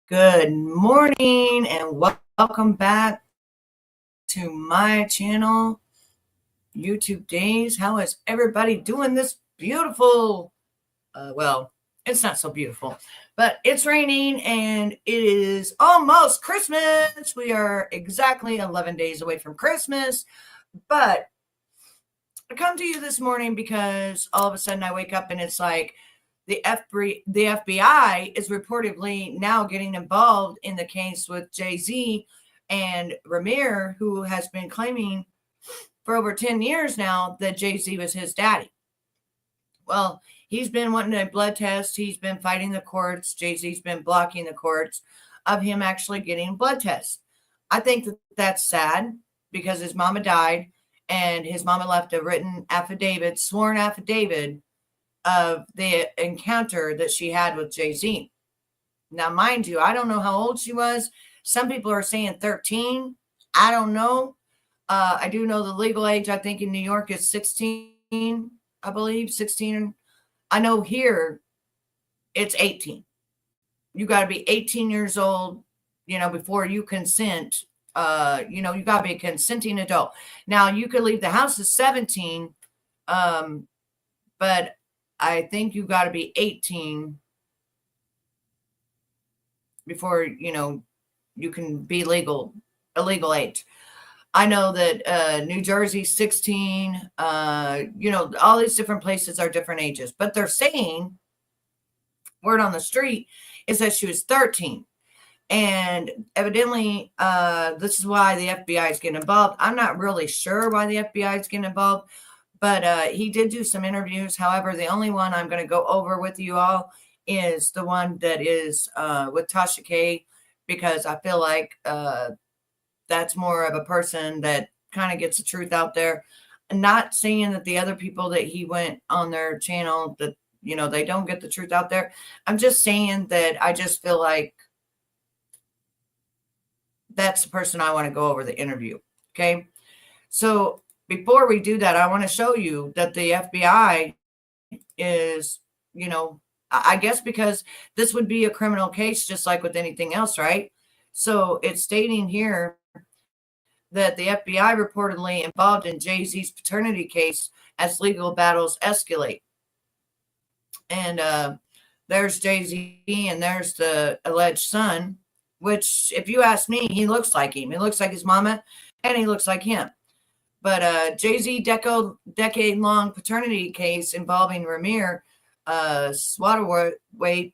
Good morning and welcome back to my channel, YouTube Daze. How is everybody doing this beautiful? Well, it's not so beautiful, but it's raining and it is almost Christmas. We are exactly 11 days away from Christmas, but I come to you this morning because all of a sudden I wake up and it's like, the FBI is reportedly now getting involved in the case with JayZ and Ramir, who has been claiming for over 10 years now that JayZ was his daddy. Well, he's been wanting a blood test. He's been fighting the courts. JayZ's been blocking the courts of him actually getting blood tests. I think that that's sad because his mama died and his mama left a written affidavit, sworn affidavit, of the encounter that she had with JayZ. Now, mind you, I don't know how old she was. Some people are saying 13. I don't know. I do know the legal age, I think, in New York is 16, I believe, 16. I know here it's 18. You got to be 18 years old, before you consent. You got to be a consenting adult. Now, you could leave the house at 17, but I think you got to be 18 before, you can be a legal age. I know that New Jersey, 16, all these different places are different ages, but they're saying, word on the street is that she was 13. And evidently, this is why the FBI is getting involved. I'm not really sure why the FBI is getting involved. But he did do some interviews. However, the only one I'm going to go over with you all is the one that is with Taja AI, because I feel like that's more of a person that kind of gets the truth out there. Not saying that the other people that he went on their channel, that, they don't get the truth out there. I'm just saying that I just feel like that's the person I want to go over the interview. Okay. So before we do that, I want to show you that the FBI is, I guess because this would be a criminal case, just like with anything else, right? So it's stating here that the FBI reportedly involved in JayZ's paternity case as legal battles escalate. And there's JayZ and there's the alleged son, which, if you ask me, he looks like him. He looks like his mama and he looks like him. But JayZ decade-long paternity case involving Ramir Swadaway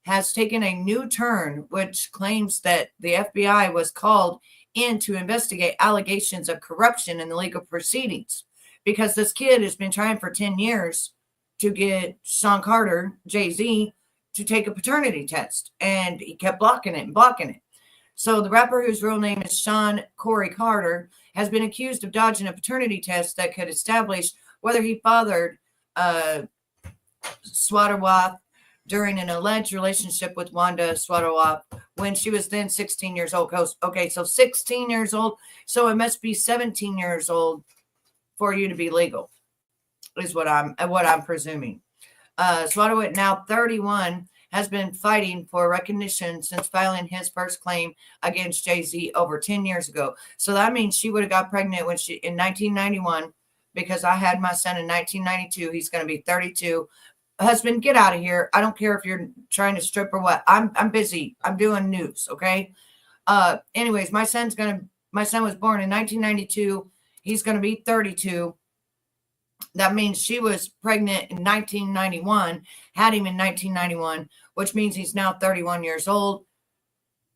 has taken a new turn, which claims that the FBI was called in to investigate allegations of corruption in the legal proceedings, because this kid has been trying for 10 years to get Sean Carter, JayZ, to take a paternity test, and he kept blocking it and blocking it. So the rapper, whose real name is Sean Corey Carter, has been accused of dodging a paternity test that could establish whether he fathered Swadaway during an alleged relationship with Wanda Swadaway when she was then 16 years old. Okay, so 16 years old. So it must be 17 years old for you to be legal, is what I'm presuming. Swadaway, now 31, has been fighting for recognition since filing his first claim against JayZ over 10 years ago. So that means she would have got pregnant in 1991, because I had my son in 1992. He's going to be 32. Husband, get out of here. I don't care if you're trying to strip or what. I'm busy. I'm doing news. Okay. Anyways, my son was born in 1992. He's going to be 32. That means she was pregnant in 1991, had him in 1991, which means he's now 31 years old.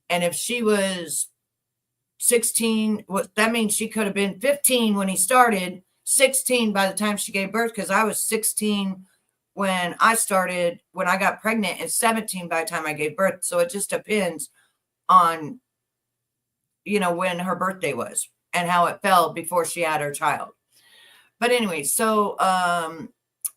And if she was 16, that means she could have been 15 when he started, 16 by the time she gave birth, because I was 16 when I started, when I got pregnant, and 17 by the time I gave birth. So it just depends on, when her birthday was and how it fell before she had her child. But anyway, so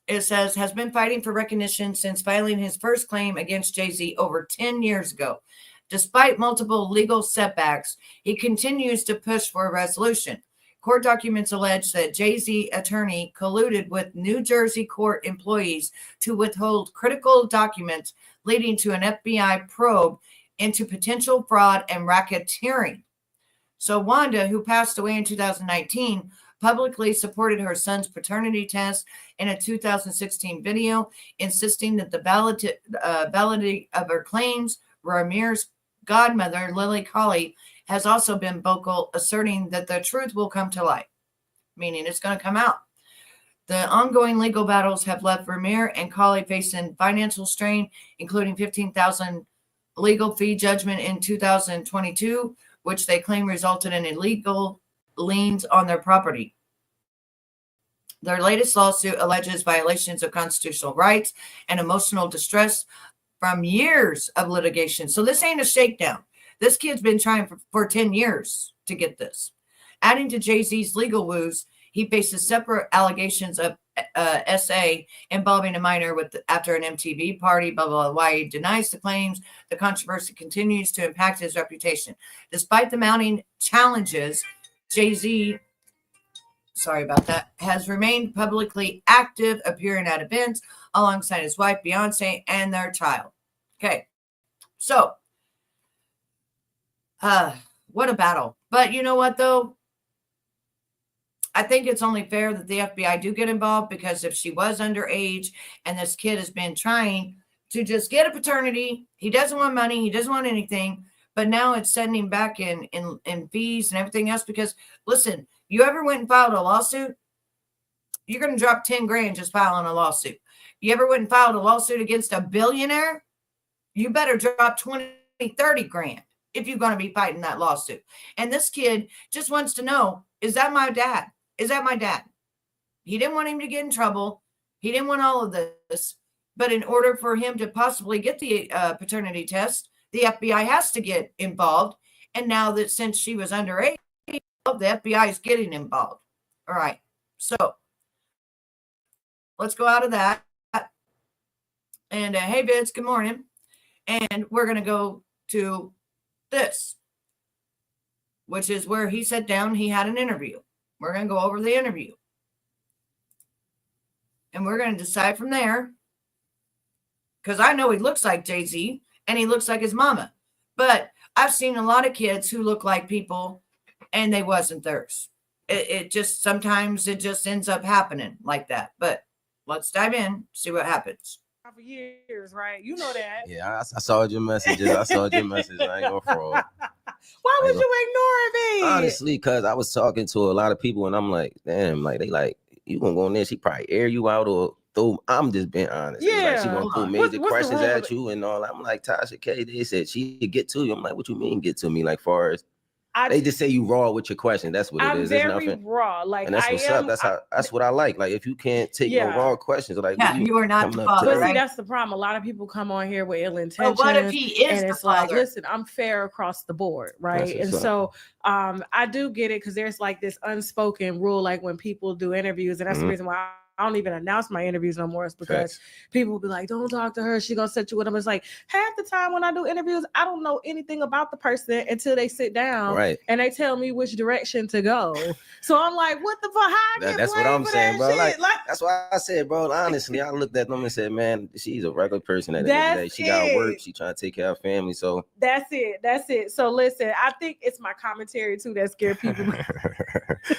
it says, has been fighting for recognition since filing his first claim against JayZ over 10 years ago. Despite multiple legal setbacks, he continues to push for a resolution. Court documents allege that JayZ attorney colluded with New Jersey court employees to withhold critical documents, leading to an FBI probe into potential fraud and racketeering. So Wanda, who passed away in 2019, publicly supported her son's paternity test in a 2016 video, insisting that the validity of her claims. Ramirez's godmother, Lily Colley, has also been vocal, asserting that the truth will come to light, meaning it's going to come out. The ongoing legal battles have left Ramirez and Colley facing financial strain, including $15,000 legal fee judgment in 2022, which they claim resulted in illegal liens on their property. Their latest lawsuit alleges violations of constitutional rights and emotional distress from years of litigation. So this ain't a shakedown. This kid's been trying for 10 years to get this. Adding to JayZ's legal woes, he faces separate allegations of SA involving a minor after an MTV party, blah, blah, blah. Why he denies the claims. The controversy continues to impact his reputation. Despite the mounting challenges, JayZ, sorry about that, has remained publicly active, appearing at events alongside his wife, Beyonce, and their child. Okay, so what a battle. But you know what, though? I think it's only fair that the FBI do get involved, because if she was underage and this kid has been trying to just get a paternity, he doesn't want money, he doesn't want anything, but now it's sending him back in fees and everything else. Because listen, you ever went and filed a lawsuit? You're going to drop 10 grand just filing a lawsuit. You ever went and filed a lawsuit against a billionaire? You better drop 20, 30 grand if you're going to be fighting that lawsuit. And this kid just wants to know, is that my dad? Is that my dad? He didn't want him to get in trouble. He didn't want all of this. But in order for him to possibly get the paternity test, the FBI has to get involved. And now that since she was underage, the FBI is getting involved. All right. So let's go out of that. And hey, Vince, good morning. And we're going to go to this, which is where he sat down. He had an interview. We're going to go over the interview. And we're going to decide from there. Because I know he looks like JayZ and he looks like his mama. But I've seen a lot of kids who look like people and they wasn't theirs. It just, sometimes it just ends up happening like that. But let's dive in, see what happens. For years, right? You know that. Yeah, I saw your messages. I saw your message. I ain't gonna fraud. Why was you ignoring me? Honestly, because I was talking to a lot of people and I'm like, damn, like they like, you gonna go in there, she probably air you out or throw. I'm just being honest. Yeah. Like, she gonna throw major questions at you and all. I'm like, Tasha K, they said she could get to you. I'm like, what you mean get to me? Like, far as they just say you raw with your question. That's what it is. I'm very raw. Like, and that's what's up. That's what I like. Like, if you can't take no raw questions, like, you are not the father. But see, that's the problem. A lot of people come on here with ill intentions. But what if he is and the it's father? like, listen, I'm fair across the board, right? And so I do get it, because there's like this unspoken rule, like when people do interviews, and that's the reason why I don't even announce my interviews no more. It's because people will be like, don't talk to her, she gonna set you with them. It's like half the time when I do interviews, I don't know anything about the person until they sit down and they tell me which direction to go. So I'm like, what the fuck? That's what I'm saying, bro. Like, that's why I said, bro, honestly, I looked at them and said, man, she's a regular person at the end of the day. She got work, she trying to take care of family. So that's it. So listen, I think it's my commentary too that scared people.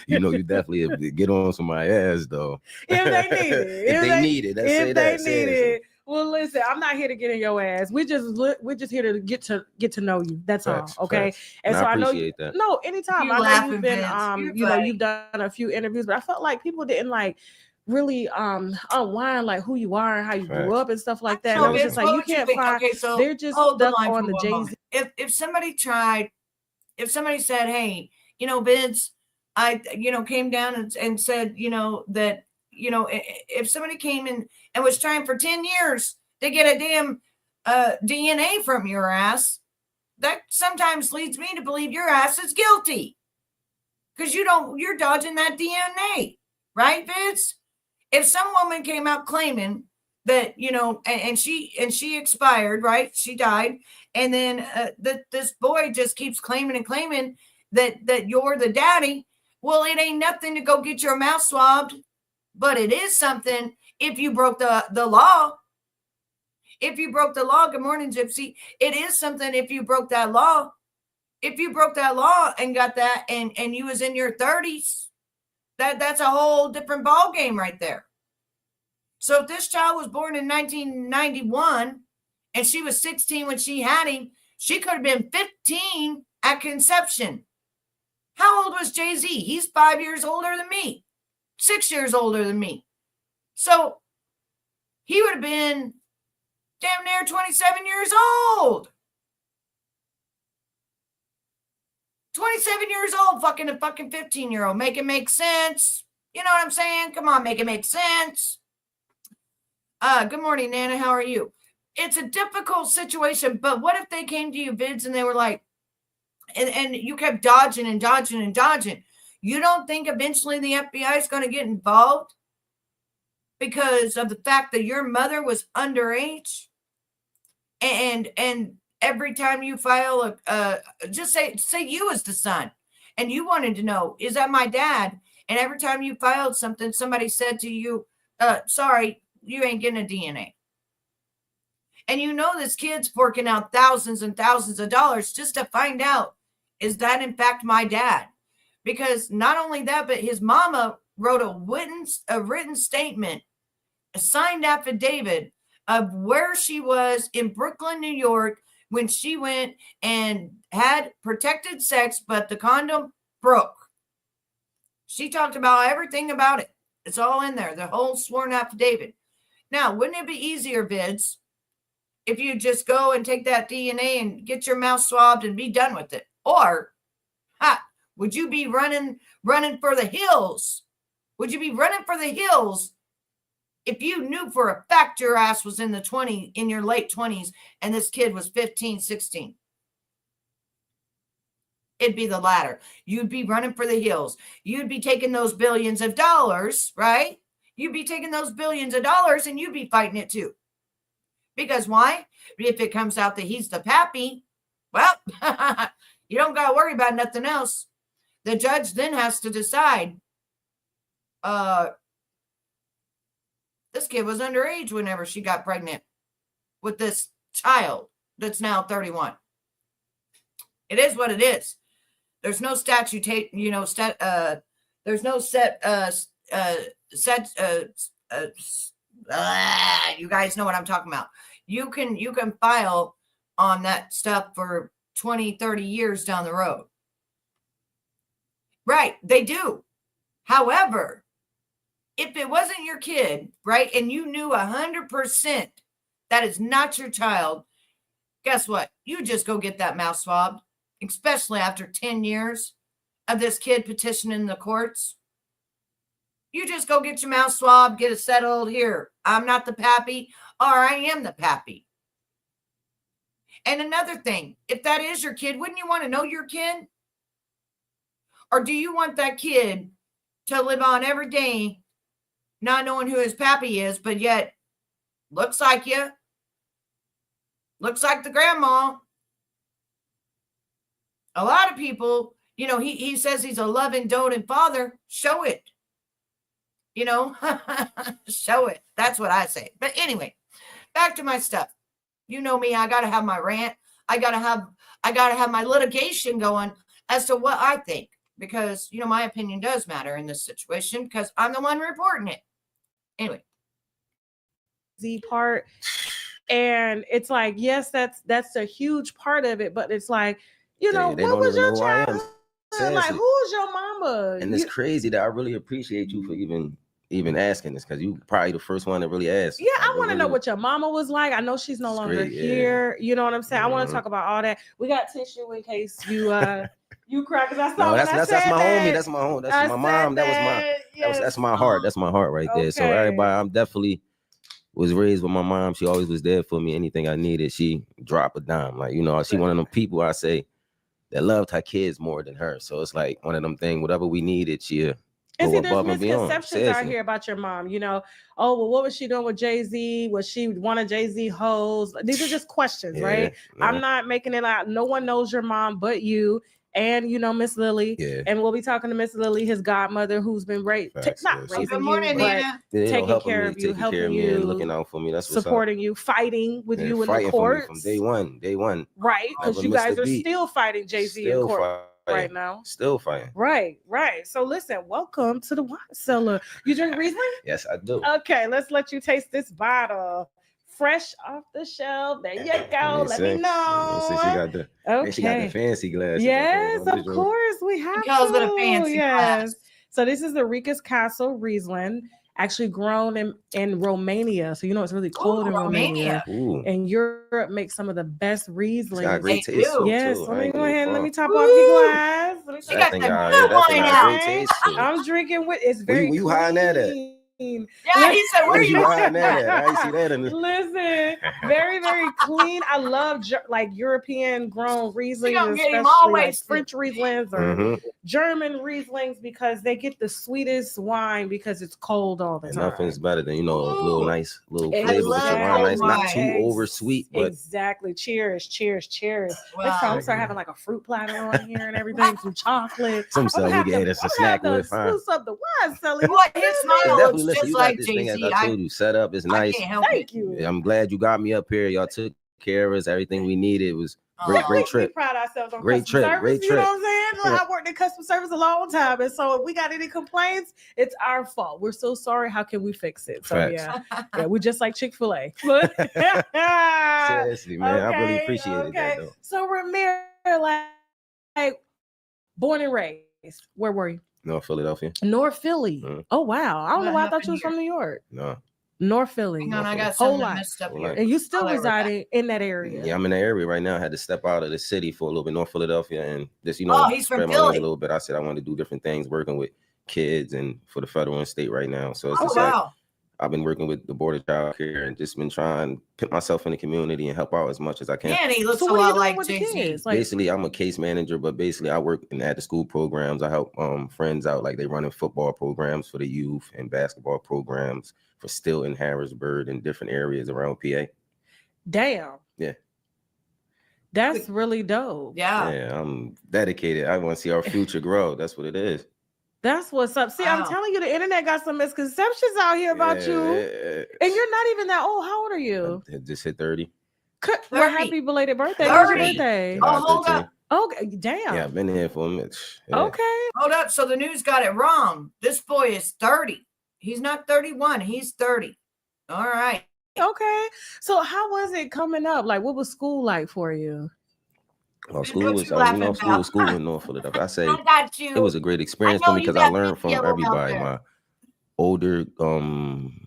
You know, you definitely get on somebody's ass though. If they need it. If they need it. If they need it. Well, listen, I'm not here to get in your ass. We're just here to get to know you. That's all. Okay. And so I know that. No, anytime. I know you've been you've done a few interviews, but I felt like people didn't like really unwind like who you are and how you grew up and stuff like that. And I was just like, you can't find they're just stuck on the JayZ. If somebody said, hey, Vince, I came down and said, that if somebody came in and was trying for 10 years to get a damn DNA from your ass, that sometimes leads me to believe your ass is guilty, because you're dodging that DNA, right, Vince? If some woman came out claiming that, and she expired, right? She died. And then this boy just keeps claiming and claiming that you're the daddy. Well, it ain't nothing to go get your mouth swabbed, but it is something if you broke the law. if you broke the law. Good morning, Gypsy. It is something if you broke that law. If you broke that law and got that and you was in your 30s, that's a whole different ball game right there. So if this child was born in 1991 and she was 16 when she had him, she could have been 15 at conception. How old was JayZ? He's 5 years older than me, 6 years older than me. So he would have been damn near 27 years old. 27 years old, fucking a fucking 15-year-old. Make it make sense. You know what I'm saying? Come on, make it make sense. Good morning, Nana. How are you? It's a difficult situation, but what if they came to you, Vids, and they were like, and you kept dodging and dodging and dodging. You don't think eventually the FBI is going to get involved because of the fact that your mother was underage? And every time you file just say you as the son, and you wanted to know, is that my dad? And every time you filed something, somebody said to you, sorry, you ain't getting a DNA. And you know this kid's forking out thousands and thousands of dollars just to find out, is that in fact my dad? Because not only that, but his mama wrote a written statement, a signed affidavit of where she was in Brooklyn, New York, when she went and had protected sex, but the condom broke. She talked about everything about it. It's all in there, the whole sworn affidavit. Now, wouldn't it be easier, Vids, if you just go and take that DNA and get your mouth swabbed and be done with it? Or, would you be running for the hills? Would you be running for the hills if you knew for a fact your ass was in your late 20s and this kid was 15, 16? It'd be the latter. You'd be running for the hills. You'd be taking those billions of dollars, right? You'd be taking those billions of dollars and you'd be fighting it too. Because why? If it comes out that he's the pappy, well, you don't got to worry about nothing else. The judge then has to decide, this kid was underage whenever she got pregnant with this child that's now 31. It is what it is. There's no statute, there's no you guys know what I'm talking about. You can file on that stuff for 20, 30 years down the road. Right, they do. However, if it wasn't your kid, right, and you knew 100% that is not your child, guess what? You just go get that mouth swabbed, especially after 10 years of this kid petitioning the courts. You just go get your mouth swabbed, get it settled. Here, I'm not the pappy, or I am the pappy. And another thing, if that is your kid, wouldn't you want to know your kid? Or do you want that kid to live on every day not knowing who his pappy is, but yet looks like you, looks like the grandma? A lot of people, he says he's a loving, doting father. Show it. Show it. That's what I say. But anyway, back to my stuff. You know me, I got to have my rant. I got to have my litigation going as to what I think, because, my opinion does matter in this situation because I'm the one reporting it. Anyway. Z part. And it's like, yes, that's a huge part of it, but it's like, what was your childhood? Like, who's your mama? And it's crazy that I really appreciate you for even asking this, because you probably the first one that really asked. Yeah, I want to know what your mama was like. I know she's no longer here. You know what I'm saying? I want to talk about all that. We got tissue in case you you cry, because I saw that's my homie. That's my home. That's my mom. That's my heart. That's my heart right there. So everybody, I'm definitely was raised with my mom. She always was there for me. Anything I needed, she dropped a dime. Like, she one of them people I say that loved her kids more than her. So it's like one of them things, whatever we needed, she and see, there's misconceptions out here about your mom. Oh, well, what was she doing with JayZ? Was she one of JayZ hoes? These are just questions, right? Yeah. I'm not making it out. No one knows your mom but you. and Miss Lily. Yeah. And we'll be talking to Miss Lily, his godmother, who's been not raising Good morning, you, Nina. but taking care of you, helping you, and looking out for me. That's what's supporting you, fighting with you in the courts from day one. Right, because you guys are still fighting JayZ in court right now. Still fighting. Right. So listen, welcome to the wine cellar. You drink Riesling? Yes, I do. Okay, let's let you taste this bottle. Fresh off the shelf. There you go. Let me know. She got she got the fancy glasses. Yes, of course. We have Calls it a fancy glass. So this is the Rica's Castle Riesling, actually grown in Romania. So it's really cold in Romania. And Europe makes some of the best Rieslings. Got great taste. Yes, let me go ahead and let me top off your glass. She got that wine out. Great taste. I'm drinking with it's very you hiding that at? Yeah, he said, where you hiding that at? I ain't see that in the... Listen, very, very clean. I love European grown Rieslings, especially like French Rieslings or German Rieslings, because they get the sweetest wine because it's cold all the time. Nothing's better than a little nice little flavor with your wine, not too over sweet. But... Exactly. Cheers. Wow. Next time we start having like a fruit platter on here and everything, some chocolate. Some stuff we get us a snack with. Spruce up the wine cellar. What his smile looks just like JayZ. I told you, set up is nice. Thank you. Yeah, I'm glad you got me up here. Y'all took care of us. Everything we needed. It was great trip. We pride ourselves on great trip. Service, Great trip. You know what I'm saying? I worked in customer service a long time, and so if we got any complaints, it's our fault. We're so sorry. How can we fix it? So yeah, we're just like Chick-fil-A. Seriously, man, I really appreciated that though. So Ramir, like born and raised, where were you? North Philadelphia. North Philly. Oh wow! I don't know why I thought you was from New York. No. North Philly. Hang on, I got whole something messed up here. And you still residing in that area? Yeah, I'm in the area right now. I had to step out of the city for a little bit, North Philadelphia, and just he's from Philly. A little bit. I said I wanted to do different things, working with kids and for the federal and state right now. So it's I've been working with the Board of Child Care and just been trying to put myself in the community and help out as much as I can. Yeah, and he looks a lot like JayZ. Basically, I'm a case manager, but basically I work in after school programs. I help friends out, like they running football programs for the youth and basketball programs for Still in Harrisburg and different areas around PA. Damn. Yeah. That's really dope. Yeah, I'm dedicated. I want to see our future grow. That's what it is. That's what's up. See, I'm telling you, the internet got some misconceptions out here about you. And you're not even that old. How old are you? I just hit 30. Well, happy belated birthday. When's your birthday? Oh, hold up. Okay, damn. Yeah, I've been here for a minute. Yeah. Okay. Hold up. So the news got it wrong. This boy is 30. He's not 31. He's 30. All right. Okay. So how was it coming up? Like, what was school like for you? Well, school was school in North Philadelphia. I say it was a great experience for me because I learned from everybody. My older,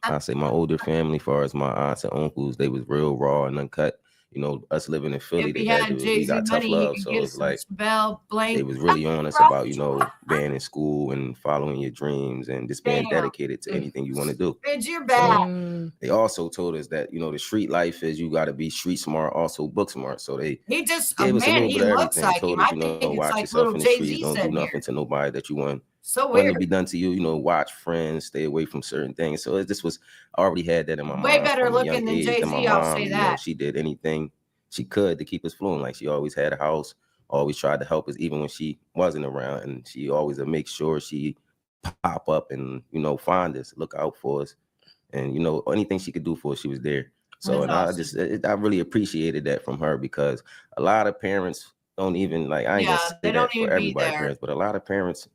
I say my older family, as far as my aunts and uncles, they was real raw and uncut. Us living in Philly, we got tough love. So it's like they was really honest about, being in school and following your dreams and just being dedicated to anything you want to do. They also told us that, the street life is you got to be street smart, also book smart. So they gave us a little bit of everything. Told us, watch yourself in the streets, don't do nothing to nobody that you want. To be done to you, watch friends, stay away from certain things. So I already had that in my mind. Way better looking than JayZ, I'll say that. She did anything she could to keep us flowing. Like she always had a house, always tried to help us, even when she wasn't around. And she always would make sure she pop up and, find us, look out for us. And, anything she could do for us, she was there. So and awesome. I really appreciated that from her, because a lot of parents don't even I ain't gonna say that for everybody parents, but a lot of parents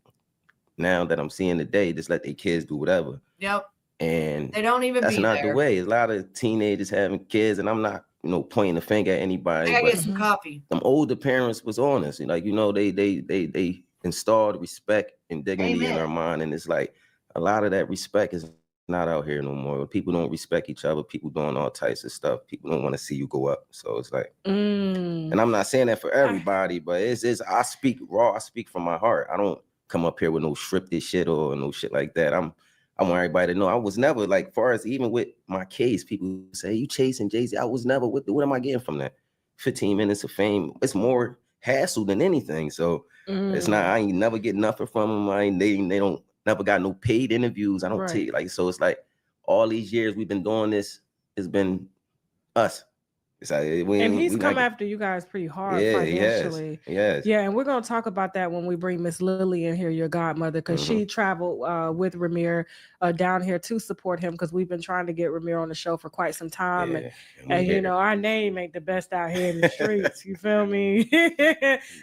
now that I'm seeing today just let their kids do whatever. Yep. And they don't even that's not the way. There's a lot of teenagers having kids, and I'm not, pointing the finger at anybody. I get some coffee. Them older parents was honest. They installed respect and dignity in our mind. And it's like a lot of that respect is not out here no more. People don't respect each other. People doing all types of stuff. People don't want to see you go up. So it's like, and I'm not saying that for everybody, but I speak raw. I speak from my heart. I don't come up here with no scripted shit or no shit like that. I want everybody to know I was never far as even with my case, people say, you chasing JayZ. I was never what am I getting from that? 15 minutes of fame. It's more hassle than anything. So it's not, I ain't never get nothing from them. They don't never got no paid interviews. I don't take so it's like all these years we've been doing this, it's been us. It's like, and he's come after you guys pretty hard financially. Yes. Yeah, and we're gonna talk about that when we bring Miss Lily in here, your godmother, because she traveled with Ramir down here to support him, because we've been trying to get Ramir on the show for quite some time, and you know, our name ain't the best out here in the streets. You feel me?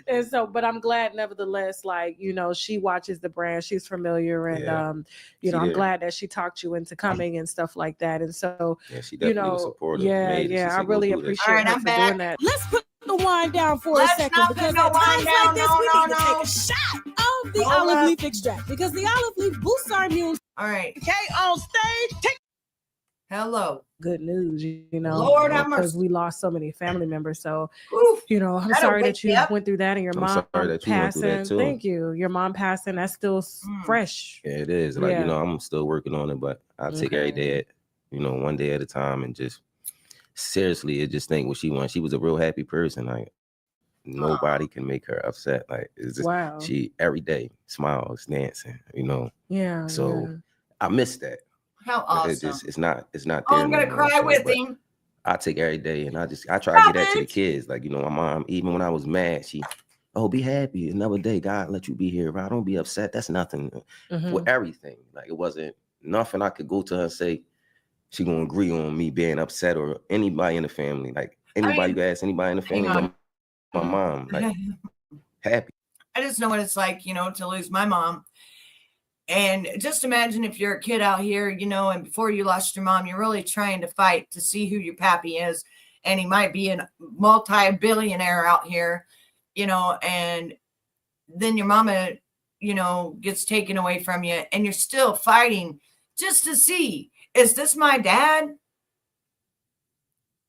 And so, but I'm glad, nevertheless, like, you know, she watches the brand, she's familiar, and you know, I'm glad that she talked you into coming and stuff like that. And so, she definitely was supportive. I really appreciate her for doing that. Let's put the wine down for a second, because at times like this, we need to take a shot of the olive leaf extract, because the olive leaf boosts our immune. All right. Okay, on stage. Hello. Good news, you know, Lord have mercy, because we lost so many family members. So, oof, you know, I'm sorry that you went through that, and your mom passing. Thank you. Your mom passing. That's still fresh. Yeah, it is. Like, you know, I'm still working on it, but I take every day, you know, one day at a time, and just seriously, it just think what she wants. She was a real happy person. Like, nobody can make her upset. Like, it's just, she every day smiles, dancing, you know. Yeah. So I miss that. How awesome. It's not there. I'm gonna cry with him. I take every day, and I try to get that to the kids. Like, you know, my mom, even when I was mad, she, be happy. Another day, God let you be here. Right? Don't be upset. That's nothing. For everything. Like, it wasn't nothing I could go to her and say she gonna agree on me being upset, or anybody in the family. Like, anybody, you ask anybody in the family, my mom, like, happy. I just know what it's like, you know, to lose my mom. And just imagine if you're a kid out here, you know, and before you lost your mom, you're really trying to fight to see who your pappy is. And he might be a multi-billionaire out here, you know, and then your mama, you know, gets taken away from you, and you're still fighting just to see, is this my dad?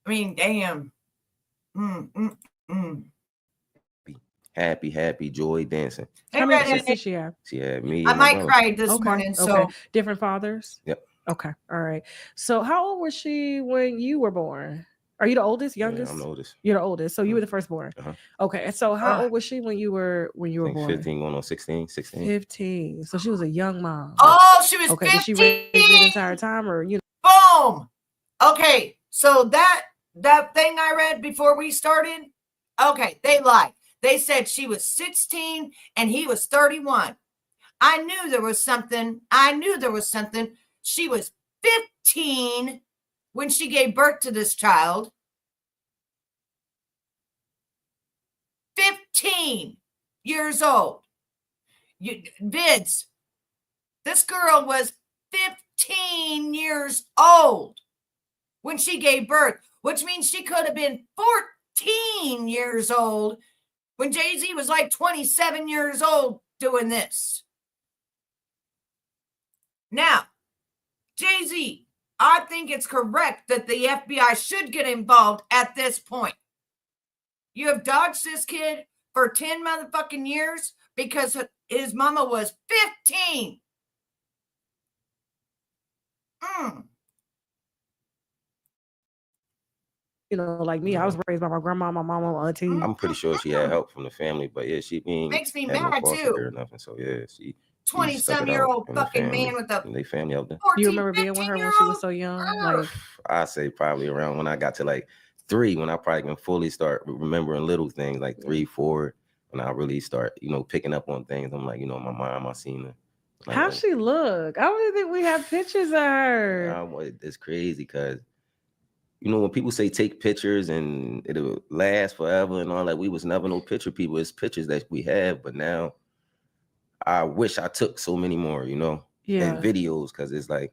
I mean, damn. Happy, joy, dancing. How many sisters she have? She had me. I might cry this morning. So different fathers? Yep. Okay. All right. So how old was she when you were born? Are you the oldest, youngest? Yeah, I'm the oldest. You're the oldest. So you were the firstborn. Okay. And so how old was she when you were born? 15 going on 16. 15. So she was a young mom. Oh, she was 15. Did she raise you the entire time, or you know? Boom. Okay. So that thing I read before we started, okay, they lied. They said she was 16 and he was 31. I knew there was something. She was 15 when she gave birth to this child. 15 years old. Vince, this girl was 15 years old when she gave birth, which means she could have been 14 years old when JayZ was like 27 years old doing this. Now, JayZ, I think it's correct that the FBI should get involved at this point. You have dodged this kid for 10 motherfucking years because his mama was 15. You know, like me, I was raised by my grandma, my mama, my auntie. I'm pretty sure she had help from the family, but yeah, she makes me mad too. Or nothing. So yeah, she 20-some-year-old fucking man with a they family out there. You remember being with her when she was so young? Like, I say probably around when I got to like 3, when I probably can fully start remembering little things, like 3, 4, when I really start, you know, picking up on things. I'm like, you know, my mom, I seen her. Like, how she look? I don't think we have pictures of her. It's crazy because, you know, when people say take pictures and it'll last forever and all that, we was never no picture people. It's pictures that we have, but now I wish I took so many more, you know, and videos, because it's like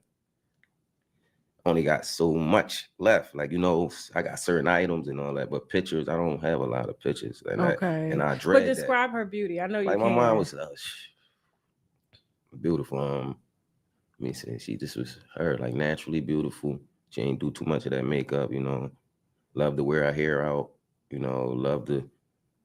only got so much left. Like, you know, I got certain items and all that, but pictures, I don't have a lot of pictures. And I dread But describe her beauty. I know you like can. my mom was beautiful. Let me say, she just was her, like, naturally beautiful. She ain't do too much of that makeup, you know. Love to wear her hair out, you know. Love to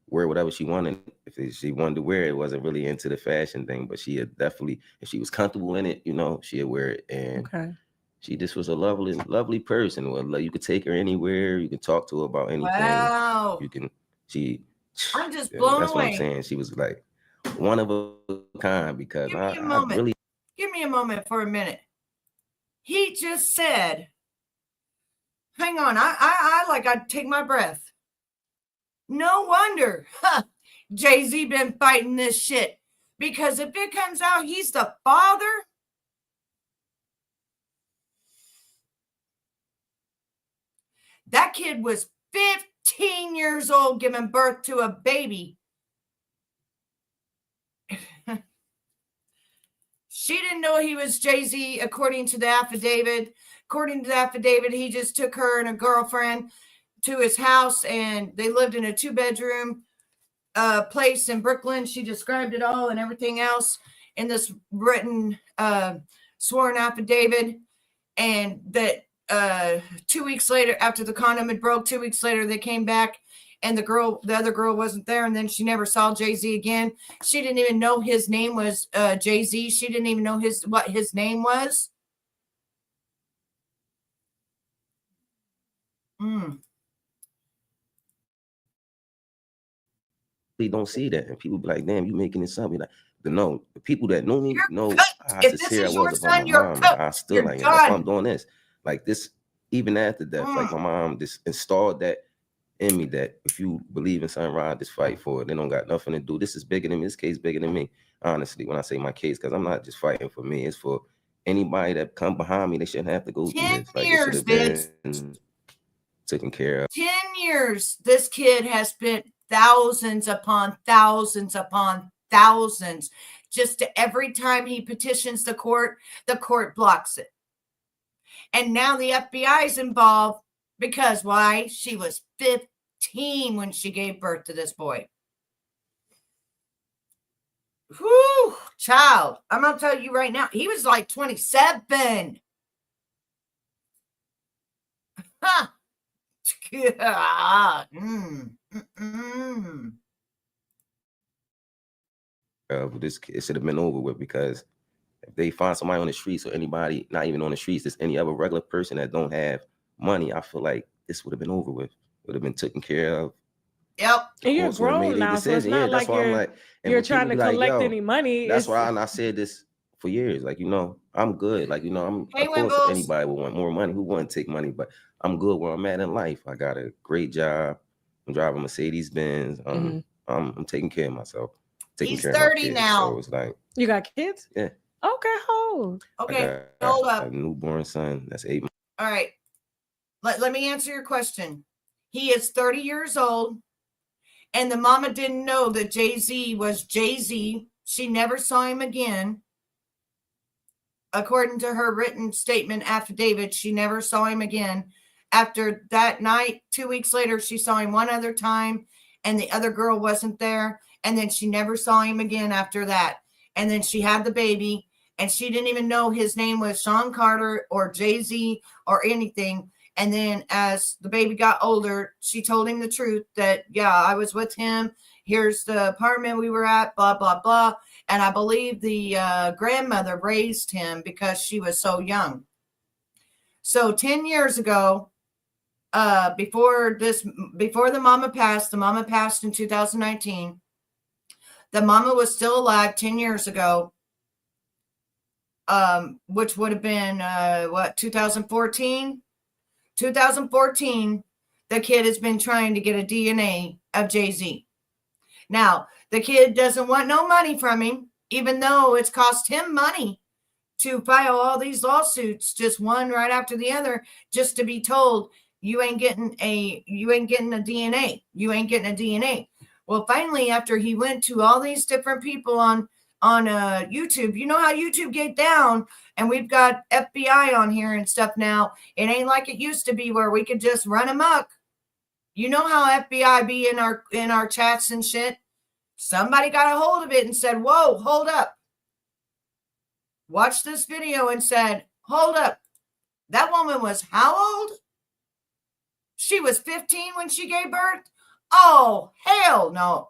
wear whatever she wanted. If she wanted to wear it, wasn't really into the fashion thing, but she had definitely, if she was comfortable in it, you know, she'd wear it. And she just was a lovely person. Well, you could take her anywhere. You can talk to her about anything. Wow. You can. I'm just blown that's away. What I'm saying. She was like one of a kind, because Give me a moment for a minute. He just said, Hang on. I'd take my breath. No wonder JayZ been fighting this shit. Because if it comes out he's the father, that kid was 15 years old giving birth to a baby. She didn't know he was JayZ, according to the affidavit. According to the affidavit, he just took her and a girlfriend to his house, and they lived in a 2-bedroom place in Brooklyn. She described it all and everything else in this written sworn affidavit. And that 2 weeks later, after the condom had broke, 2 weeks later, they came back and the other girl wasn't there. And then she never saw JayZ again. She didn't even know his name was JayZ. She didn't even know what his name was. They don't see that, and people be like, "Damn, you making this up?" Like, but no, the people that know me know how sincere I was about my mom. Like, I still like, that's why I'm doing this. Like this, even after death, like my mom just installed that in me that if you believe in something right, just fight for it. They don't got nothing to do. This is bigger than me. This case bigger than me. Honestly, when I say my case, because I'm not just fighting for me, it's for anybody that come behind me. They shouldn't have to go through this. Like, it should have been taken care of. 10 years, this kid has spent thousands upon thousands upon thousands. Just to every time he petitions the court blocks it. And now the FBI is involved because why? She was 15 when she gave birth to this boy. Whew, child. I'm going to tell you right now, he was like 27. Huh. This it should have been over with, because if they find somebody on the streets, or anybody not even on the streets, there's any other regular person that don't have money, I feel like this would have been over with. Would have been taken care of. Yep. And you're grown now, so it's not like you're trying to collect any money. That's why I said this for years. Like, I'm good. Like, of course anybody would want more money. Who wouldn't take money? But I'm good where I'm at in life. I got a great job. I'm driving Mercedes Benz. I'm taking care of myself. He's 30 now. So it's like, you got kids? Yeah. Okay, hold. Okay, hold up. A newborn son. That's 8 months. All right. Let me answer your question. He is 30 years old, and the mama didn't know that JayZ was JayZ. She never saw him again. According to her written statement affidavit, she never saw him again. After that night, 2 weeks later, she saw him one other time, and the other girl wasn't there. And then she never saw him again after that. And then she had the baby, and she didn't even know his name was Sean Carter or JayZ or anything. And then as the baby got older, she told him the truth that, yeah, I was with him. Here's the apartment we were at, blah, blah, blah. And I believe the grandmother raised him because she was so young. So 10 years ago, before the mama passed in 2019. The mama was still alive 10 years ago, which would have been, 2014? 2014, the kid has been trying to get a DNA of JayZ. Now, the kid doesn't want no money from him, even though it's cost him money to file all these lawsuits, just one right after the other, just to be told you ain't getting a DNA. You ain't getting a DNA. Well, finally, after he went to all these different people on YouTube, you know how YouTube get down, and we've got FBI on here and stuff now. It ain't like it used to be where we could just run amok. You know how FBI be in our chats and shit. Somebody got a hold of it and said, "Whoa, hold up." Watched this video and said, "Hold up. That woman was how old? She was 15 when she gave birth? Oh, hell no."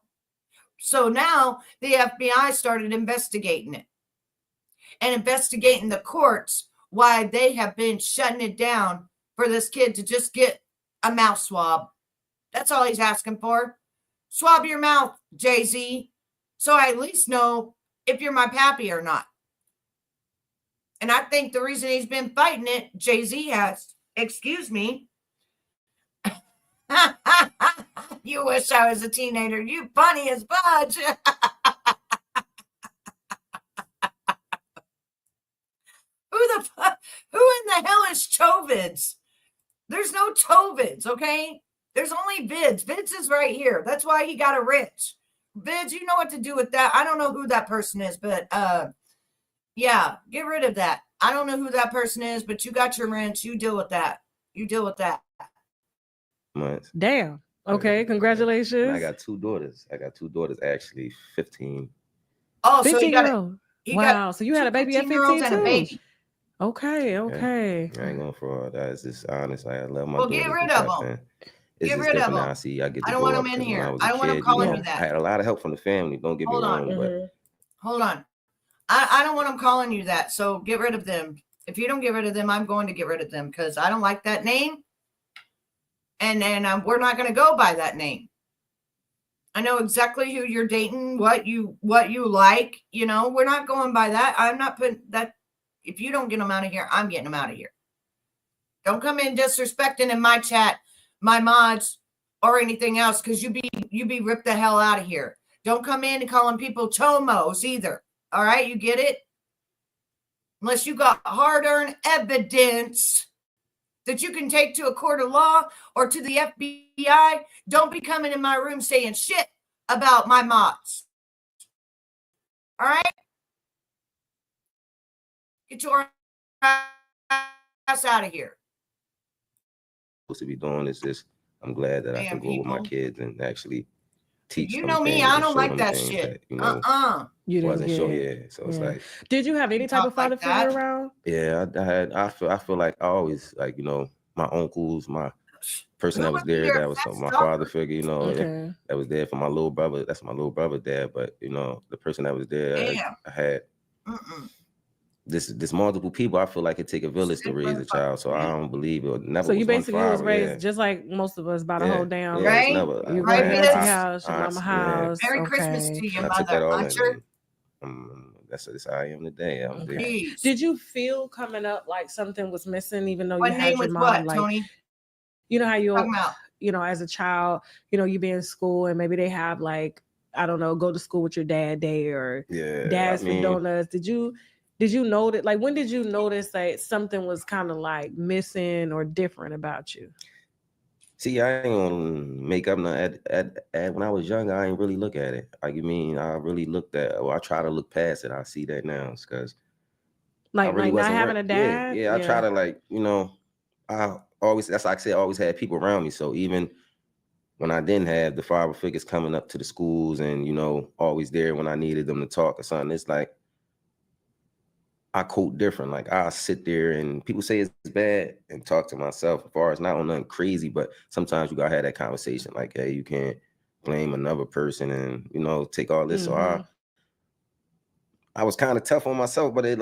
So now the FBI started investigating it and investigating the courts, why they have been shutting it down for this kid to just get a mouth swab. That's all he's asking for. Swab your mouth, JayZ, so I at least know if you're my pappy or not. And I think the reason he's been fighting it, JayZ has, excuse me, You wish I was a teenager. You funny as fudge. Who in the hell is Chovids? There's no Chovids, okay? There's only Vids. Vids is right here. That's why he got a rich. Vids, you know what to do with that. I don't know who that person is, but yeah, get rid of that. I don't know who that person is, but you got your rent. You deal with that. You deal with that. Months. Damn. Okay, congratulations. And I got two daughters. Actually 15. Oh, so you got it. Wow. So you had a baby at 15 and a baby. Okay. I ain't going for all that. It's just honest. I love my daughters. Get rid of them. It's get rid of them. Now. See, I don't want them in here. I don't want them calling me that. I had a lot of help from the family. Don't get me wrong, but hold on. I don't want them calling you that. So get rid of them. If you don't get rid of them, I'm going to get rid of them because I don't like that name. And we're not going to go by that name. I know exactly who you're dating, what you like. You know, we're not going by that. I'm not putting that. If you don't get them out of here, I'm getting them out of here. Don't come in disrespecting in my chat, my mods, or anything else, because you be ripped the hell out of here. Don't come in and calling people chomos either. All right, you get it? Unless you got hard-earned evidence that you can take to a court of law or to the FBI, don't be coming in my room saying shit about my mods. All right? Get your ass out of here. Supposed to be doing is just, I'm glad that I can go with my kids and actually teach. You know me, I don't like that shit. That, you wasn't sure. Yeah, so it's like. Did you have any type of father figure around? Yeah, I feel like I always like my uncles, my person that was there, that was my father figure, that was there for my little brother. That's my little brother dad, but the person that was there, I had. This multiple people. I feel like it take a village to raise a child, so I don't believe it. Never. So you basically was raised just like most of us by the whole damn. Right? You right at your house, your mama house. Merry Christmas to your mother. That's how I am today. Did you feel coming up like something was missing, even though what you had your mom? What, like, Tony? You know how you as a child, you be in school and maybe they have like, I don't know, go to school with your dad day or Dads for donuts. Did you notice, like, when did you notice that something was kind of like missing or different about you? See, I ain't gonna make up when I was young, I ain't really look at it. I really looked at, I try to look past it. I see that now because like not having a dad. Yeah, I try to I always, that's like I said, I always had people around me. So even when I didn't have the father figures coming up to the schools and always there when I needed them to talk or something, it's like I quote different. Like I sit there and people say it's bad and talk to myself as far as not on nothing crazy, but sometimes you gotta have that conversation. Like, hey, you can't blame another person and take all this. So I was kind of tough on myself, but it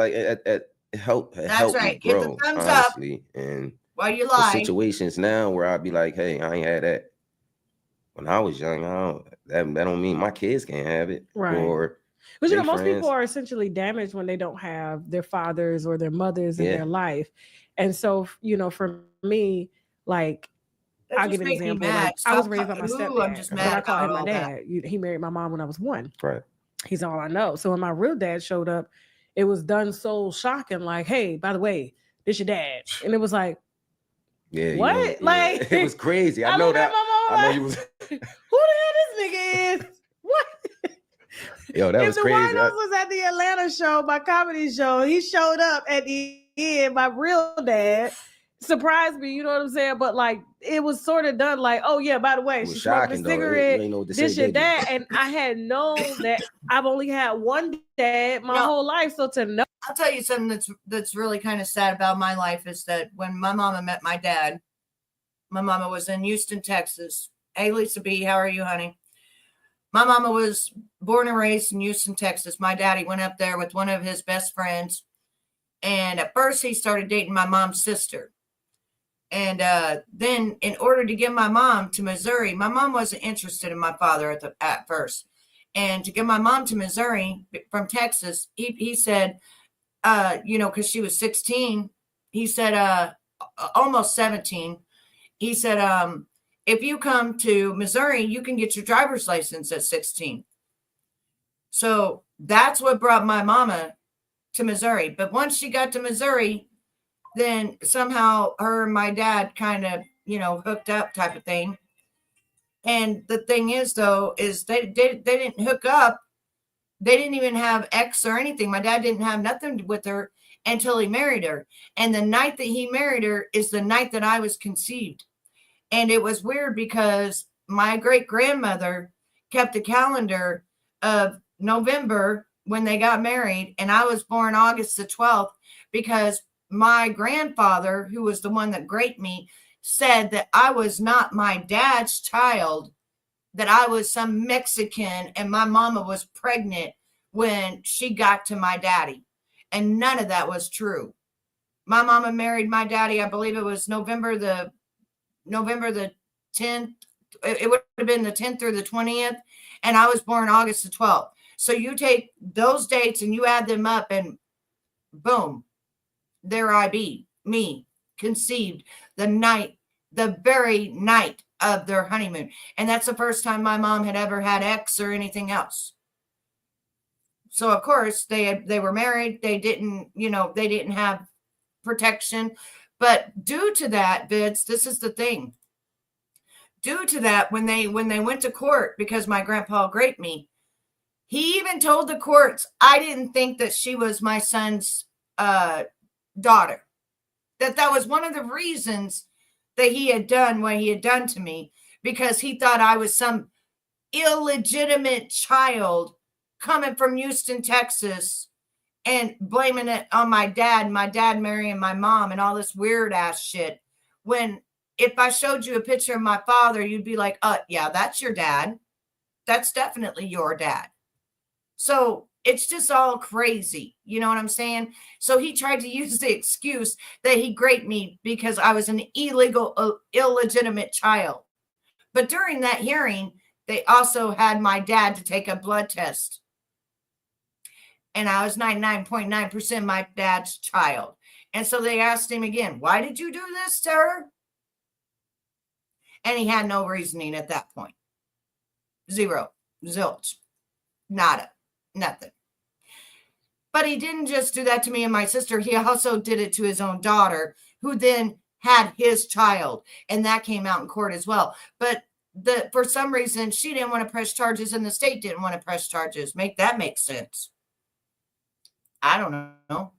helped. It helped me grow, get the thumbs honestly. up. And while you lie, situations now where I'd be like, hey, I ain't had that when I was young. That don't mean my kids can't have it. Right. But most people are essentially damaged when they don't have their fathers or their mothers in their life. And so, for me, like, I'll give an example. Like, I was raised by my stepdad. I'm just mad. I call him my dad. He married my mom when I was 1. Right. He's all I know. So when my real dad showed up, it was done so shocking. Like, hey, by the way, this your dad. And it was like, what? Like, it was crazy. I know that. I know you was. Who the hell this nigga is? What? Yo, that was crazy. If the White House was at the Atlanta show, my comedy show, he showed up at the end. My real dad surprised me, you know what I'm saying? But like, it was sort of done like, oh yeah, by the way, she's smoking a cigarette. This your dad, and I had known that I've only had one dad my whole life, so to know. I'll tell you something that's really kind of sad about my life is that when my mama met my dad, my mama was in Houston, Texas. Hey, Lisa B, how are you, honey? My mama was born and raised in Houston, Texas. My daddy went up there with one of his best friends. And at first he started dating my mom's sister. And then in order to get my mom to Missouri, my mom wasn't interested in my father at first. And to get my mom to Missouri from Texas, he said, because she was 16, he said, almost 17. He said, if you come to Missouri, you can get your driver's license at 16. So that's what brought my mama to Missouri. But once she got to Missouri, then somehow her and my dad kind of, hooked up type of thing. And the thing is, though, is they didn't hook up. They didn't even have ex or anything. My dad didn't have nothing with her until he married her. And the night that he married her is the night that I was conceived. And it was weird because my great grandmother kept a calendar of November when they got married. And I was born August the 12th because my grandfather, who was the one that raped me, said that I was not my dad's child, that I was some Mexican and my mama was pregnant when she got to my daddy. And none of that was true. My mama married my daddy, I believe it was November the 10th. It would have been the 10th or the 20th. And I was born August the 12th. So you take those dates and you add them up and boom, there I be, me, conceived the very night of their honeymoon. And that's the first time my mom had ever had ex or anything else. So of course they were married. They didn't have protection. But due to that, Vince, this is the thing. Due to that, when they went to court, because my grandpa raped me, he even told the courts, I didn't think that she was my son's daughter. That was one of the reasons that he had done what he had done to me, because he thought I was some illegitimate child coming from Houston, Texas, and blaming it on my dad marrying my mom and all this weird ass shit. When if I showed you a picture of my father, you'd be like, yeah, that's your dad. That's definitely your dad. So it's just all crazy. You know what I'm saying? So he tried to use the excuse that he raped me because I was an illegitimate child. But during that hearing, they also had my dad to take a blood test. And I was 99.9% my dad's child. And so they asked him again, why did you do this to her? And he had no reasoning at that point. Zero. Zilch. Nada. Nothing. But he didn't just do that to me and my sister. He also did it to his own daughter, who then had his child. And that came out in court as well. But for some reason, she didn't want to press charges and the state didn't want to press charges. Make that make sense. I don't know.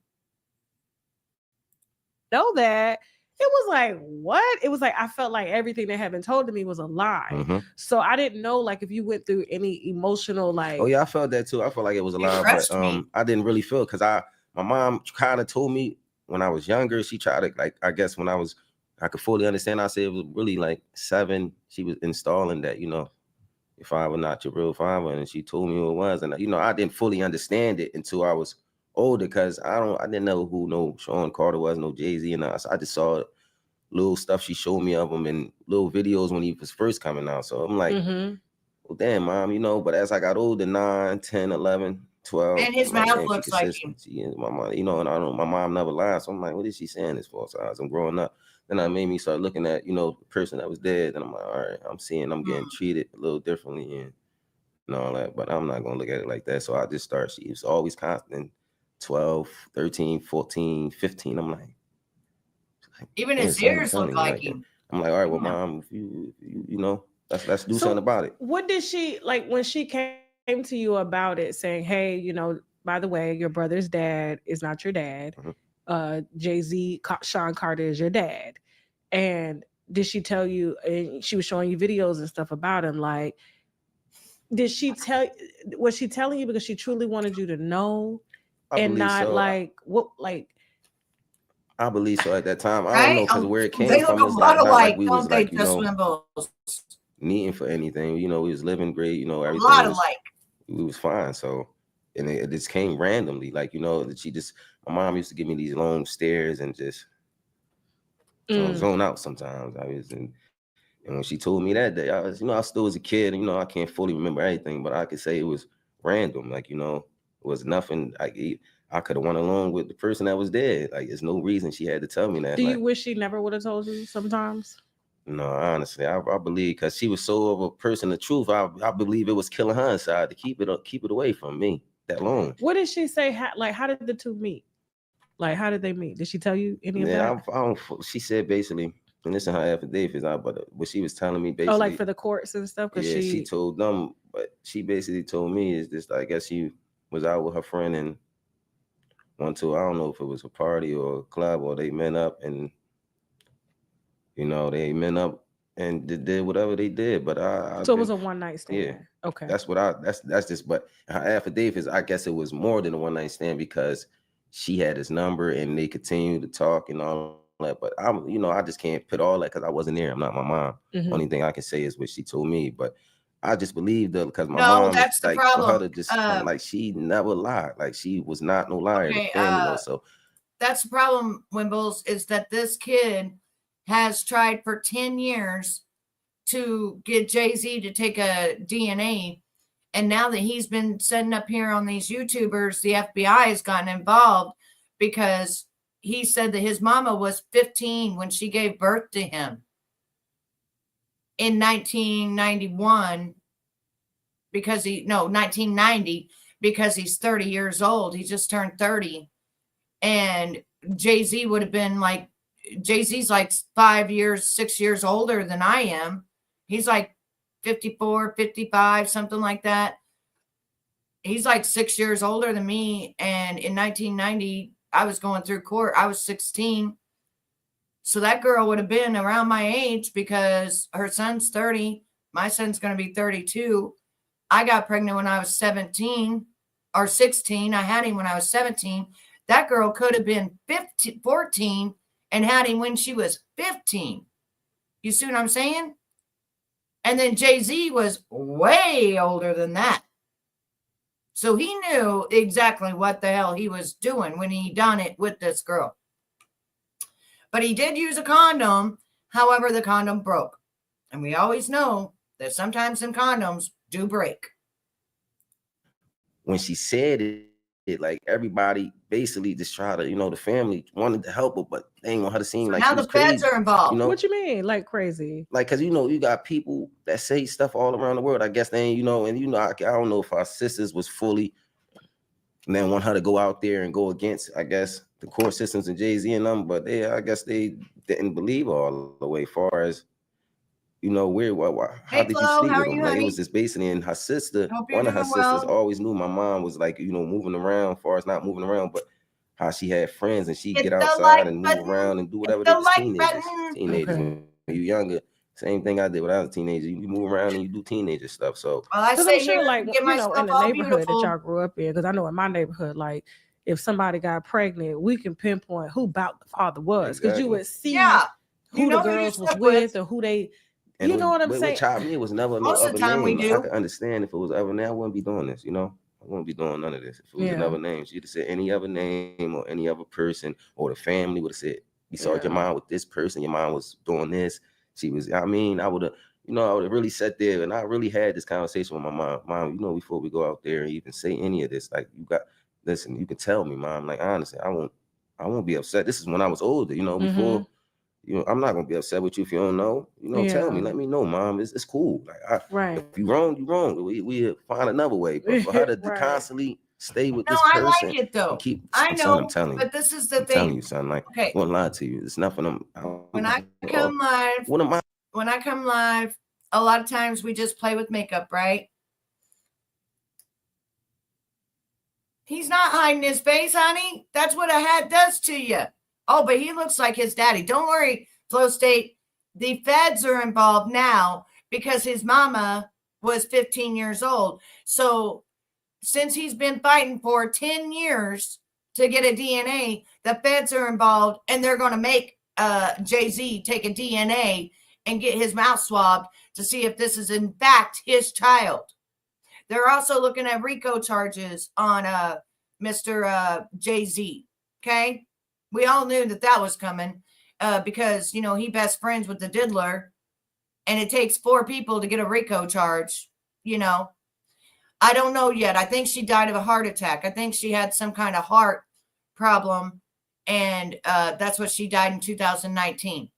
Know that. It was like, what? It was like, I felt like everything that had been told to me was a lie. Mm-hmm. So I didn't know, like, if you went through any emotional, like. Oh, yeah, I felt that too. I felt like it was a lie, but I didn't really feel, because my mom kind of told me when I was younger, she tried to, like, I guess when I could fully understand, I said it was really like 7. She was installing that, your father not your real father. And she told me who it was. And, I didn't fully understand it until I was older, because I didn't know who no Sean Carter was, no JayZ, and I just saw little stuff she showed me of him and little videos when he was first coming out. So I'm like, well, damn, Mom, but as I got older, 9, 10, 11, 12, and his mouth looks like him. She is my mom, and I don't know, my mom never lied. So I'm like, what is she saying this for? So as I'm growing up, then that made me start looking at, the person that was dead, and I'm like, all right, I'm getting treated a little differently and all that, but I'm not gonna look at it like that. So I just start, she was always constant. 12, 13, 14, 15. I'm like, even his ears look like him. I'm like, all right, well, Mom, if you let's do something about it. What did she, like, when she came to you about it, saying, hey, by the way, your brother's dad is not your dad. JayZ, Sean Carter is your dad. And did she tell you, and she was showing you videos and stuff about him, like, was she telling you because she truly wanted you to know? And not so. I believe so at that time. I don't know, because where it came from is not like we was like, needing for anything. We was living great, everything. A lot alike. We was fine. So, and it just came randomly. Like, my mom used to give me these long stares and just zone out sometimes. And when she told me that day, I was, I still was a kid, I can't fully remember everything, but I could say it was random. Like, it was nothing. Like, I could have went along with the person that was dead. Like, there's no reason she had to tell me that. Do you wish she never would have told you sometimes? No, honestly, I believe because she was so of a person of truth. I believe it was killing her inside to keep it away from me that long. What did she say? How did the two meet? Like, how did they meet? Did she tell you any of that? I don't. She said basically, and this in her affidavits out, but what she was telling me basically. Oh, like for the courts and stuff. Cause yeah, she told them, but she basically told me is this. I guess she was out with her friend and went to, I don't know if it was a party or a club, or they met up and they met up and did whatever they did. But so it was a one night stand. Yeah. Okay. That's what that's just. But her affidavits, I guess it was more than a one night stand because she had his number and they continued to talk and all that. But I just can't put all that because I wasn't there. I'm not my mom. Mhm. Only thing I can say is what she told me. But I just believe that because my No, mom, that's the like, problem. for her to just like, she never lied. Like, she was not no liar in the family. So that's the problem, Wimbles, is that this kid has tried for 10 years to get JayZ to take a DNA. And now that he's been setting up here on these YouTubers, the FBI has gotten involved because he said that his mama was 15 when she gave birth to him in 1991 1990, because he's 30 years old. He just turned 30. And JayZ would have been like, JayZ's like 6 years older than I am. He's like 54, 55, something like that. He's like 6 years older than me. And in 1990, I was going through court. I was 16. So that girl would have been around my age because her son's 30. My son's going to be 32. I got pregnant when I was 17 or 16. I had him when I was 17. That girl could have been 14 and had him when she was 15. You see what I'm saying? And then JayZ was way older than that. So he knew exactly what the hell he was doing when he done it with this girl. But he did use a condom. However, the condom broke. And we always know that sometimes some condoms do break. When she said it, like, everybody basically just tried to, the family wanted to help her, but they didn't want her to seem like now she was the feds crazy, are involved. What you mean, like crazy? Like, because you got people that say stuff all around the world. I guess they ain't, and I don't know if our sisters was fully, and then want her to go out there and go against, I guess, the court systems and JayZ and them, but I guess they didn't believe her all the way. Far as how did you sleep with him? Like, it was just basically, and her sister, one of her sisters always knew my mom was like, moving around, far as not moving around, but how she had friends and she'd get outside and move around and do whatever they was teenagers. Okay. When you're younger, same thing I did when I was a teenager. You move around and you do teenager stuff. So I'm sure, like, in the neighborhood that y'all grew up in, because I know in my neighborhood, like, if somebody got pregnant, we can pinpoint who about the father was, because you would see who the girls was with or who they. And know what I'm saying? Child, me, it was never most no of the other time name. we do. I could understand if it was other name. I wouldn't be doing this, I wouldn't be doing none of this. If it was another name, she'd have said any other name or any other person, or the family would have said, you saw your mom with this person, your mom was doing this. She was, I would have, I would have really sat there and I really had this conversation with my mom. Mom, before we go out there and even say any of this, like, listen, you can tell me, Mom, like, honestly, I won't be upset. This is when I was older, before. I'm not gonna be upset with you if you don't know. Tell me, let me know, Mom. It's cool. Like, if you wrong, you wrong. We find another way. But for her to constantly stay with this person, I like it though. I know, I'm telling you. But this is the I'm thing. telling you, son. Like, I won't lie to you. It's nothing. When I come live, a lot of times we just play with makeup, right? He's not hiding his face, honey. That's what a hat does to you. Oh, but he looks like his daddy. Don't worry, Flow State. The feds are involved now because his mama was 15 years old. So since he's been fighting for 10 years to get a DNA, the feds are involved and they're going to make JayZ take a DNA and get his mouth swabbed to see if this is in fact his child. They're also looking at RICO charges on Mr. JayZ. Okay. We all knew that was coming because, he best friends with the diddler and it takes 4 people to get a RICO charge. I don't know yet. I think she died of a heart attack. I think she had some kind of heart problem and that's what she died in 2019.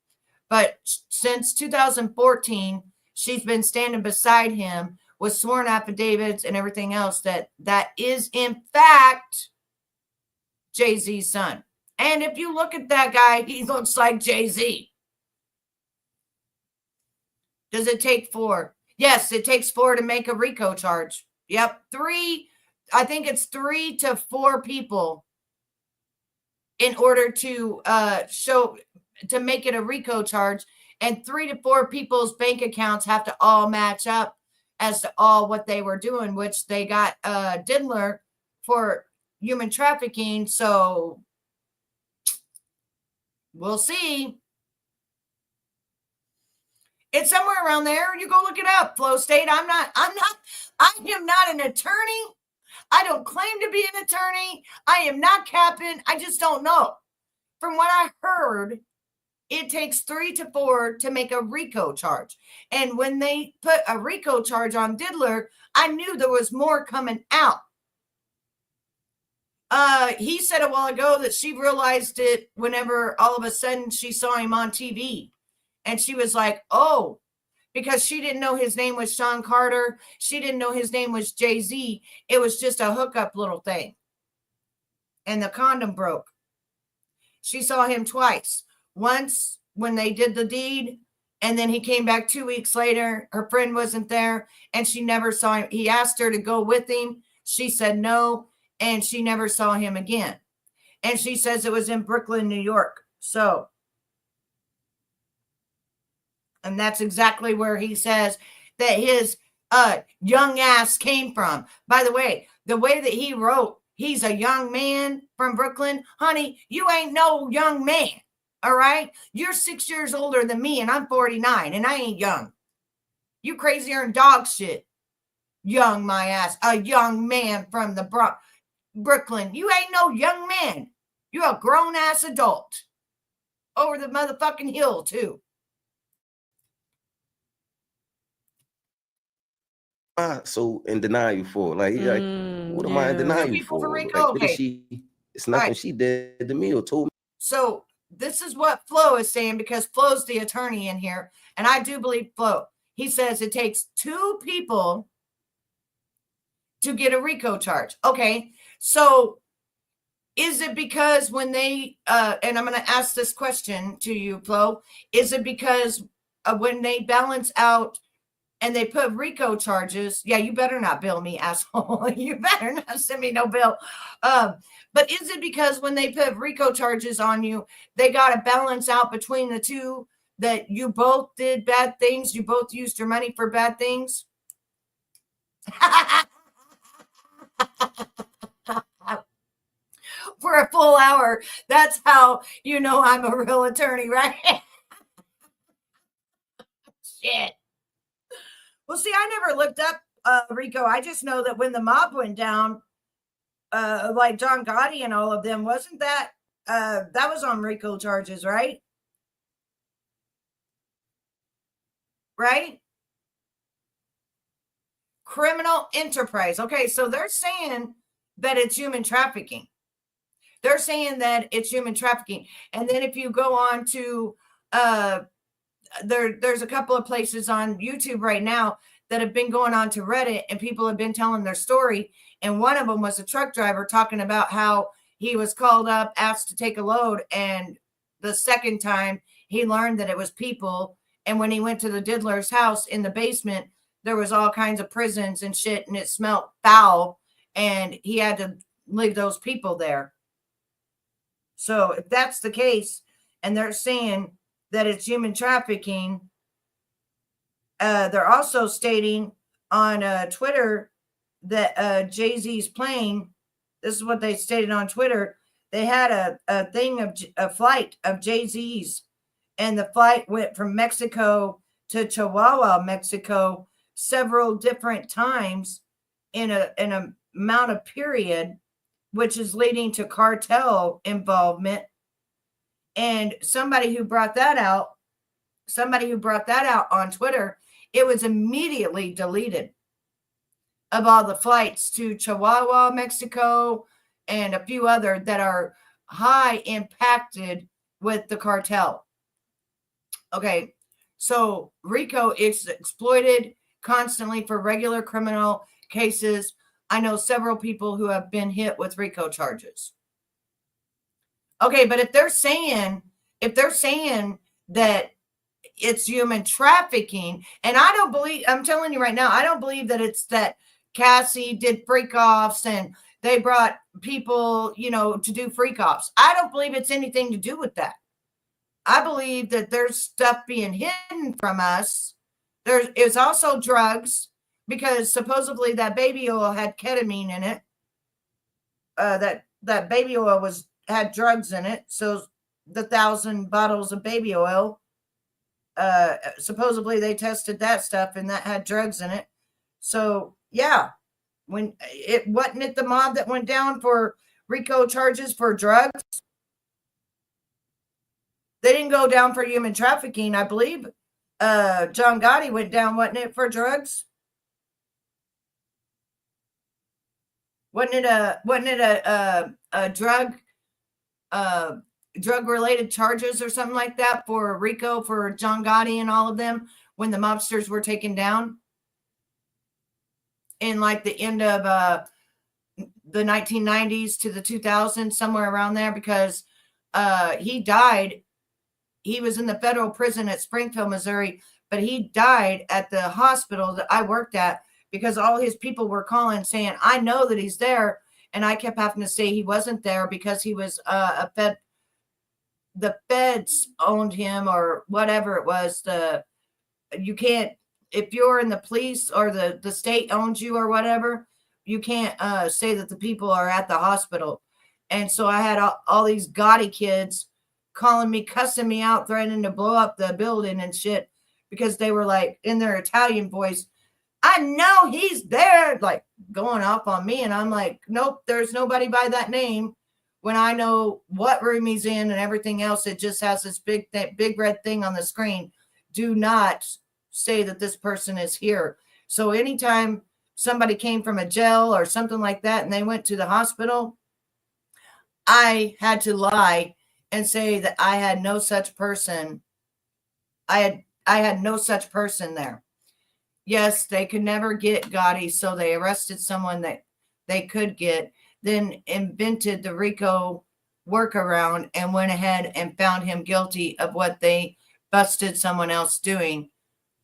But since 2014, she's been standing beside him with sworn affidavits and everything else that is in fact JayZ's son. And if you look at that guy, he looks like JayZ. Does it take 4? Yes, it takes 4 to make a RICO charge. Yep, 3. I think it's 3 to 4 people in order to make it a RICO charge, and 3 to 4 people's bank accounts have to all match up as to all what they were doing, which they got Diddler for human trafficking. So we'll see. It's somewhere around there. You go look it up, Flow State. I am not an attorney. I don't claim to be an attorney. I am not capping. I just don't know. From what I heard, it takes 3 to 4 to make a RICO charge. And when they put a RICO charge on Diddler, I knew there was more coming out. He said a while ago that she realized it whenever all of a sudden she saw him on TV. And she was like, oh, because she didn't know his name was Sean Carter. She didn't know his name was JayZ. It was just a hookup little thing. And the condom broke. She saw him twice. Once when they did the deed, and then he came back 2 weeks later. Her friend wasn't there, and she never saw him. He asked her to go with him. She said no, and she never saw him again. And she says it was in Brooklyn, New York. So, and that's exactly where he says that his young ass came from. By the way that he wrote, he's a young man from Brooklyn. Honey, you ain't no young man. All right? You're 6 years older than me, and I'm 49, and I ain't young. You crazier than dog shit. Young, my ass. A young man from the Brooklyn. You ain't no young man. You're a grown-ass adult. Over the motherfucking hill, too. So in denial for? Like, what am I in denial for? Like, what is she? It's nothing she did to me or told me. So this is what Flo is saying, because Flo's the attorney in here, and I do believe Flo. He says it takes 2 people to get a RICO charge. Okay, so is it because when they and I'm going to ask this question to you, Flo, is it because when they balance out and they put RICO charges, yeah, you better not bill me, asshole. You better not send me no bill. But is it because when they put RICO charges on you, they got to balance out between the two, that you both did bad things? You both used your money for bad things? For a full hour. That's how you know I'm a real attorney, right? Shit. Well, see, I never looked up RICO. I just know that when the mob went down, like John Gotti and all of them, wasn't that was on RICO charges, right? Right? Criminal enterprise. Okay, so they're saying that it's human trafficking. They're saying that it's human trafficking. And then if you go on to there's a couple of places on YouTube right now that have been going on to Reddit, and people have been telling their story. And one of them was a truck driver talking about how he was called up, asked to take a load. And the second time he learned that it was people. And when he went to the Diddler's house in the basement, there was all kinds of prisons and shit, and it smelled foul. And he had to leave those people there. So if that's the case, and they're saying that it's human trafficking, they're also stating on Twitter that JayZ's plane, this is what they stated on Twitter, they had a flight of JayZ's, and the flight went from Mexico to Chihuahua, Mexico, several different times in a amount of period, which is leading to cartel involvement. And somebody who brought that out on Twitter, it was immediately deleted, of all the flights to Chihuahua, Mexico, and a few other that are high impacted with the cartel. Okay. So RICO is exploited constantly for regular criminal cases. I know several people who have been hit with RICO charges. Okay, but if they're saying that it's human trafficking, and I don't believe, I'm telling you right now, I don't believe that it's that Cassie did freak offs and they brought people, to do freak offs. I don't believe it's anything to do with that. I believe that there's stuff being hidden from us. There is also drugs, because supposedly that baby oil had ketamine in it. That baby oil had drugs in it. So the 1,000 bottles of baby oil, supposedly they tested that stuff and that had drugs in it. So yeah, when it wasn't it the mob that went down for RICO charges for drugs. They didn't go down for human trafficking, I believe. John Gotti went down, wasn't it, for drugs? Wasn't it a drug related charges or something like that for RICO, for John Gotti and all of them, when the mobsters were taken down in like the end of the 1990s to the 2000s, somewhere around there, because he died. He was in the federal prison at Springfield, Missouri, but he died at the hospital that I worked at, because all his people were calling saying, I know that he's there. And I kept having to say he wasn't there because he was the feds owned him or whatever it was. You can't, if you're in the police or the state owns you or whatever, you can't say that the people are at the hospital. And so I had all these Gotti kids calling me, cussing me out, threatening to blow up the building and shit, because they were like, in their Italian voice, I know he's there, like going off on me. And I'm like, nope, there's nobody by that name, when I know what room he's in and everything else. It just has this big red thing on the screen. Do not say that this person is here. So anytime somebody came from a jail or something like that and they went to the hospital, I had to lie and say that I had no such person. I had no such person there. Yes, they could never get Gotti, so they arrested someone that they could get, then invented the RICO workaround and went ahead and found him guilty of what they busted someone else doing.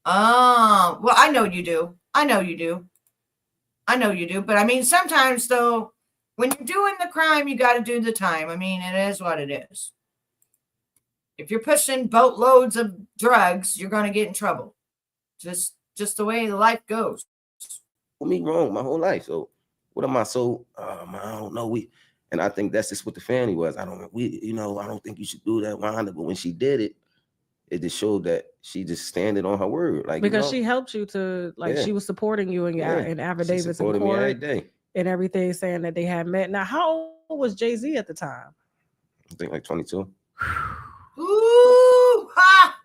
Oh, well, I know you do. But I mean, sometimes though, when you're doing the crime, you got to do the time. I mean, it is what it is. If you're pushing boatloads of drugs, you're going to get in trouble. Just the way the life goes. Me wrong my whole life. So what am I so? I don't know. And I think that's just what the family was. I don't think you should do that, Wanda. But when she did it, it just showed that she just standing on her word, like, because she helped you to, like, she was supporting you in affidavits in court every day and everything, saying that they had met. Now, how old was JayZ at the time? I think like 22. Ooh, ha!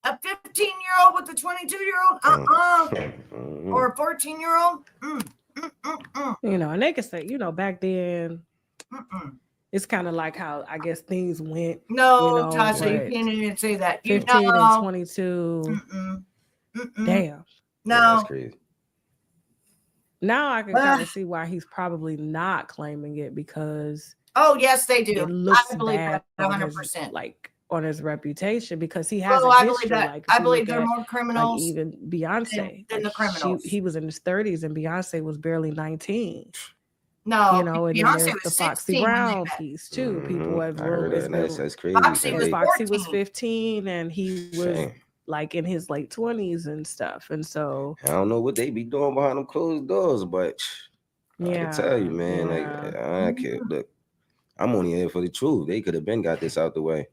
A 15-year-old with a 22-year-old, or a 14-year-old. And they could say, back then, it's kind of like how I guess things went. No, Tasha, you can't even say that. 15 and 22. Damn. No, that's crazy. Now I can kind of see why he's probably not claiming it, because oh yes, they do. It looks I believe bad that 100%. On his reputation, because he has I believe that. I believe there are more criminals. Like even Beyonce, than the criminals. He was in his 30s, and Beyonce was barely 19. No, and Beyonce then there's was the Foxy Brown piece too. People have that's crazy. Foxy was 15, and he was like in his late 20s and stuff. And so I don't know what they be doing behind them closed doors, but I can tell you, man. Like, I can't look. I'm only here for the truth. They could have been got this out the way.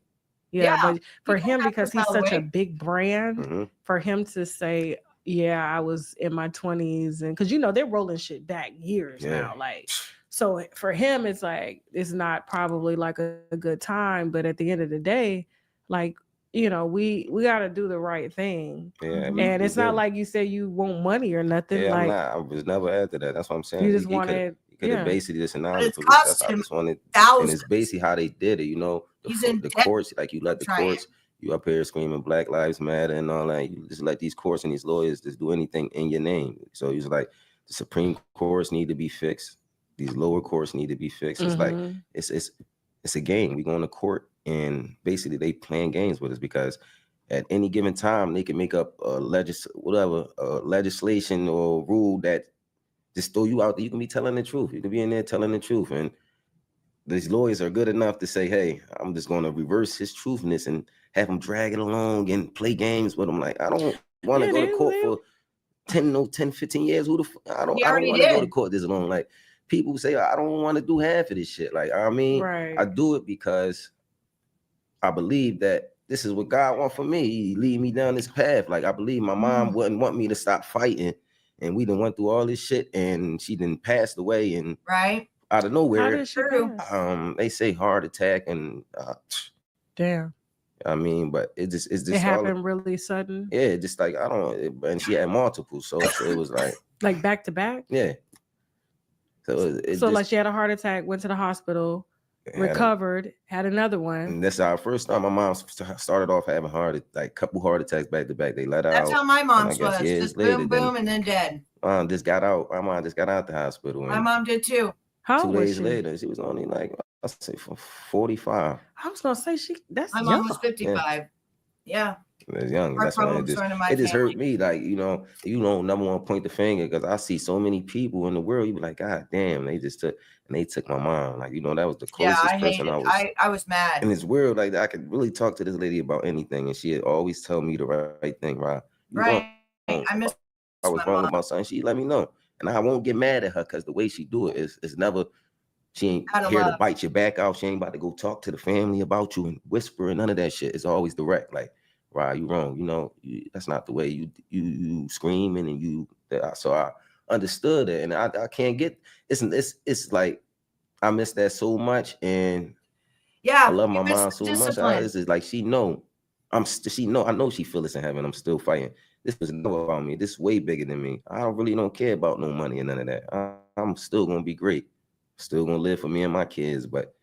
But for him, because he's such a big brand, for him to say, I was in my 20s, and because they're rolling shit back years now, like, so for him it's like, it's not probably like a good time, but at the end of the day, like, we got to do the right thing. And it's not like you say you want money or nothing. I was never after that. That's what I'm saying. You just wanted could have basically just announced it's cost him thousands. and it's basically how they did it. You know, the courts, like you let the courts, you up here screaming Black Lives Matter and all that. You just let these courts and these lawyers just do anything in your name. So he's like, the Supreme Courts need to be fixed. These lower courts need to be fixed. It's like it's a game. We go to court and basically they playing games with us because at any given time they can make up a legislation or rule that just throw you out there. You can be telling the truth. You can be in there telling the truth. And these lawyers are good enough to say, hey, I'm just going to reverse his truthness and have him drag it along and play games with him. Like, I don't want to go to court for 10, 15 years. I don't want to go to court this long. Like, people say, I don't want to do half of this shit. Like, I mean, I do it because I believe that this is what God wants for me. He lead me down this path. Like, I believe my mom wouldn't want me to stop fighting. And we done went through all this shit and she done passed away. And out of nowhere, they say heart attack and damn. I mean, but it's just it happened really sudden. Yeah, just like and she had multiple, so it was like back to back. Yeah. So like she had a heart attack, went to the hospital, recovered, had another one. And that's our first time. My mom started off having couple heart attacks back to back. They let her out. That's how my mom's was. Just boom, boom, and then dead. My mom just got out the hospital. My mom did too. How 2 days later, she was only like, I'll say 45. I was gonna say that's my mom was 55. Yeah. It's young. That's why it just hurt me. Like, you don't never want to point the finger because I see so many people in the world. You be like, God damn, they took my mom. Like, that was the closest person I was mad. And it's weird. Like, I could really talk to this lady about anything, and she'd always tell me the right thing, right? I was wrong with my son. She let me know, and I won't get mad at her because the way she do it is never. She ain't here to bite your back out. She ain't about to go talk to the family about you and whisper and none of that shit. It's always direct. Like, right, you wrong. That's not the way you screaming and you. So I understood it, and I can't get. It's like I miss that so much, and I love my mom so much. This is like she know. I know she feel this in heaven. I'm still fighting. This was never about me. This is way bigger than me. I don't care about no money and none of that. I'm still gonna be great. Still gonna live for me and my kids, but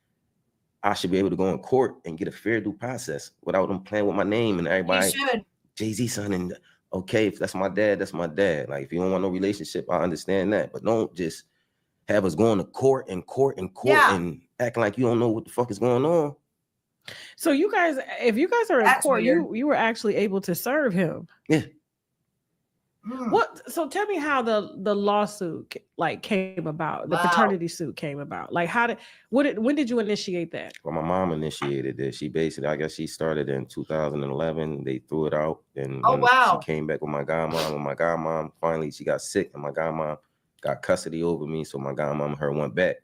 I should be able to go in court and get a fair due process without them playing with my name and everybody. You should. JayZ son, and okay, if that's my dad, that's my dad. Like, if you don't want no relationship, I understand that, but don't just have us going to court and and acting like you don't know what the fuck is going on. So you guys, if you guys are in court, you were actually able to serve him. Yeah. What? So tell me how the lawsuit came about, the paternity suit came about. Like, when did you initiate that? Well, my mom initiated it. She basically, I guess she started in 2011. They threw it out, and she came back with my godmom. When my godmom finally she got sick, and my godmom got custody over me, so my godmom and her went back.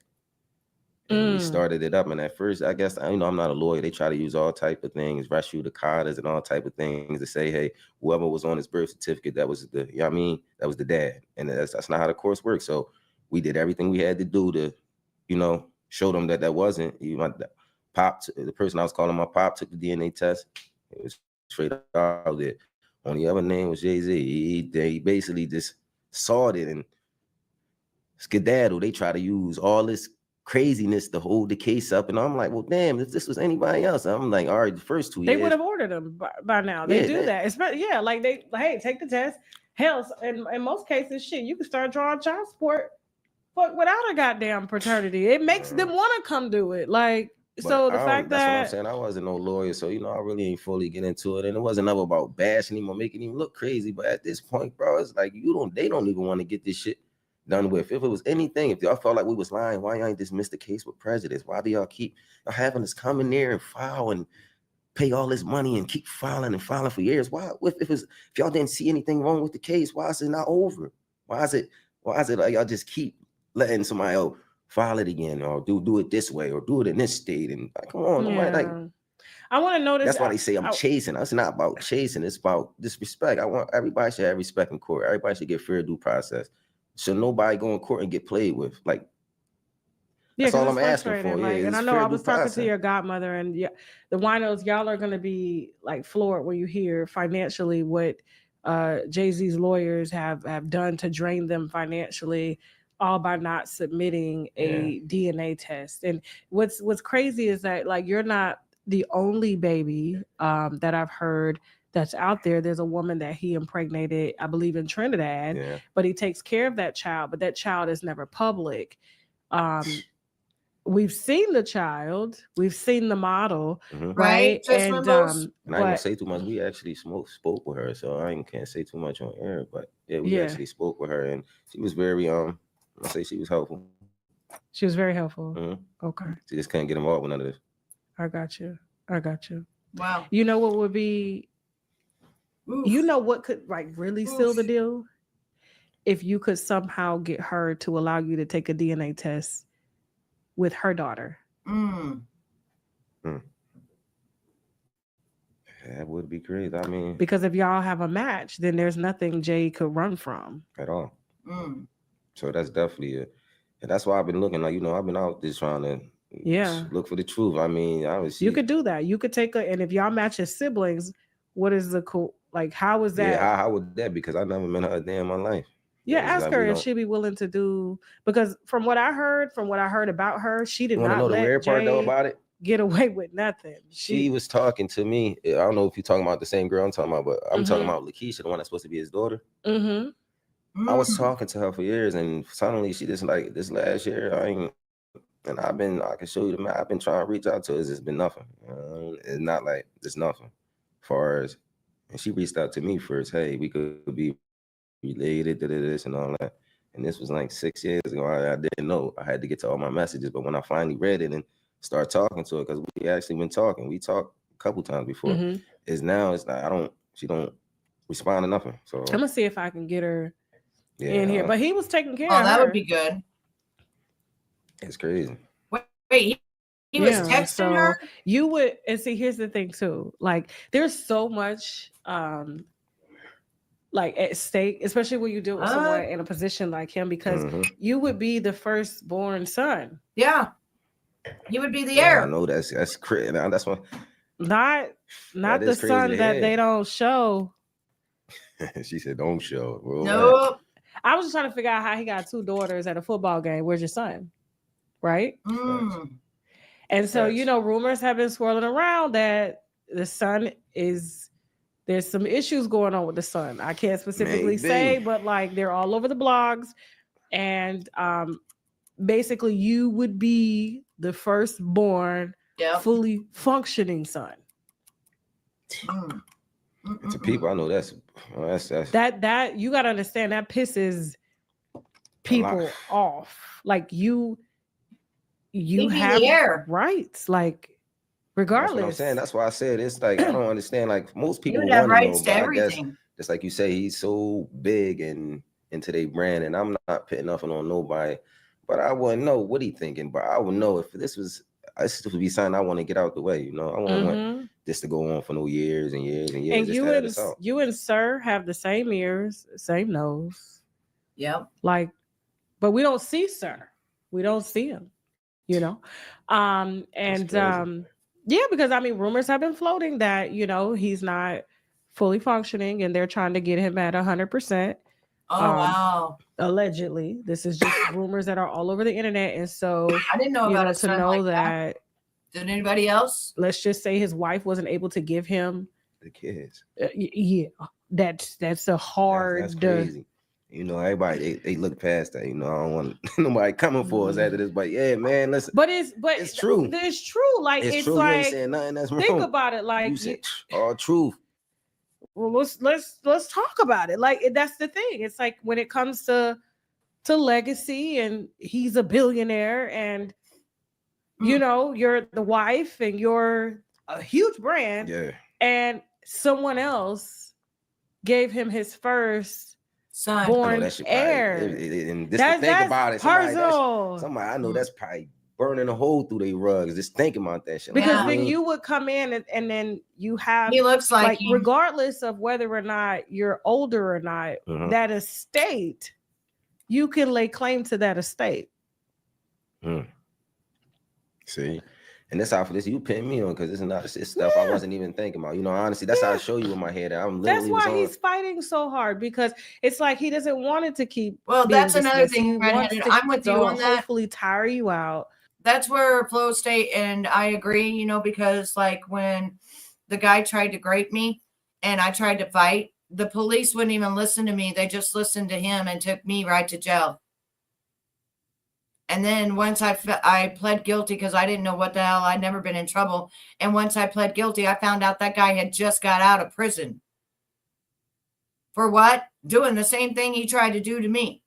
And we started it up, and at first, I guess, I'm not a lawyer. They try to use all type of things, res judicata and all type of things to say, hey, whoever was on his birth certificate, that was that was the dad. And that's not how the course works. So we did everything we had to do to, show them that wasn't. The person I was calling my pop took the DNA test. It was straight out there. Only other name was JayZ. They basically just sawed it and skedaddle. They try to use all this craziness to hold the case up, and I'm like, well, damn, if this was anybody else, I'm like, all right, the first 2 years they would have ordered them by now. They do that. Like hey, take the test. Hell, in most cases, shit, you can start drawing child support without a goddamn paternity. It makes them want to come do it. Like, so the fact that's that what I'm saying, I wasn't no lawyer, so I really ain't fully get into it, and it wasn't ever about bashing him or making him look crazy. But at this point, bro, it's like they don't even want to get this shit done with. If it was anything, if y'all felt like we was lying, why y'all ain't dismiss the case with prejudice? Why do y'all keep having us come in there and file and pay all this money and keep filing for years? Why, if y'all didn't see anything wrong with the case, why is it not over? Why is it like y'all just keep letting somebody else file it again, or do it this way, or do it in this state? And come on, I want to notice. That's why they say I'm chasing. It's not about chasing. It's about disrespect. Everybody should have respect in court. Everybody should get fair due process. Should nobody go in court and get played with? Like, that's all I'm asking for. And I know I was talking to your godmother, and the winos, y'all are going to be like floored when you hear financially what JayZ's lawyers have done to drain them financially. all by not submitting a DNA test. And what's crazy is that like you're not the only baby that I've heard that's out there. There's a woman that he impregnated, I believe in Trinidad, but he takes care of that child, but that child is never public. We've seen the child, we've seen the model, right? And I ain't gonna say too much. We actually spoke with her, so I can't say too much on air. But we actually spoke with her, and she was very I say she was helpful. She was very helpful. Okay. She just couldn't get involved with none of this. I got you. Wow. You know what would be? Oof. You know what could like really seal the deal? If you could somehow get her to allow you to take a DNA test with her daughter. That would be great. I mean, because if y'all have a match, then there's nothing Jay could run from at all. So that's definitely it. And that's why I've been looking like, I've been out just trying to look for the truth. I mean, obviously you could do that. You could take and if y'all match as siblings, what is the cool, like, how is that? Yeah, how would that be? Because I never met her a day in my life. Yeah, ask her if she'd be willing to do, because from what I heard about her, she did not let the weird part though about it? Get away with nothing. She was talking to me. I don't know if you're talking about the same girl I'm talking about, but I'm talking about Lakeisha, the one that's supposed to be his daughter. I was talking to her for years, and suddenly she just like this last year, I can show you the map. I've been trying to reach out to her. It's just been nothing. It's not like it's nothing. As far as, and she reached out to me first. Hey, we could be related to this and all that. And this was like 6 years ago. I didn't know. I had to get to all my messages. But when I finally read it and started talking to her, because we actually been talking. We talked a couple times before. It's like she don't respond to nothing. So I'm gonna see if I can get her in here. But he was taking care of her. That would be good. It's crazy. Wait, he was texting her? You would, and see, here's the thing too. Like, there's so much like at stake, especially when you deal with someone in a position like him, because you would be the firstborn son. Yeah. You would be the heir. I know that's crazy. That's what not the son that they don't show. She said don't show. Nope. I was just trying to figure out how he got 2 daughters at a football game. Where's your son? Right? And so, rumors have been swirling around that the son there's some issues going on with the son. I can't specifically say, but like they're all over the blogs. And basically you would be the firstborn, fully functioning son. To people, I know that's that you got to understand that pisses people off. Like you have rights, like regardless. That's what I'm saying. That's why I said it's like I don't understand. Like most people have rights to everything. Just like you say, he's so big and into their brand, and I'm not putting nothing on nobody. But I wouldn't know what he thinking. But I would know if this would be something I want to get out the way. I want this to go on for no years and years and years. And you and Sir have the same ears, same nose. Yep. Like, but we don't see Sir. We don't see him. Because I mean, rumors have been floating that he's not fully functioning, and they're trying to get him at 100%. Oh wow! Allegedly, this is just rumors that are all over the internet, and so I didn't know about to know that. Did anybody else? Let's just say his wife wasn't able to give him the kids. That's a hard. That's crazy. Everybody they look past that. I don't want nobody coming for us after this. But yeah, man, listen. But it's true. It's true. Like it's true. Like you ain't saying nothing that's wrong. Think about it. Like you said all truth. Well, let's talk about it. Like that's the thing. It's like when it comes to legacy, and he's a billionaire, and you're the wife, and you're a huge brand. Yeah. And someone else gave him his first son born heir. And this to think about it. Somebody I know that's probably burning a hole through their rugs just thinking about that shit. Because then you would come in and then you have, he looks like regardless of whether or not you're older or not, that estate, you can lay claim to that estate. See, And this outfit, this you pin me on because it's stuff I wasn't even thinking about. You know, honestly, that's how I show you in my head. That's why he's fighting so hard, because it's like he doesn't want it to keep. Well, that's another dismissed. thing. I'm with you on that. Hopefully, tire you out. That's where flow state, and I agree. You know, because like when the guy tried to grape me, and I tried to fight, the police wouldn't even listen to me. They just listened to him and took me right to jail. And then once I pled guilty because I didn't know what the hell, I'd never been in trouble. And once I pled guilty, I found out that guy had just got out of prison. For what? Doing the same thing he tried to do to me.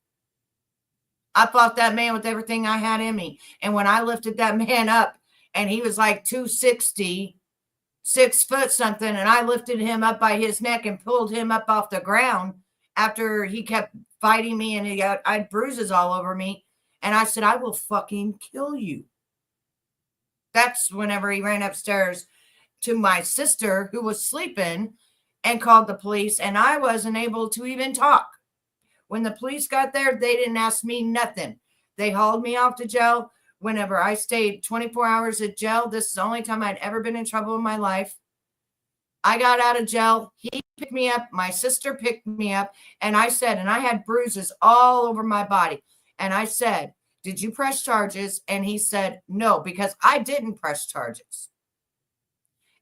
I fought that man with everything I had in me. And when I lifted that man up, and he was like 260, 6 foot something, and I lifted him up by his neck and pulled him up off the ground after he kept fighting me, and I had bruises all over me. And I said, I will fucking kill you. That's whenever he ran upstairs to my sister who was sleeping and called the police. And I wasn't able to even talk. When the police got there, they didn't ask me nothing. They hauled me off to jail. Whenever I stayed 24 hours at jail, this is the only time I'd ever been in trouble in my life. I got out of jail. He picked me up. My sister picked me up. And I said, and I had bruises all over my body. And I said, did you press charges? And he said, no, because I didn't press charges.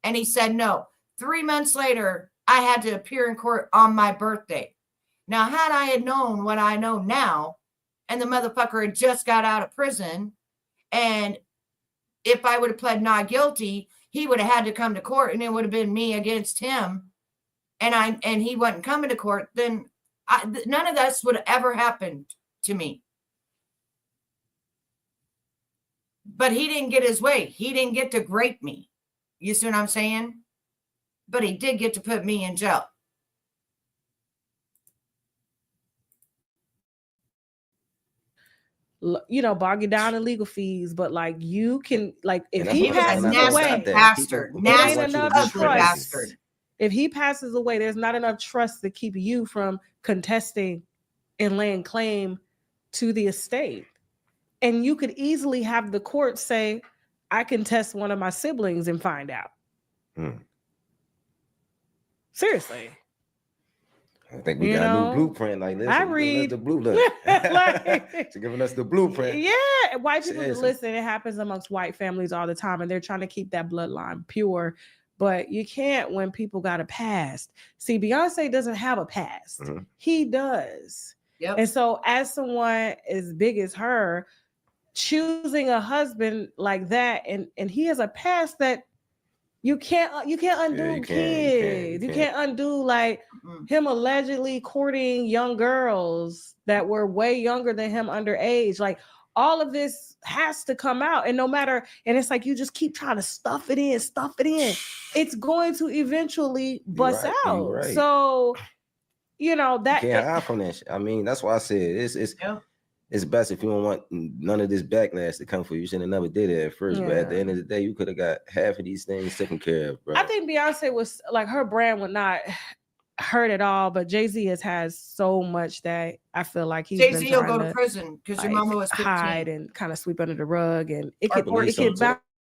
And he said, no. 3 months later, I had to appear in court on my birthday. Now, had I had known what I know now, and the motherfucker had just got out of prison, and if I would have pled not guilty, he would have had to come to court, and it would have been me against him, and he wasn't coming to court, then none of this would have ever happened to me. But he didn't get his way. He didn't get to grape me. You see what I'm saying? But he did get to put me in jail. You know, bog you down in legal fees, but like you can, like if he was a passes nasty away, bastard, it ain't enough trust. Bastard. If he passes away, there's not enough trust to keep you from contesting and laying claim to the estate. And you could easily have the court say, I can test one of my siblings and find out. Seriously. I think we got a new blueprint. Like this, I read the blueprint. She's giving us the blueprint. Yeah, white people listen. It happens amongst white families all the time, and they're trying to keep that bloodline pure. But you can't when people got a past. See, Beyonce doesn't have a past. He does. Yep. And so, as someone as big as her, choosing a husband like that, and he has a past that you can't undo. You can't undo like him allegedly courting young girls that were way younger than him underage. Like all of this has to come out, and no matter, and it's like you just keep trying to stuff it in. It's going to eventually bust out. Right. So you know that you can't hide from that shit. I mean, that's why I said it's best if you don't want none of this backlash to come for you. You shouldn't have never did it at first. But at the end of the day, you could have got half of these things taken care of, bro. I think Beyonce was like, her brand would not hurt at all, but JayZ has so much that I feel like he's JayZ will go to prison because your mama was 15. Hide and kind of sweep under the rug, and it could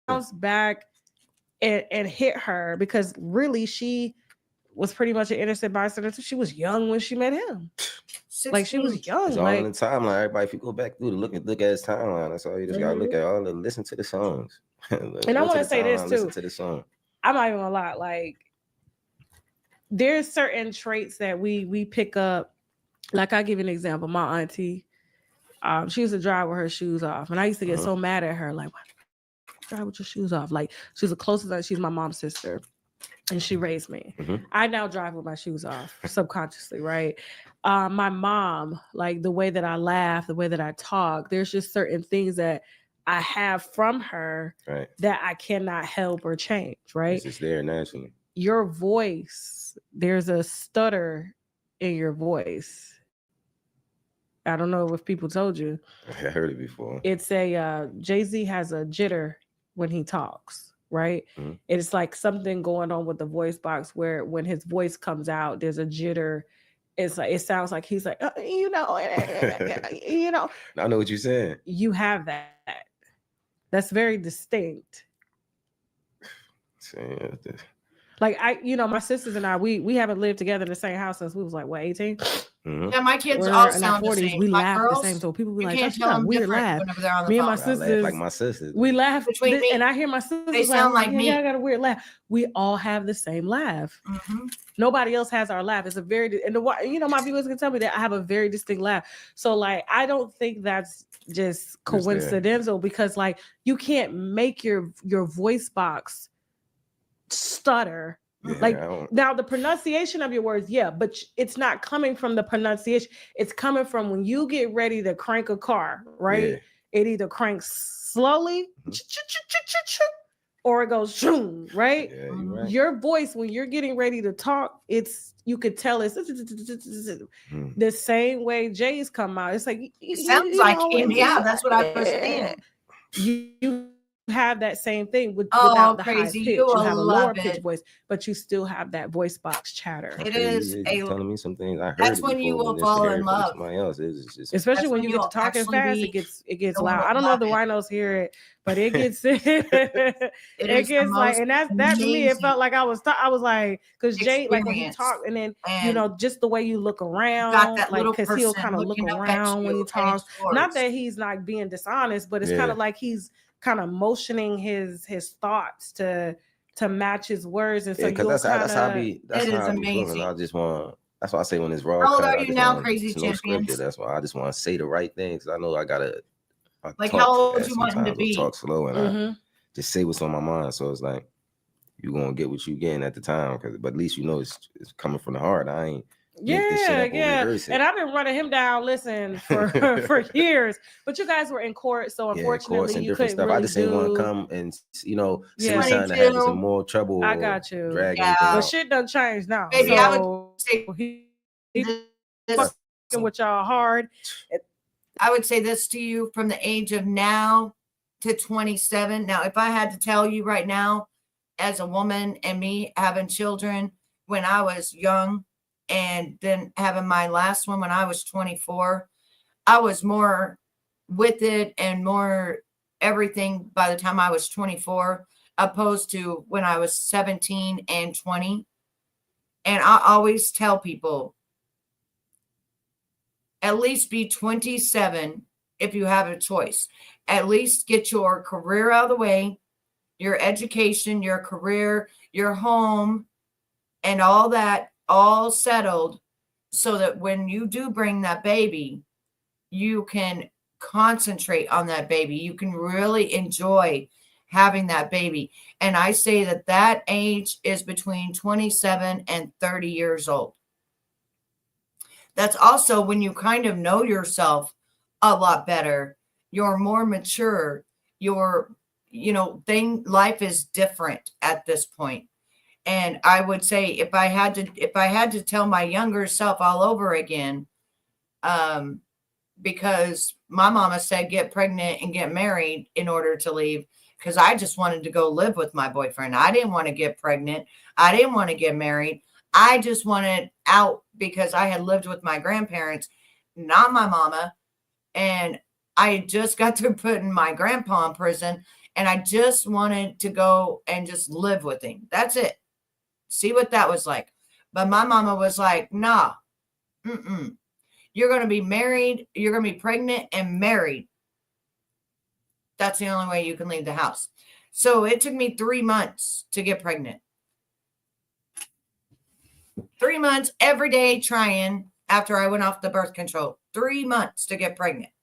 bounce back and hit her, because really she was pretty much an innocent bystander. She was young when she met him. 16. Like she was young. It's all in the timeline. Everybody, if you go back through look at his timeline, that's all you just gotta look at. All the listen to the songs. And I want to say this too. Listen to the song. I'm not even gonna lie. Like there's certain traits that we pick up. Like I give you an example. My auntie, she used to drive with her shoes off, and I used to get so mad at her. Like, why drive with your shoes off? Like she's the closest. She's my mom's sister. And she raised me. I now drive with my shoes off subconsciously, right? My mom, like the way that I laugh, the way that I talk, there's just certain things that I have from her that I cannot help or change, right? It's just there naturally. Your voice, there's a stutter in your voice. I don't know if people told you. I heard it before. It's a JayZ has a jitter when he talks. Right. It's like something going on with the voice box where when his voice comes out, there's a jitter. It's like, it sounds like he's like, you know. I know what you're saying. You have that. That's very distinct. Like my sisters and I, we haven't lived together in the same house since we was like what 18. Yeah, my kids We're all in our sound the 40s. same. We My laugh girls, the same. So people be you like, can't "That's tell got a them weird different laugh." whenever they're on the Me and phone. my sisters, like my sisters. we laugh Between me, and I hear my sisters they sound like me. Yeah, I got a weird laugh. We all have the same laugh. Mm-hmm. Nobody else has our laugh. It's a very my viewers can tell me that I have a very distinct laugh. So like, I don't think that's just coincidental because like you can't make your voice box stutter. Yeah, like now the pronunciation of your words, but it's not coming from the pronunciation. It's coming from when you get ready to crank a car, right? Yeah. It either cranks slowly or it goes zoom, right? Yeah, you're right. Your voice when you're getting ready to talk, you could tell it's the same way Jay's come out. It's like it sounds like him. Yeah, that's what I was saying. You have that same thing without the crazy. high pitch. You have a lower pitch voice, but you still have that voice box chatter. It is telling me some things I heard. That's when you will fall in love. Somebody else. It's just, especially when you get to talking fast, it gets loud. I don't know if the winos hear it, but it gets it gets like, and that to me, it felt like I was like, because Jay, like when he talked, and then just the way you look around, like because he'll kind of look around when he talks. Not that he's not being dishonest, but it's kind of like he's kind of motioning his thoughts to match his words, and so that's how I be. That's it how is I be amazing. feeling. I just want. That's why I say when it's raw. How old are you now, crazy champions? That's why I just want to say the right things. I know I gotta. Like how old you want him to be? Talk slow and I just say what's on my mind. So it's like you gonna get what you getting at the time, but at least it's coming from the heart. I ain't. Yeah. And I've been running him down, listen, for years. But you guys were in court, so unfortunately you couldn't really I just didn't want to come and say something to have some more trouble. I got you. But shit done changed now. Baby, so I would say he's fucking with y'all hard. I would say this to you from the age of now to 27. Now, if I had to tell you right now, as a woman and me having children when I was young, and then having my last one when I was 24, I was more with it and more everything by the time I was 24, opposed to when I was 17 and 20. And I always tell people, at least be 27 if you have a choice. At least get your career out of the way, your education, your career, your home, and all that all settled, so that when you do bring that baby, you can concentrate on that baby. You can really enjoy having that baby. And I say that age is between 27 and 30 years old. That's also when you kind of know yourself a lot better. You're more mature. Life is different at this point. And I would say if I had to tell my younger self all over again, because my mama said get pregnant and get married in order to leave, because I just wanted to go live with my boyfriend. I didn't want to get pregnant. I didn't want to get married. I just wanted out because I had lived with my grandparents, not my mama. And I just got through putting my grandpa in prison, and I just wanted to go and just live with him. That's it. See what that was like. But my mama was like, nah, you're going to be married. You're going to be pregnant and married. That's the only way you can leave the house. So it took me 3 months to get pregnant. 3 months every day trying after I went off the birth control. 3 months to get pregnant.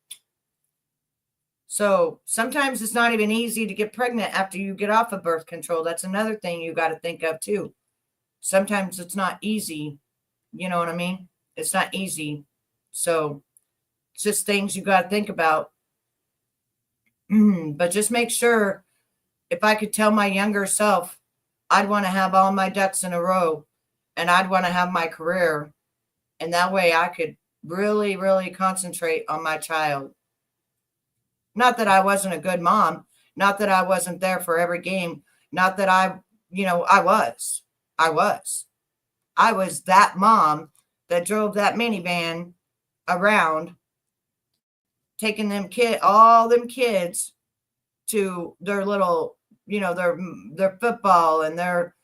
So sometimes it's not even easy to get pregnant after you get off of birth control. That's another thing you got to think of too. Sometimes it's not easy. You know what I mean? It's not easy. So it's just things you got to think about. But just make sure, if I could tell my younger self, I'd want to have all my ducks in a row, and I'd want to have my career. And that way I could really, really concentrate on my child. Not that I wasn't a good mom. Not that I wasn't there for every game. Not that I was. I was that mom that drove that minivan around, taking all them kids to their little you know, their football and their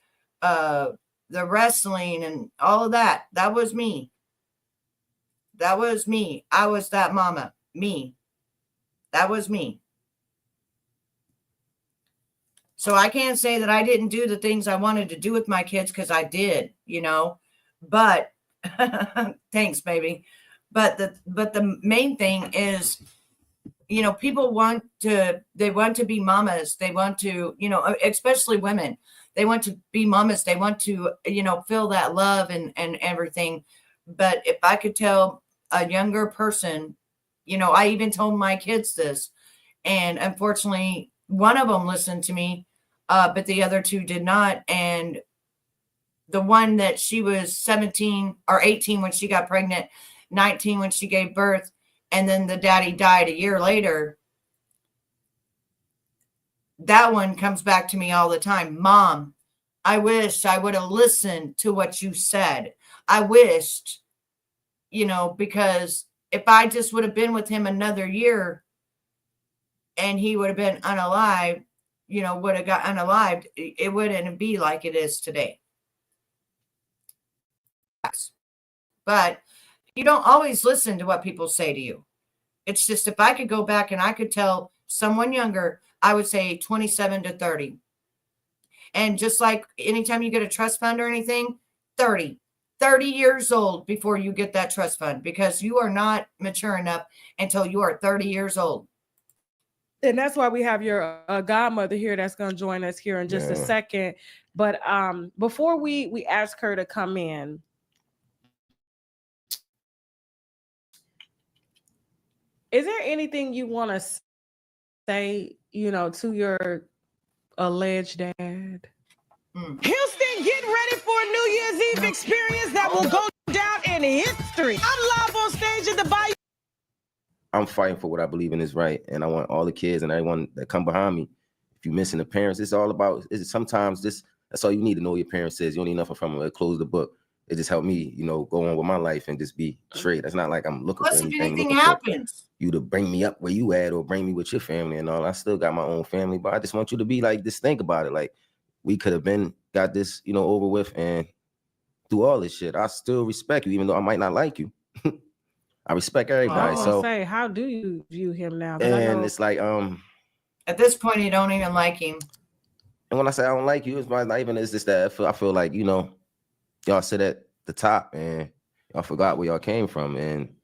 wrestling and all of that. That was me. That was me. I was that mama. Me. That was me. So I can't say that I didn't do the things I wanted to do with my kids, because I did, you know. But thanks, baby. But the main thing is, you know, people want to be mamas. They want to, you know, especially women. They want to be mamas. They want to, you know, feel that love and everything. But if I could tell a younger person, you know, I even told my kids this, and unfortunately, one of them listened to me, but the other two did not. And the one that she was 17 or 18 when she got pregnant, 19 when she gave birth, and then the daddy died a year later. That one comes back to me all the time. Mom, I wish I would have listened to what you said. I wished, you know, because if I just would have been with him another year and he would have been unalive, you know, would have got unalived, it wouldn't be like it is today. But you don't always listen to what people say to you. It's just, if I could go back and I could tell someone younger, I would say 27 to 30. And just like anytime you get a trust fund or anything, 30 years old before you get that trust fund, because you are not mature enough until you are 30 years old. And that's why we have your godmother here that's going to join us here in just a second. But before we ask her to come in, is there anything you want to say, you know, to your alleged dad? Houston, get ready for a New Year's Eve experience that will go down in history. I'm live on stage at the Bayou. I'm fighting for what I believe in is right, and I want all the kids and everyone that come behind me. If you're missing the parents, it's all about. Sometimes that's all you need to know. Your parents says you don't need nothing from them. Close the book. It just helped me, you know, go on with my life and just be straight. That's not like I'm looking for anything. If anything happens, you to bring me up where you at or bring me with your family and all. I still got my own family, but I just want you to be like, just think about it. Like, we could have got this, you know, over with and do all this shit. I still respect you, even though I might not like you. I respect everybody. So say, how do you view him now? And it's like, at this point, you don't even like him. And when I say I don't like you, it's not even, it's just that I feel like, you know, y'all sit at the top and y'all forgot where y'all came from. And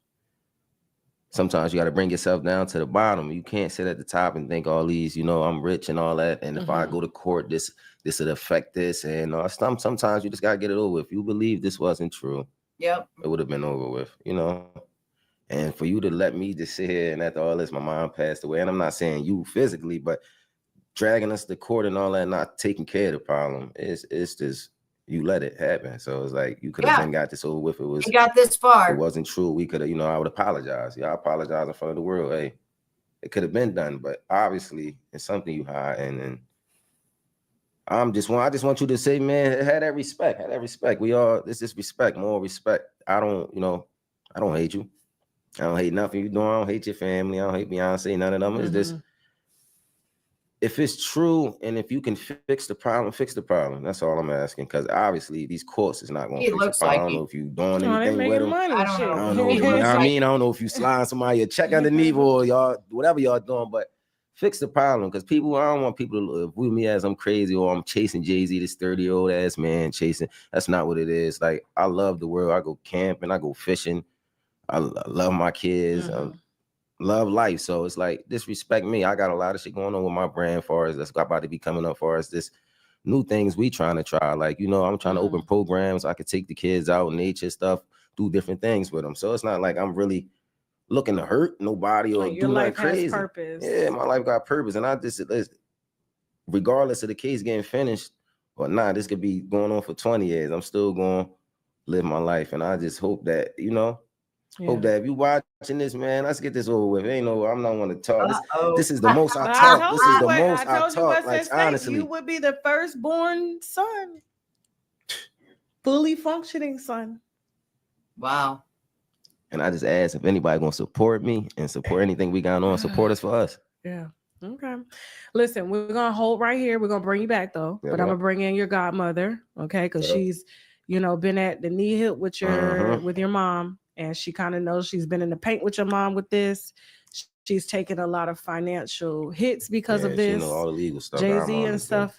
sometimes you got to bring yourself down to the bottom. You can't sit at the top and think all these, you know, I'm rich and all that. And if I go to court, this would affect this. And sometimes you just got to get it over with. If you believe this wasn't true, it would have been over with, you know. And for you to let me just sit here and after all this, my mom passed away. And I'm not saying you physically, but dragging us to court and all that, not taking care of the problem. It's just, you let it happen. So it's like, you could have got this over with. You got this far. It wasn't true. We could have, you know, I would apologize. Yeah, I apologize in front of the world. Hey, it could have been done, but obviously it's something you hide. And I just want you to say, man, have that respect. Have that respect. This is respect, more respect. I don't hate you. I don't hate nothing you doing. I don't hate your family. I don't hate Beyonce, none of them. It's just, if it's true and if you can fix the problem, fix the problem. That's all I'm asking. Because obviously these courts is not going to fix the problem. I don't know if you doing anything with them. I don't know. You know what I mean? I don't know if you slide somebody a check underneath or y'all, whatever y'all doing, but fix the problem. Because I don't want people to view me as I'm crazy or I'm chasing JayZ, this 30-year-old ass man chasing. That's not what it is. Like, I love the world. I go camping. I go fishing. I love my kids. Love life. So it's like, disrespect me. I got a lot of shit going on with my brand as far as that's about to be coming up for us. This new things we trying to try. Like, you know, I'm trying to open programs. I could take the kids out, nature stuff, do different things with them. So it's not like I'm really looking to hurt nobody or do nothing crazy. Has purpose. Yeah, my life got purpose. And I just, regardless of the case getting finished or not, this could be going on for 20 years. I'm still going to live my life. And I just hope that, you know, hope that if you watching this, man, let's get this over with. I'm not want to talk. This is the most I talk. This is the most I talk. Like, honestly, you would be the firstborn son, fully functioning son. Wow. And I just ask if anybody gonna support me and support anything we got on, support us for us. Yeah. Okay. Listen, we're gonna hold right here. We're gonna bring you back though, Yeah, but I'm gonna bring in your godmother, okay? Because Yeah. she's, been at the knee hip with your mom, and she kind of knows she's been in the paint with your mom with this. She's taken a lot of financial hits because of this. She know all the legal stuff. JayZ and stuff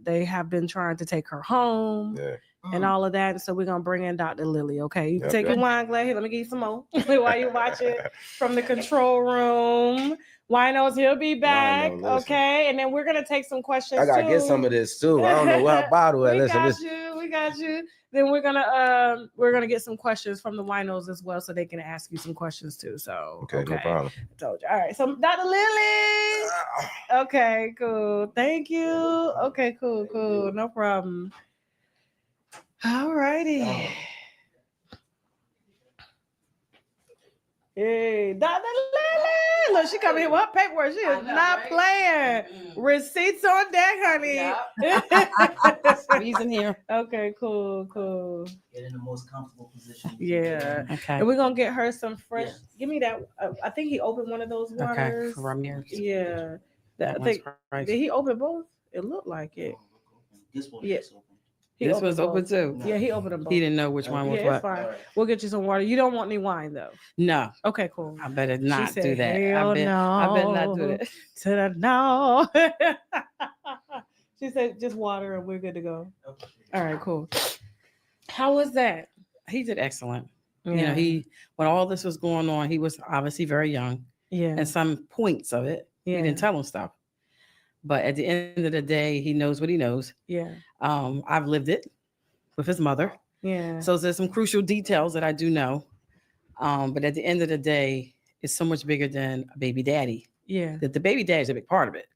they have been trying to take her home. Yeah. And all of that. And so we're gonna bring in Dr. Lily. Okay. You Yep, take your wine glass here. Let me give you some more while you watch it from the control room. Winos, he'll be back. Wino, okay. And then we're gonna take some questions. I gotta too. get some of this too. I don't know what bottle. We got you. Then we're gonna get some questions from the winos as well, so they can ask you some questions too. So Okay, no problem. I told you. All right. So Dr. Lily. Okay, cool. Thank you. Okay, cool. No problem. All righty. Hey, Dr. Lily. Look, she coming here with her paperwork. She is not playing. Receipts on deck, honey. He's in here. Okay, cool. Get in the most comfortable position. Yeah. Okay. And we're going to get her some fresh. Yes. Give me that. I think he opened one of those waters. Okay. From here. Yeah. That I think, one's right. did he open both? It looked like it. This one Yeah. is open. He This opened was open both. too. Yeah, he opened them both. He didn't know which one was Yeah, it's what. fine. We'll get you some water. You don't want any wine though. No, Okay, cool. I better not said, do that. "Hell I better not do no." that. To the no. She said just water and we're good to go. Okay. All right, cool. How was that? He did excellent. Yeah. You know, when all this was going on, he was obviously very young, Yeah. and some points of it, Yeah. he didn't tell him stuff. But at the end of the day, he knows what he knows. Yeah. I've lived it with his mother. Yeah. So there's some crucial details that I do know. But at the end of the day, it's so much bigger than a baby daddy. Yeah. The baby daddy is a big part of it.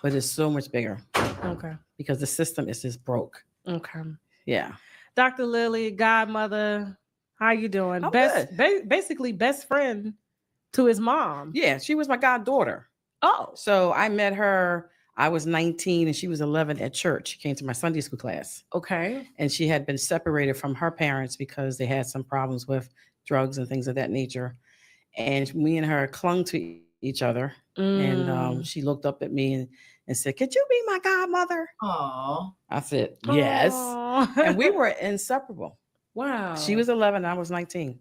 But it's so much bigger Okay. because the system is just broke. Okay. Yeah. Dr. Lily, godmother, how you doing? I'm Basically best friend to his mom. Yeah. She was my goddaughter. Oh. So I met her. I was 19 and she was 11 at church. She came to my Sunday school class. Okay. And she had been separated from her parents because they had some problems with drugs and things of that nature. And me and her clung to each other. And she looked up at me and said, "Could you be my godmother?" Aw. I said, "Yes." And we were inseparable. Wow. She was 11, I was 19.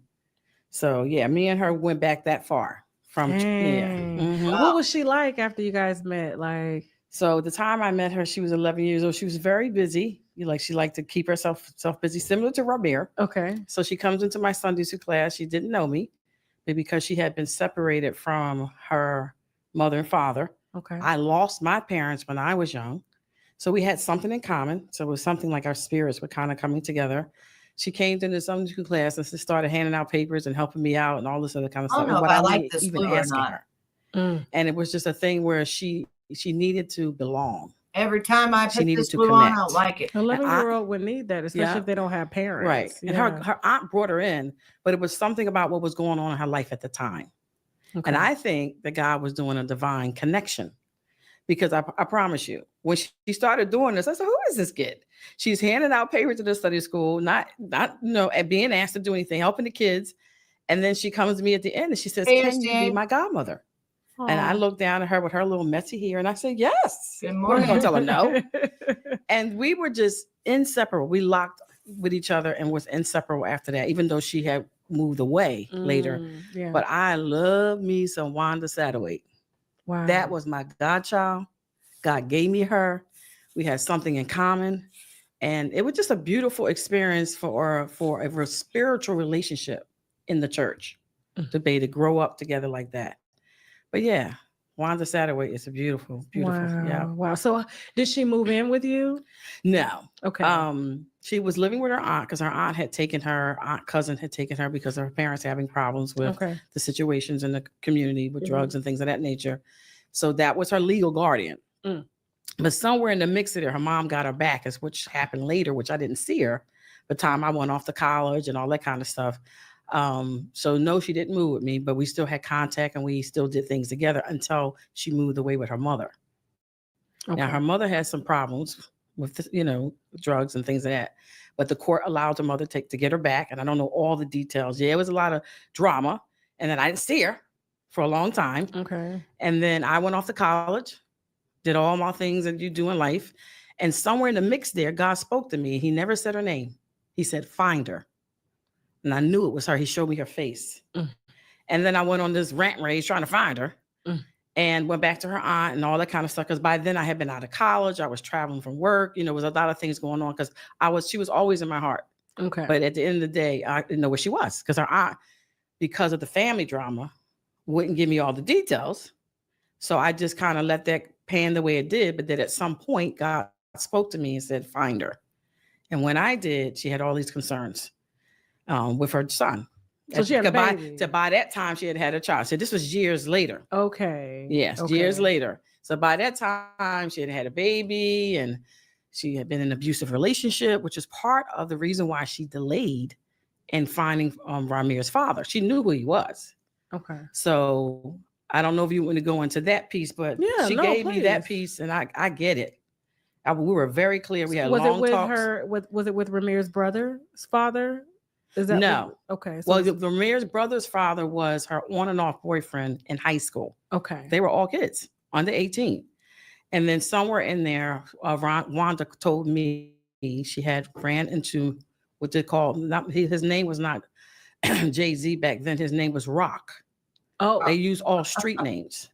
So yeah, me and her went back that far from Dang. Mhm. What was she like after you guys met? Like, So the time I met her, she was 11 years old. She was very busy. She liked to keep herself busy, similar to Ramir. okay. So she comes into my Sunday school class. She didn't know me, but because she had been separated from her mother and father, Okay. I lost my parents when I was young. So we had something in common. So it was something like our spirits were kind of coming together. She came to the Sunday school class and she started handing out papers and helping me out and all this other kind of I stuff. don't know And if I without like me this even food or asking not. her. And it was just a thing where she needed to belong. Every time I She put needed this to glue on, I connect. don't like it. 11-year-old would need that, especially Yeah. if they don't have parents. Right. And Yeah. her aunt brought her in, but it was something about what was going on in her life at the time. Okay. And I think that God was doing a divine connection because I promise you, when she started doing this, I said, "Who is this kid?" She's handing out papers to the study school, not and being asked to do anything, helping the kids. And then she comes to me at the end and she says, "Can you be my godmother?" And I looked down at her with her little messy hair and I said, "Yes." Good What am I gonna morning. tell her no? And we were just inseparable. We locked with each other and was inseparable after that, even though she had moved away later. Yeah. But I love me some Wanda Satterwhite. wow. That was my godchild. God gave me her. We had something in common. And it was just a beautiful experience for a spiritual relationship in the church to be able to grow up together like that. But yeah, Wanda Satterwhite is a beautiful. Wow. Yeah. Wow. So did she move in with you? No. Okay. She was living with her aunt because her aunt cousin had taken her because of her parents having problems with okay. the situations in the community with drugs and things of that nature. So that was her legal guardian. But somewhere in the mix of it, her mom got her back, which happened later, which I didn't see her the time I went off to college and all that kind of stuff. So no, she didn't move with me, but we still had contact and we still did things together until she moved away with her mother. Okay. Now her mother had some problems with, drugs and things like that, but the court allowed her mother to get her back. And I don't know all the details. Yeah, it was a lot of drama. And then I didn't see her. for a long time. Okay. And then I went off to college, did all my things that you do in life. And somewhere in the mix there, God spoke to me. He never said her name. He said, find her. And I knew it was her. He showed me her face. And then I went on this rant rage trying to find her and went back to her aunt and all that kind of stuff. Because by then I had been out of college. I was traveling from work. You know, there was a lot of things going on because she was always in my heart. Okay. But at the end of the day, I didn't know where she was because her aunt, because of the family drama, wouldn't give me all the details. So I just kind of let that pan the way it did. But then at some point, God spoke to me and said, find her. And when I did, she had all these concerns with her son. So she had a baby. By that time, she had a child. So this was years later. Okay. Yes, okay. years later. So by that time, she had a baby and she had been in an abusive relationship, which is part of the reason why she delayed in finding Ramir's father. She knew who he was. Okay. So I don't know if you want to go into that piece, but she gave me that piece and I get it. We were very clear. We had long talks. Was it with Ramir's brother's father? Is that no? Okay. So well, Ramir's brother's father was her on and off boyfriend in high school. Okay. They were all kids under 18. And then somewhere in there, Wanda told me she had ran into what they call, his name was not JayZ back then. His name was Rock. Oh. They used all street names.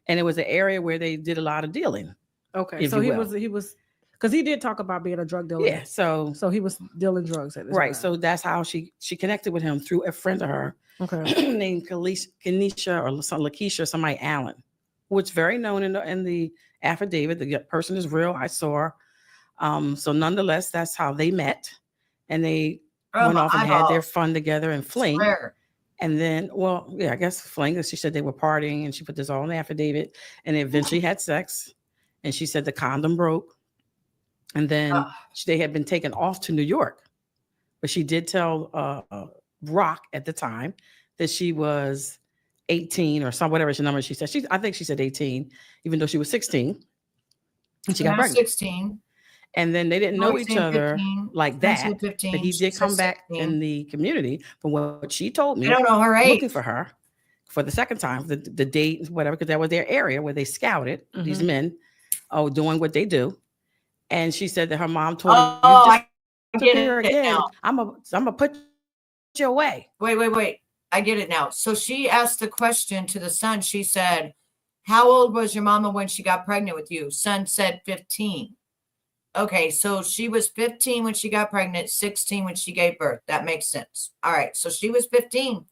And it was an area where they did a lot of dealing. Okay. So he was, because he did talk about being a drug dealer. Yeah. So he was dealing drugs at this right. time. So that's how she connected with him through a friend of her named Kenisha or Lakeisha, somebody Allen, which very known in the affidavit. The person is real. I saw her. So nonetheless, that's how they met. And they went off and had their fun together and fling. And then, I guess fling. She said they were partying and she put this all in the affidavit and they eventually had sex. And she said the condom broke. And then they had been taken off to New York. But she did tell Rock at the time that she was 18 or whatever the number she said. I think she said 18, even though she was 16. And she got pregnant. 16. And then they didn't know each other 15, like that. 15, but he did come back in the community from what she told me. I don't know her age. Looking for her for the second time, the date, whatever, because that was their area where they scouted these men doing what they do. And she said that her mom told her, I get it again. Now. I'm gonna put you away. Wait. I get it now. So she asked the question to the son. She said, how old was your mama when she got pregnant with you? Son said 15. Okay, so she was 15 when she got pregnant, 16 when she gave birth. That makes sense. All right, so she was 15.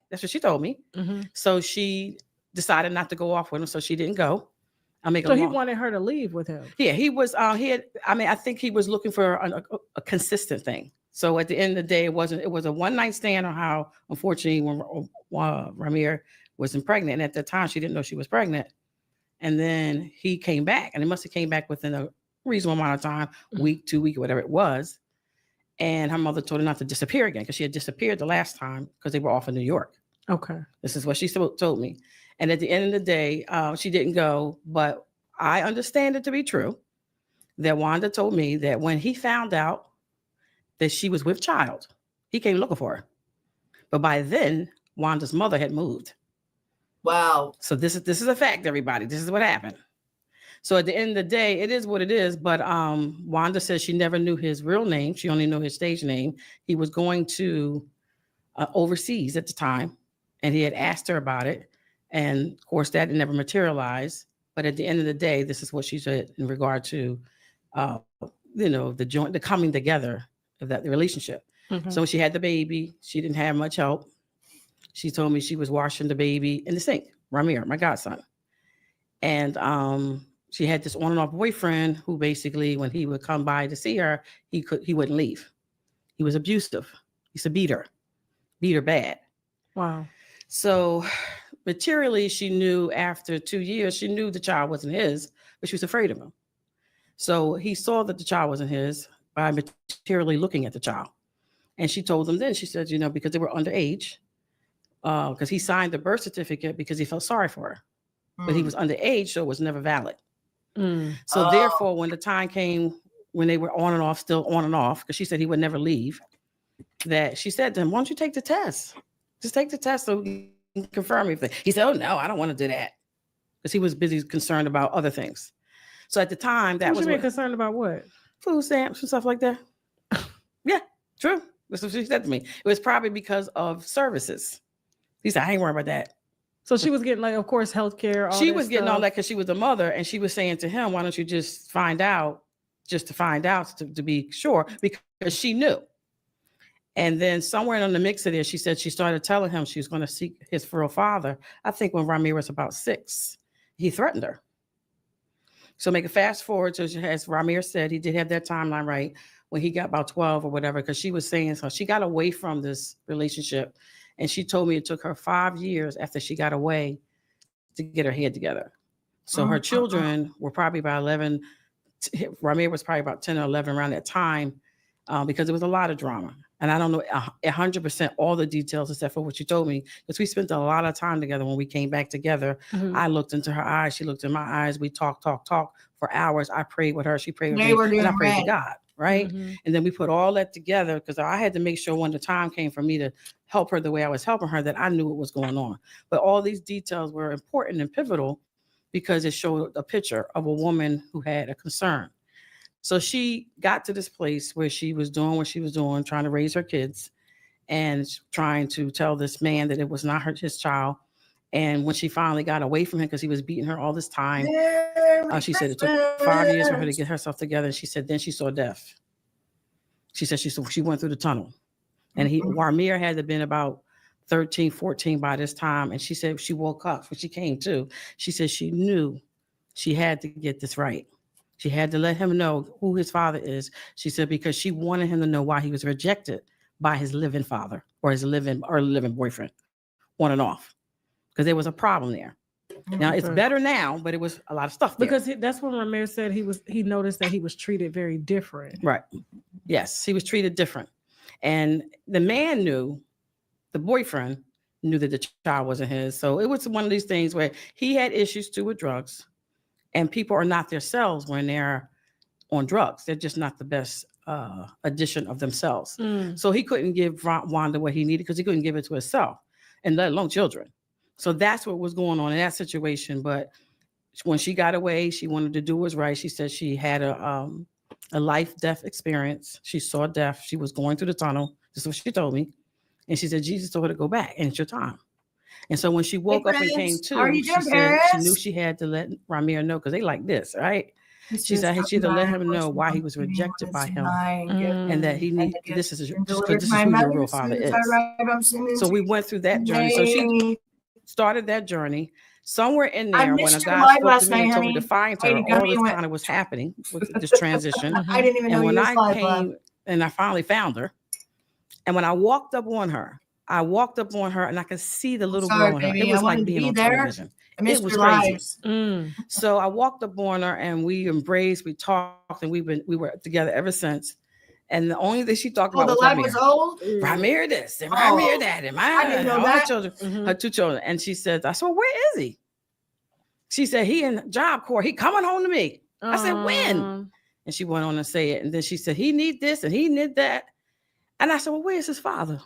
That's what she told me. So she decided not to go off with him, so she didn't go. So he wanted her to leave with him. Yeah, he was. I think he was looking for a consistent thing. So at the end of the day, it was a one night stand on how, unfortunately, when Ramir wasn't pregnant, and at the time she didn't know she was pregnant. And then he came back, and he must have came back within a reasonable amount of time, week, 2 weeks, whatever it was. And her mother told her not to disappear again because she had disappeared the last time because they were off in New York. Okay. This is what she told me. And at the end of the day, she didn't go, but I understand it to be true that Wanda told me that when he found out that she was with child, he came looking for her. But by then, Wanda's mother had moved. Wow. So this is a fact, everybody. This is what happened. So at the end of the day, it is what it is. But Wanda says she never knew his real name. She only knew his stage name. He was going to overseas at the time, and he had asked her about it. And of course, that never materialized. But at the end of the day, this is what she said in regard to, the coming together of that relationship. So she had the baby. She didn't have much help. She told me she was washing the baby in the sink, Ramir, my godson. And she had this on and off boyfriend who basically, when he would come by to see her, he wouldn't leave. He was abusive. He used to beat her bad. Wow. So materially, she knew after 2 years, she knew the child wasn't his, but she was afraid of him. So he saw that the child wasn't his by materially looking at the child. And she told him then, she said, because they were underage, because he signed the birth certificate because he felt sorry for her. But he was underage, so it was never valid. So therefore, when the time came when they were on and off, still on and off, because she said he would never leave, that she said to him, why don't you take the test? Just take the test so we can confirm everything. He said, oh, no, I don't want to do that. Because he was busy concerned about other things. So at the time, that was concerned about what? Food stamps and stuff like that. Yeah, true. That's what she said to me. It was probably because of services. He said, I ain't worried about that. So she was getting, like, of course, healthcare. She was getting all that because she was a mother, and she was saying to him, why don't you just find out, just to find out, to be sure, because she knew. And then somewhere in the mix of this, she said she started telling him she was going to seek his real father. I think when Ramir was about 6, he threatened her. So make a fast forward to, as Ramir said, he did have that timeline right when he got about 12 or whatever, because she was saying so. She got away from this relationship, and she told me it took her 5 years after she got away to get her head together. So her children were probably about 11. Ramir was probably about 10 or 11 around that time, because there was a lot of drama. And I don't know 100% all the details except for what you told me, because we spent a lot of time together when we came back together. Mm-hmm. I looked into her eyes. She looked in my eyes. We talked for hours. I prayed with her. She prayed with They me. were doing And I prayed to right. God, right? Mm-hmm. And then we put all that together because I had to make sure when the time came for me to help her the way I was helping her that I knew what was going on. But all these details were important and pivotal because it showed a picture of a woman who had a concern. So she got to this place where she was doing what she was doing, trying to raise her kids and trying to tell this man that it was not his child. And when she finally got away from him because he was beating her all this time, she said it took 5 years for her to get herself together. She said then she saw death. She said she went through the tunnel. And Ramir had to have been about 13, 14 by this time. And she said she woke up when she came to. She said she knew she had to get this right. She had to let him know who his father is. She said because she wanted him to know why he was rejected by his living father or his living boyfriend, on and off, because there was a problem there. Now it's better now, but it was a lot of stuff there. Because that's when Ramir said he noticed that he was treated very different. Right. Yes, he was treated different. And the man knew, the boyfriend knew that the child wasn't his. So it was one of these things where he had issues too with drugs, and people are not themselves when they're on drugs. They're just not the best addition of themselves. So he couldn't give Wanda what he needed because he couldn't give it to himself, and let alone children. So that's what was going on in that situation. But when she got away, she wanted to do what's right. She said she had a life-death experience. She saw death. She was going through the tunnel. This is what she told me. And she said, Jesus told her to go back, and it's your time. And so when she woke up and came to, she said she knew she had to let Ramir know because they like this, right? She said she had to let him know why he was rejected by him and that he needed, this is who your real father is. So we went through that journey. So she started that journey. Somewhere in there, when a guy spoke to me and told me to find her, all this kind of was happening with this transition. I didn't even know and when you I came and I finally found her, and when I walked up on her and I could see the little girl in her. It was like being on television. It was crazy. So I walked up on her and we embraced, we talked, and we were together ever since. And the only thing she talked about the was lad Ramir. was old? Ramir this and Ramir that and I didn't know all that. her children, her 2 children. And she said, I said, well, where is he? She said, he in Job Corps. He coming home to me. I said, when? And she went on to say it. And then she said, he need this and he need that. And I said, well, where's his father?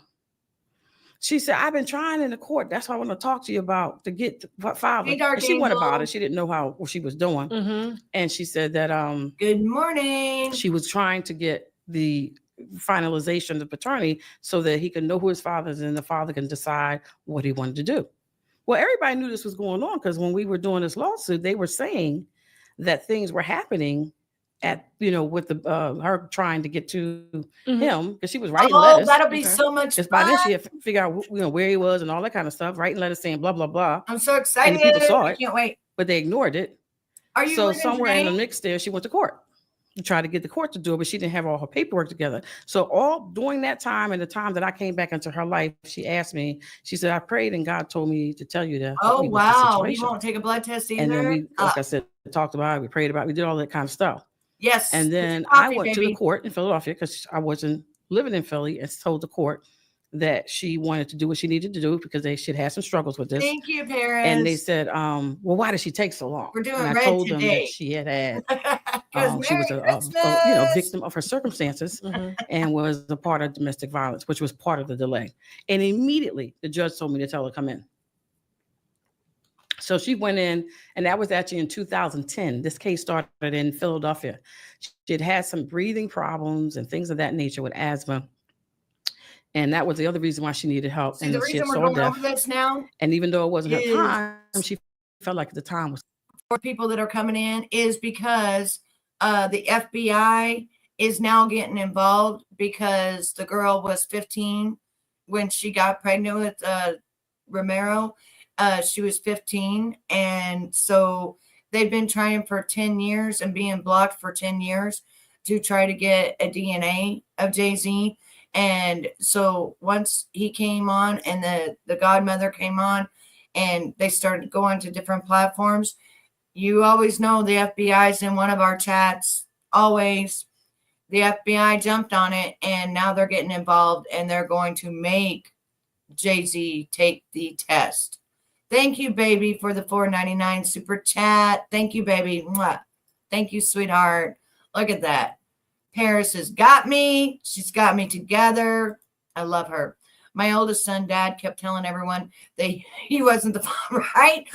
She said, I've been trying in the court. That's what I want to talk to you about, to get the father. And she went about it. She didn't know what she was doing. And she said that good morning. She was trying to get the finalization of paternity so that he could know who his father is and the father can decide what he wanted to do. Well, everybody knew this was going on because when we were doing this lawsuit, they were saying that things were happening at, with the her trying to get to him because she was writing letters. That'll be so much fun. By then she had to figure out where he was and all that kind of stuff, writing letters saying blah blah blah. I'm so excited. And the people saw it. I can't wait. But they ignored it. Are you so somewhere in the mix there, she went to court to try to get the court to do it, but she didn't have all her paperwork together. So all during that time and the time that I came back into her life, she asked me, she said, I prayed and God told me to tell you that. Oh, wow. You won't take a blood test either? And then we, like I said, talked about it, we prayed about it, we did all that kind of stuff. Yes. And then I went to the court in Philadelphia because I wasn't living in Philly and told the court that she wanted to do what she needed to do because she'd had some struggles with this. Thank you, parents. And they said, well, why did she take so long? We're doing and I told them that she had She was a victim of her circumstances and was a part of domestic violence, which was part of the delay. And immediately the judge told me to tell her to come in. So she went in, and that was actually in 2010. This case started in Philadelphia. She had had some breathing problems and things of that nature with asthma. And that was the other reason why she needed help. See, the reason we're going over this now, and even though it wasn't her time, she felt like the time was for people that are coming in, is because the FBI is now getting involved because the girl was 15 when she got pregnant with Romero. She was 15, and so they've been trying for 10 years and being blocked for 10 years to try to get a DNA of JayZ. And so once he came on and the godmother came on and they started going to different platforms, you always know the FBI's in one of our chats. Always. The FBI jumped on it, and now they're getting involved, and they're going to make JayZ take the test. Thank you, baby, for the $4.99 super chat. Thank you, baby. Mwah. Thank you, sweetheart. Look at that. Paris has got me. She's got me together. I love her. My oldest son, Dad, kept telling everyone that he wasn't the father, right?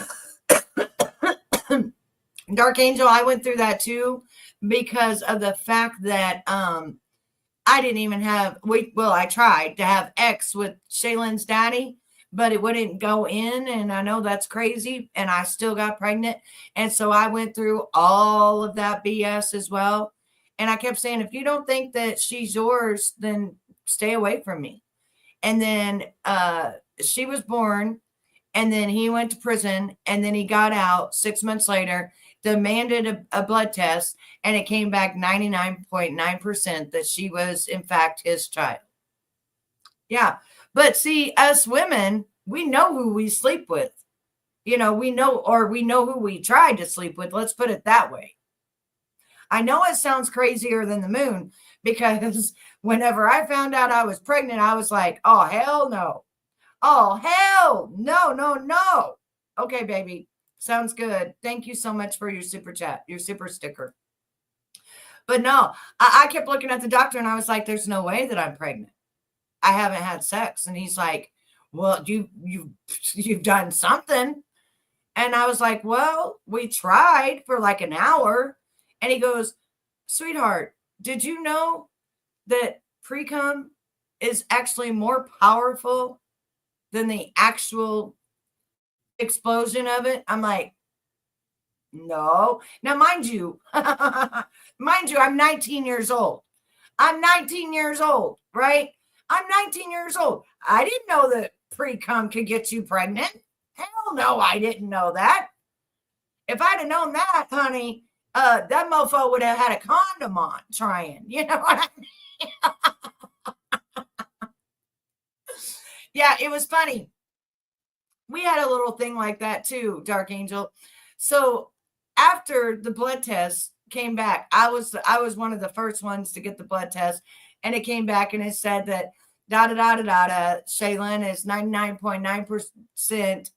Dark Angel, I went through that too because of the fact that I didn't even have, I tried to have X with Shaylin's daddy, but it wouldn't go in, and I know that's crazy, and I still got pregnant. And so I went through all of that BS as well. And I kept saying, if you don't think that she's yours, then stay away from me. And then she was born, and then he went to prison, and then he got out 6 months later, demanded a blood test, and it came back 99.9% that she was, in fact, his child. Yeah. But see, us women, we know who we sleep with. We know who we tried to sleep with. Let's put it that way. I know it sounds crazier than the moon, because whenever I found out I was pregnant, I was like, oh, hell no. Oh, hell no, no, no. Okay, baby. Sounds good. Thank you so much for your super chat, your super sticker. But no, I kept looking at the doctor, and I was like, there's no way that I'm pregnant. I haven't had sex. And he's like, well, you've done something. And I was like, well, we tried for like an hour. And he goes, sweetheart, did you know that pre-cum is actually more powerful than the actual explosion of it? I'm like, no. Now, mind you, I'm 19 years old. I'm 19 years old, right? I'm 19 years old. I didn't know that pre-cum could get you pregnant. Hell no, I didn't know that. If I'd have known that, honey, that mofo would have had a condom on trying. You know what I mean? Yeah, it was funny. We had a little thing like that too, Dark Angel. So after the blood test came back, I was one of the first ones to get the blood test, and it came back and it said that Shaylin is 99.9%,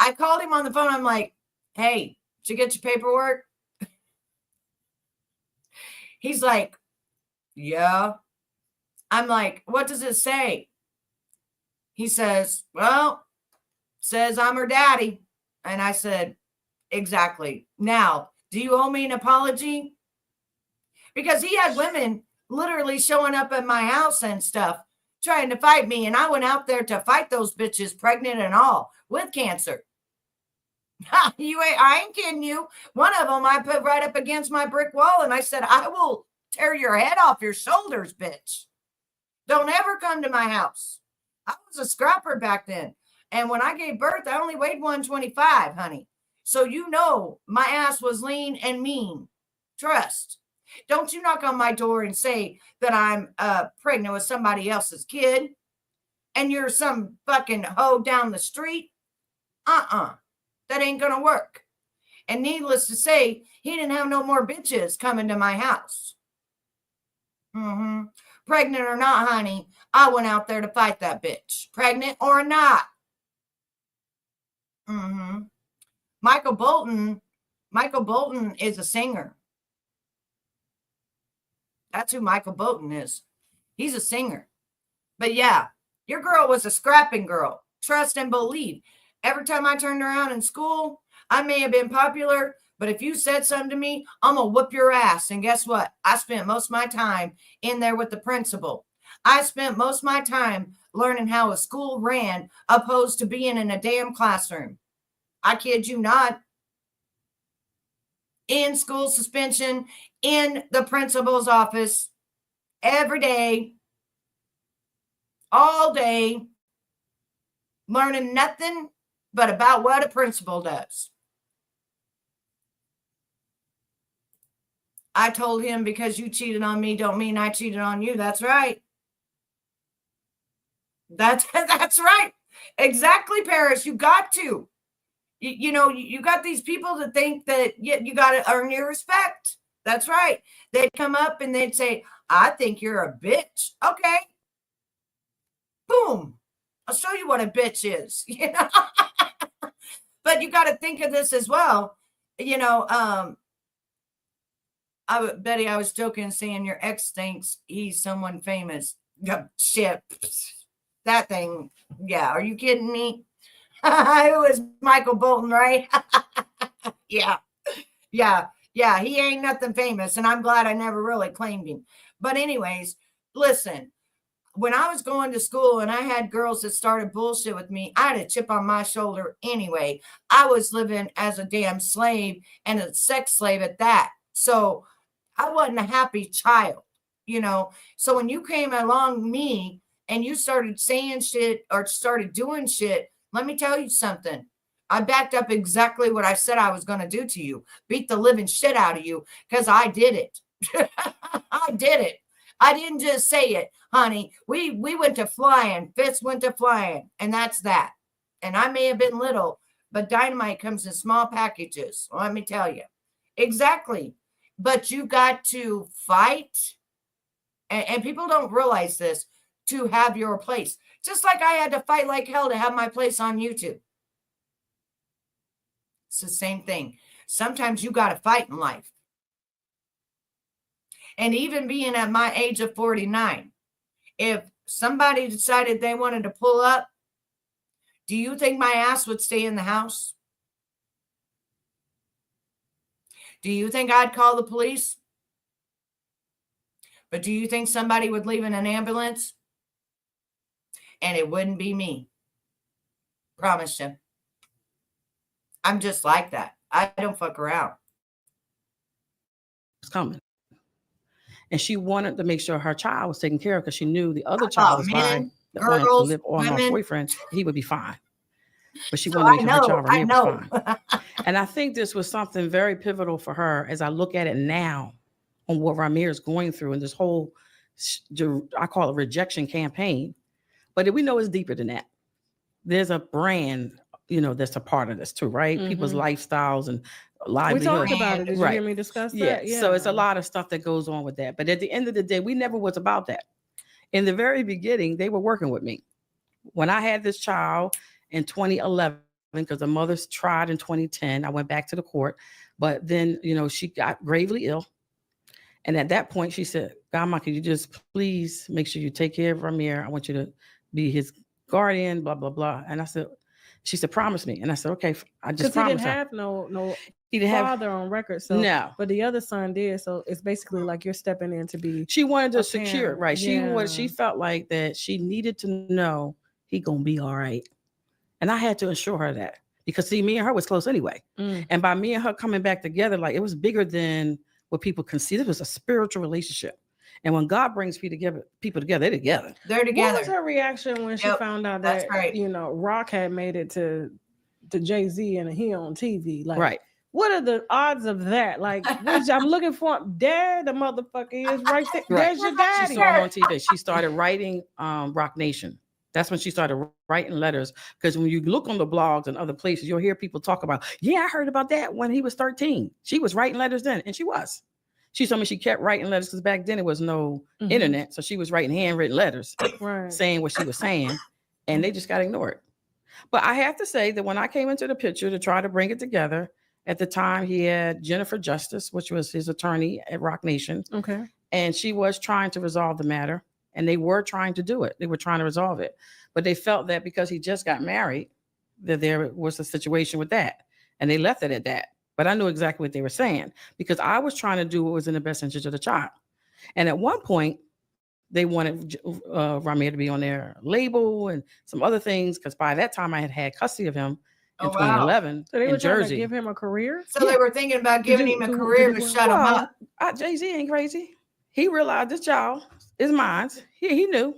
I called him on the phone. I'm like, hey, did you get your paperwork? He's like, yeah. I'm like, what does it say? He says, well, it says I'm her daddy. And I said, exactly. Now, do you owe me an apology? Because he had women literally showing up at my house and stuff, trying to fight me. And I went out there to fight those bitches, pregnant and all, with cancer. I ain't kidding you. One of them I put right up against my brick wall, and I said, I will tear your head off your shoulders, bitch. Don't ever come to my house. I was a scrapper back then. And when I gave birth, I only weighed 125, honey. So my ass was lean and mean. Trust. Don't you knock on my door and say that I'm pregnant with somebody else's kid and you're some fucking hoe down the street. That ain't gonna work. And needless to say, he didn't have no more bitches coming to my house. Pregnant or not, honey, I went out there to fight that bitch. Pregnant or not. Michael Bolton Michael Bolton is a singer. That's who Michael Bolton is. He's a singer. But yeah, your girl was a scrapping girl. Trust and believe. Every time I turned around in school, I may have been popular, but if you said something to me, I'm going to whoop your ass. And guess what? I spent most of my time in there with the principal. I spent most of my time learning how a school ran opposed to being in a damn classroom. I kid you not. In school suspension, in the principal's office, every day, all day, learning nothing but about what a principal does. I told him, because you cheated on me don't mean I cheated on you. That's right. That's right. Exactly, Paris. You got to. You know, you got these people that think that you got to earn your respect. That's right. They'd come up and they'd say, I think you're a bitch. Okay. Boom. I'll show you what a bitch is. You know? But you got to think of this as well. You know, Betty, I was joking saying your ex thinks he's someone famous. Shit. That thing. Yeah. Are you kidding me? It was Michael Bolton, right? Yeah. He ain't nothing famous, and I'm glad I never really claimed him. But anyways, listen, when I was going to school and I had girls that started bullshit with me, I had a chip on my shoulder anyway. I was living as a damn slave and a sex slave at that. So I wasn't a happy child, you know. So when you came along me and you started saying shit or started doing shit, let me tell you something. I backed up exactly what I said I was going to do to you. Beat the living shit out of you, because I did it. I did it. I didn't just say it, honey. We went to flying. Fists went to flying. And that's that. And I may have been little, but dynamite comes in small packages. Let me tell you. Exactly. But you got to fight. And people don't realize this, to have your place. Just like I had to fight like hell to have my place on YouTube. It's the same thing. Sometimes you got to fight in life. And even being at my age of 49, if somebody decided they wanted to pull up, do you think my ass would stay in the house? Do you think I'd call the police? But do you think somebody would leave in an ambulance? And it wouldn't be me. Promise you. I'm just like that. I don't fuck around. It's coming. And she wanted to make sure her child was taken care of, because she knew the other child was fine. That wanted to live on her boyfriend, he would be fine. But she wanted to make sure her child was fine. And I think this was something very pivotal for her, as I look at it now, on what Ramir is going through in this whole, I call it rejection campaign. But we know it's deeper than that. There's a brand, you know, that's a part of this too, right? Mm-hmm. People's lifestyles and livelihood. We talked about it. Did you hear me discuss that? Yeah. So it's a lot of stuff that goes on with that. But at the end of the day, we never was about that. In the very beginning, they were working with me. When I had this child in 2011, because the mother's tried in 2010, I went back to the court. But then, you know, she got gravely ill. And at that point, she said, Grandma, can you just please make sure you take care of Ramir? I want you to be his guardian, blah, blah, blah. And I said, she said, promise me. And I said, okay, I just promised. He didn't have no father on record. So no, but the other son did. So it's basically like you're stepping in to be. She wanted to secure, right? She felt like that she needed to know he gonna be all right. And I had to assure her that, because see, me and her was close anyway. And by me and her coming back together, like, it was bigger than what people can see. It was a spiritual relationship. And when God brings people together, they're together. They're together. What was her reaction when she found out that, you know, Rock had made it to JayZ and he on TV? Like, right. What are the odds of that? Like, I'm looking for him. There the motherfucker is right there. There's your daddy. She saw him on TV. She started writing Rock Nation. That's when she started writing letters. Because when you look on the blogs and other places, you'll hear people talk about, yeah, I heard about that when he was 13. She was writing letters then, and she was. She told me she kept writing letters because back then it was no internet. So she was writing handwritten letters saying what she was saying, and they just got ignored. But I have to say that when I came into the picture to try to bring it together, At the time, he had Jennifer Justice, which was his attorney at Rock Nation. Okay. And she was trying to resolve the matter. And they were trying to do it. They were trying to resolve it. But they felt that because he just got married, that there was a situation with that. And they left it at that. But I knew exactly what they were saying because I was trying to do what was in the best interest of the child. And at one point, they wanted Ramir to be on their label and some other things because by that time I had custody of him in 2011 So they were in trying Jersey. to give him a career? So they were thinking about giving him a career to shut him up. JayZ ain't crazy. He realized this child is mine. He knew.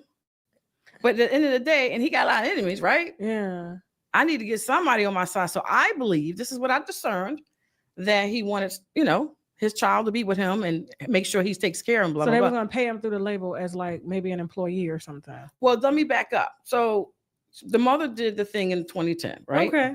But at the end of the day, and he got a lot of enemies, right? Yeah. I need to get somebody on my side. So I believe, this is what I discerned, that he wanted, his child to be with him and make sure he takes care of him. Blah, So blah, they blah. were going to pay him through the label as like maybe an employee or something. Well, let me back up. So the mother did the thing in 2010, right? Okay.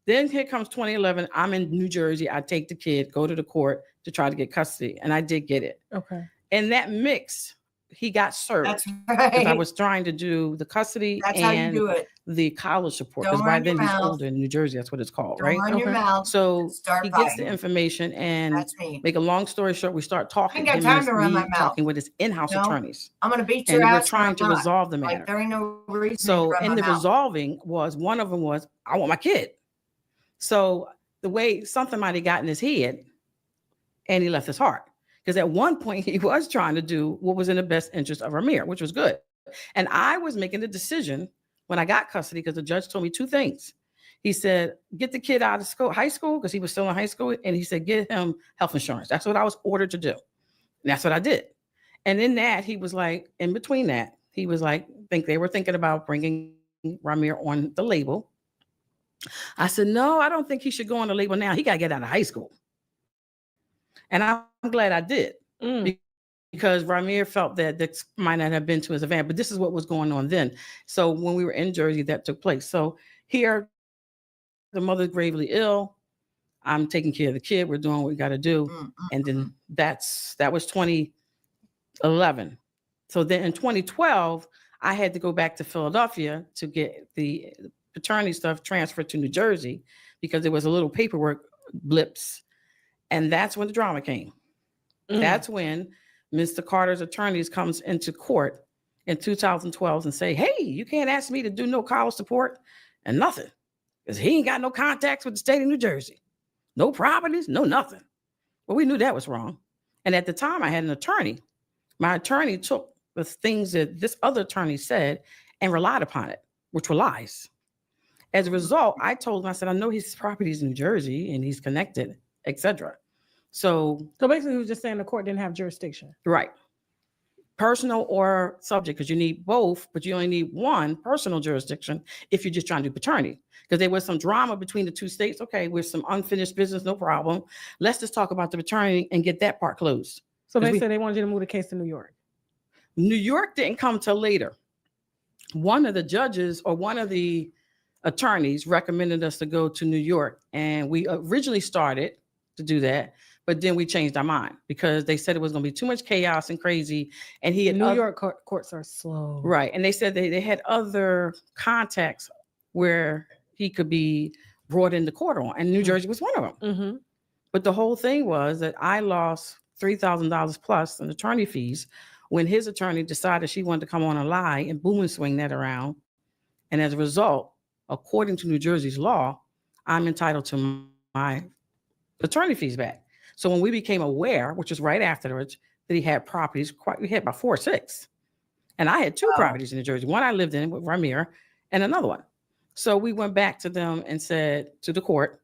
Then here comes 2011. I'm in New Jersey. I take the kid, go to the court to try to get custody. And I did get it. Okay. In that mix, he got served. That's Because I right. was trying to do the custody That's how you and do it. the college support. Don't Because by run your then he's mouth. older in New Jersey. That's what it's called, Don't right? run your Okay. mouth. So Start he gets the fighting. information and That's me. make a long story short, we start talking. I ain't got him and time to run my mouth. Talking with his in-house No. attorneys. I'm gonna beat your And we're ass. trying to resolve the matter. Like there ain't no reason. So to run in my the mouth. resolving was one of them was, I want my kid. So the way something might have got in his head and he left his heart. Because at one point he was trying to do what was in the best interest of Ramir, which was good. And I was making the decision when I got custody because the judge told me two things. He said, get the kid out of school, high school, because he was still in high school. And he said, get him health insurance. That's what I was ordered to do. And that's what I did. And in that, he was like, in between that, he was like, they were thinking about bringing Ramir on the label. I said, no, I don't think he should go on the label now. He got to get out of high school. And I'm glad I did because Ramir felt that this might not have been to his advantage, but this is what was going on then. So when we were in Jersey, that took place. So here, the mother's gravely ill. I'm taking care of the kid. We're doing what we got to do. And then that was 2011. So then in 2012, I had to go back to Philadelphia to get the paternity stuff transferred to New Jersey because there was a little paperwork blips. And that's when the drama came. That's when Mr. Carter's attorneys comes into court in 2012 and say, hey, you can't ask me to do no college support and nothing. Because he ain't got no contacts with the state of New Jersey. No properties, no nothing. Well, we knew that was wrong. And at the time I had an attorney. My attorney took the things that this other attorney said and relied upon it, which were lies. As a result, I told him, I said, I know his property is in New Jersey and he's connected, etc. So basically he was just saying the court didn't have jurisdiction. Right. Personal or subject, because you need both, but you only need one personal jurisdiction if you're just trying to do paternity. Because there was some drama between the two states. Okay, with some unfinished business, no problem. Let's just talk about the paternity and get that part closed. So they said they wanted you to move the case to New York. New York didn't come till later. One of the judges or one of the attorneys recommended us to go to New York. And we originally started to do that. But then we changed our mind because they said it was going to be too much chaos and crazy. And he had New York courts are slow. Right. And they said they had other contacts where he could be brought into court on. And New Jersey was one of them. But the whole thing was that I lost $3,000 plus in attorney fees when his attorney decided she wanted to come on a lie and boom and swing that around. And as a result, according to New Jersey's law, I'm entitled to my attorney fees back. So when we became aware, which was right afterwards, that he had properties, we had about 4 or 6. And I had 2 properties in New Jersey. One I lived in with Ramir and another one. So we went back to them and said to the court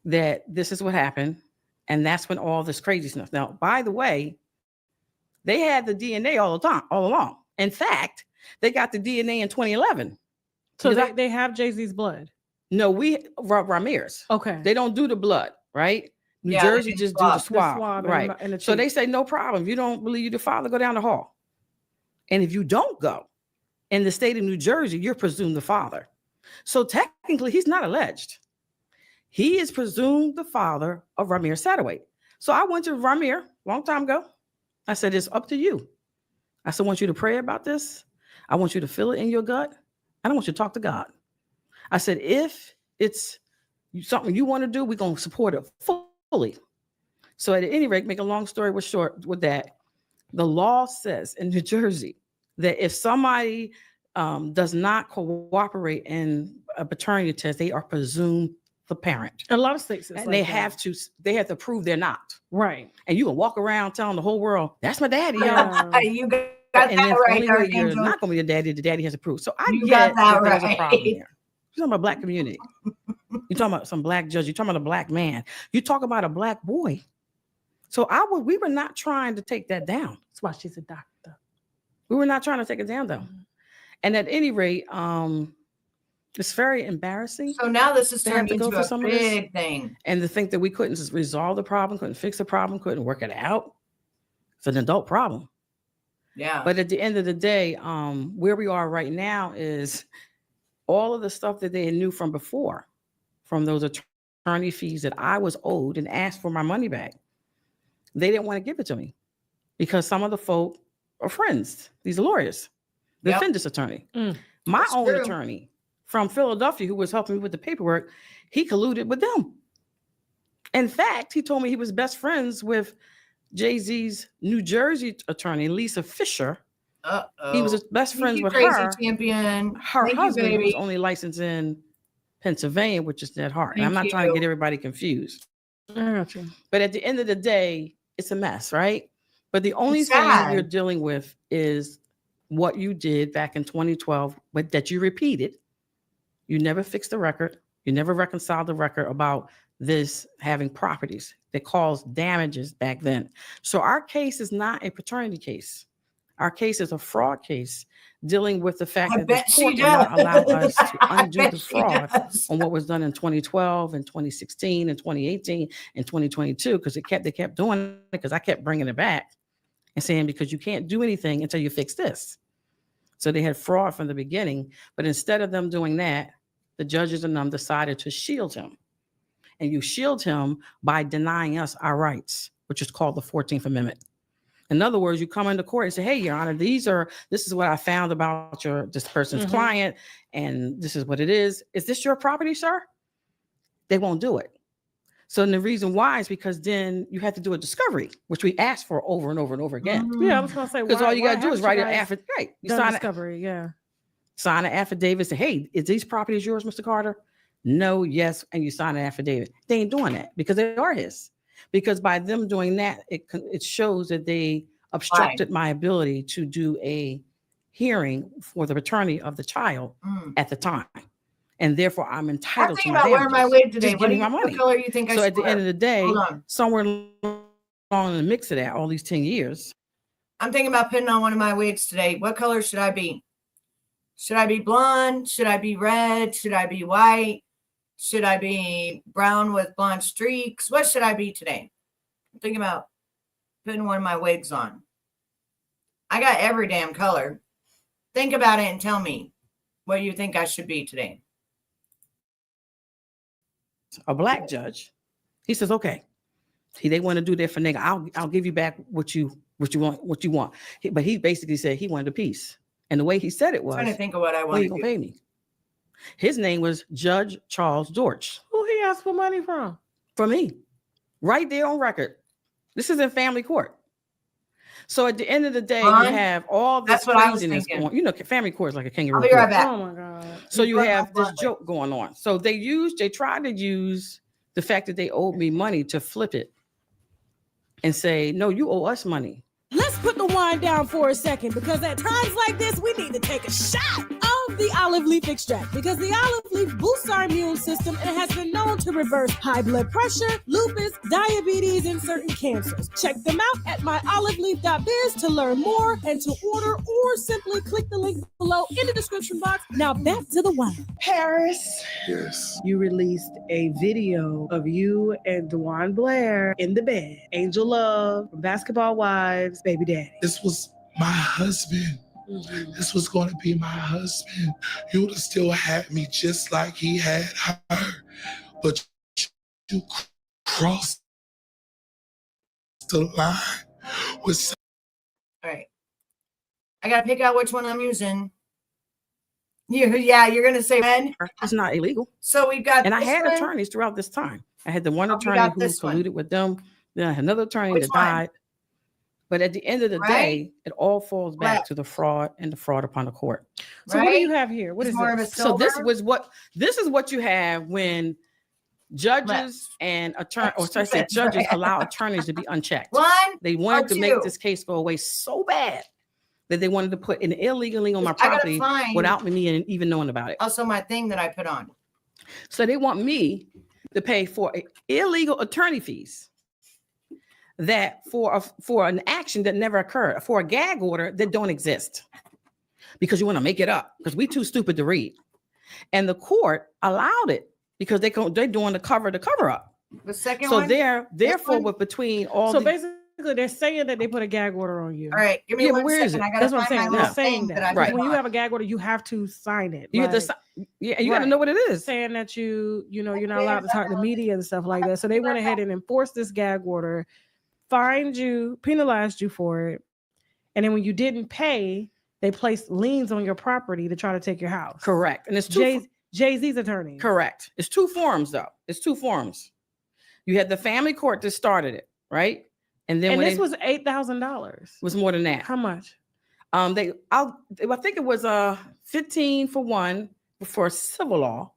that this is what happened. And that's when all this crazy stuff. Now, by the way, they had the DNA all along. In fact, they got the DNA in 2011. So they have JayZ's blood? No, Ramir's. Okay. They don't do the blood, right? New Jersey just do the swab. Right. And so they say, no problem. If you don't believe you the father, go down the hall. And if you don't go, in the state of New Jersey, you're presumed the father. So technically, he's not alleged. He is presumed the father of Ramir Satterwhite. So I went to Ramir a long time ago. I said, it's up to you. I said, I want you to pray about this. I want you to feel it in your gut. And I want you to talk to God. I said, if it's something you want to do, we're going to support it fully. So at any rate, make a long story short with that, the law says in New Jersey that if somebody does not cooperate in a paternity test, they are presumed the parent. A lot of states, And they have to prove they're not. Right. And you can walk around telling the whole world, that's my daddy. You got And then that the right, only way you're Archangel. not going to be the daddy has to prove. So I You get got that there's a right. problem here. You're talking about black community. You're talking about some black judge. You're talking about a black man. You talk about a black boy. So we were not trying to take that down. That's why she's a doctor. We were not trying to take it down though. And at any rate, it's very embarrassing. So now this is They have turned to go into for a some of this. big thing. And to think that we couldn't just resolve the problem, couldn't fix the problem, couldn't work it out. It's an adult problem. Yeah. But at the end of the day, where we are right now is all of the stuff that they knew from before, from those attorney fees that I was owed and asked for my money back. They didn't want to give it to me because some of the folk are friends. These are lawyers, the Yep. defendant's attorney. Mm. My That's own true. attorney from Philadelphia, who was helping me with the paperwork, he colluded with them. In fact, he told me he was best friends with JayZ's New Jersey attorney, Lisa Fisher. Uh-oh. He was best Thank friends you, with crazy her. champion. Her Thank you, husband, who was baby. only licensed in Pennsylvania, which is Ned Hart. And I'm Thank not trying to you. get everybody confused. I got you. But at the end of the day, it's a mess, right? But the only It's thing sad. we're dealing with is what you did back in 2012, but that you repeated. You never fixed the record. You never reconciled the record about this having properties that caused damages back then. So our case is not a paternity case. Our case is a fraud case dealing with the fact I that bet the she court will does. not allow us to I undo bet the she fraud does. on what was done in 2012 and 2016 and 2018 and 2022 because they kept doing it because I kept bringing it back and saying because you can't do anything until you fix this. So they had fraud from the beginning, but instead of them doing that, the judges and them decided to shield him. And you shield him by denying us our rights, which is called the 14th Amendment. In other words, you come into court and say, hey, Your Honor, this is what I found about this person's Mhm. client, and this is what it is. Is this your property, sir? They won't do it. So the reason why is because then you have to do a discovery, which we asked for over and over and over again. Yeah, I was gonna say Because why- all you why got to do is haven't you write an guys affidavit. Right. You done sign, discovery. Yeah. sign an affidavit, say, hey, is these properties yours, Mr. Carter? No, yes, and you sign an affidavit. They ain't doing that because they are his. Because by them doing that, it shows that they obstructed my ability to do a hearing for the paternity of the child Mm. at the time. And therefore, I'm I'm entitled to thinking my about wearing my damages. wig today. Just What give me my what money. color you think I So should at the wear? end of the day, Hold on. somewhere along in the mix of that, all these 10 years, I'm thinking about putting on one of my wigs today. What color should I be? Should I be blonde? Should I be red? Should I be white? Should I be brown with blonde streaks? What should I be today? I'm thinking about putting one of my wigs on. I got every damn color. Think about it and tell me what you think I should be today. a black judge, he says, okay, they want to do that for nigga. I'll give you back what you want. But he basically said he wanted a piece. And the way he said it I'm was, trying to think of what I what are want you to gonna do. pay me? His name was Judge Charles George. Who he asked for money from? For me, right there on record. This is in family court. So at the end of the day, you Ron, have all this that's what I was craziness thinking. going. You know, family court is like a kangaroo I'll be right court. back. Oh my God. So you Brought my have this blunt with. joke going on. So they tried to use the fact that they owed me money to flip it and say, no, you owe us money. Let's put the wine down for a second because at times like this, we need to take a shot of the olive leaf extract because the olive leaf boosts our immune system and has been known to reverse high blood pressure, lupus, diabetes, and certain cancers. Check them out at myoliveleaf.biz to learn more and to order or simply click the link below in the description box. Now back to the wine. Paris, Yes. you released a video of you and Dewan Blair in the bed. Angel Love from Basketball Wives, Baby Daddy. This was my husband. Mhm. This was going to be my husband. You would have still had me just like he had her. But you crossed the line with All right. I got to pick out which one I'm using. Yeah, you're gonna say when? It's not illegal. So we've got And I this had one. attorneys throughout this time. I had the one Oh, we attorney got who this one. colluded with them. Then I had another attorney Which that one? died. But at the end of the Right? day, it all falls back Left. to the fraud and the fraud upon the court. So what do you have here? What It's is more of a this? So this silver. is what you have when judges and attorneys, or should I say judges, allow attorneys to be unchecked. One. They wanted to two. make this case go away so bad that they wanted to put an illegal lien on my I gotta property find- without me even knowing about it. Also, my thing that I put on. So they want me to pay for illegal attorney fees that for an action that never occurred, for a gag order that don't exist, because you want to make it up because we too stupid to read. And the court allowed it because they're doing the cover up. The second So one. therefore one? with between all So the basically, they're saying that they put a gag order on you. All right, give me Yeah, but one where is second. it? I gotta That's what I'm find saying. my They're little saying thing that. I Right. put When you on. have a gag order, you have to sign it. you like, have to yeah, you got to Right. know what it is. saying that you're not allowed to talk to media and stuff like that. So they went ahead and enforced this gag order, fined you, penalized you for it, and then when you didn't pay, they placed liens on your property to try to take your house. Correct. And it's two JayZ's attorney. correct. It's two forms though. It's two forms. You had the family court that started it, right? And then And when this was $8,000. was more than that. How much? I think it was 15 for one for civil law,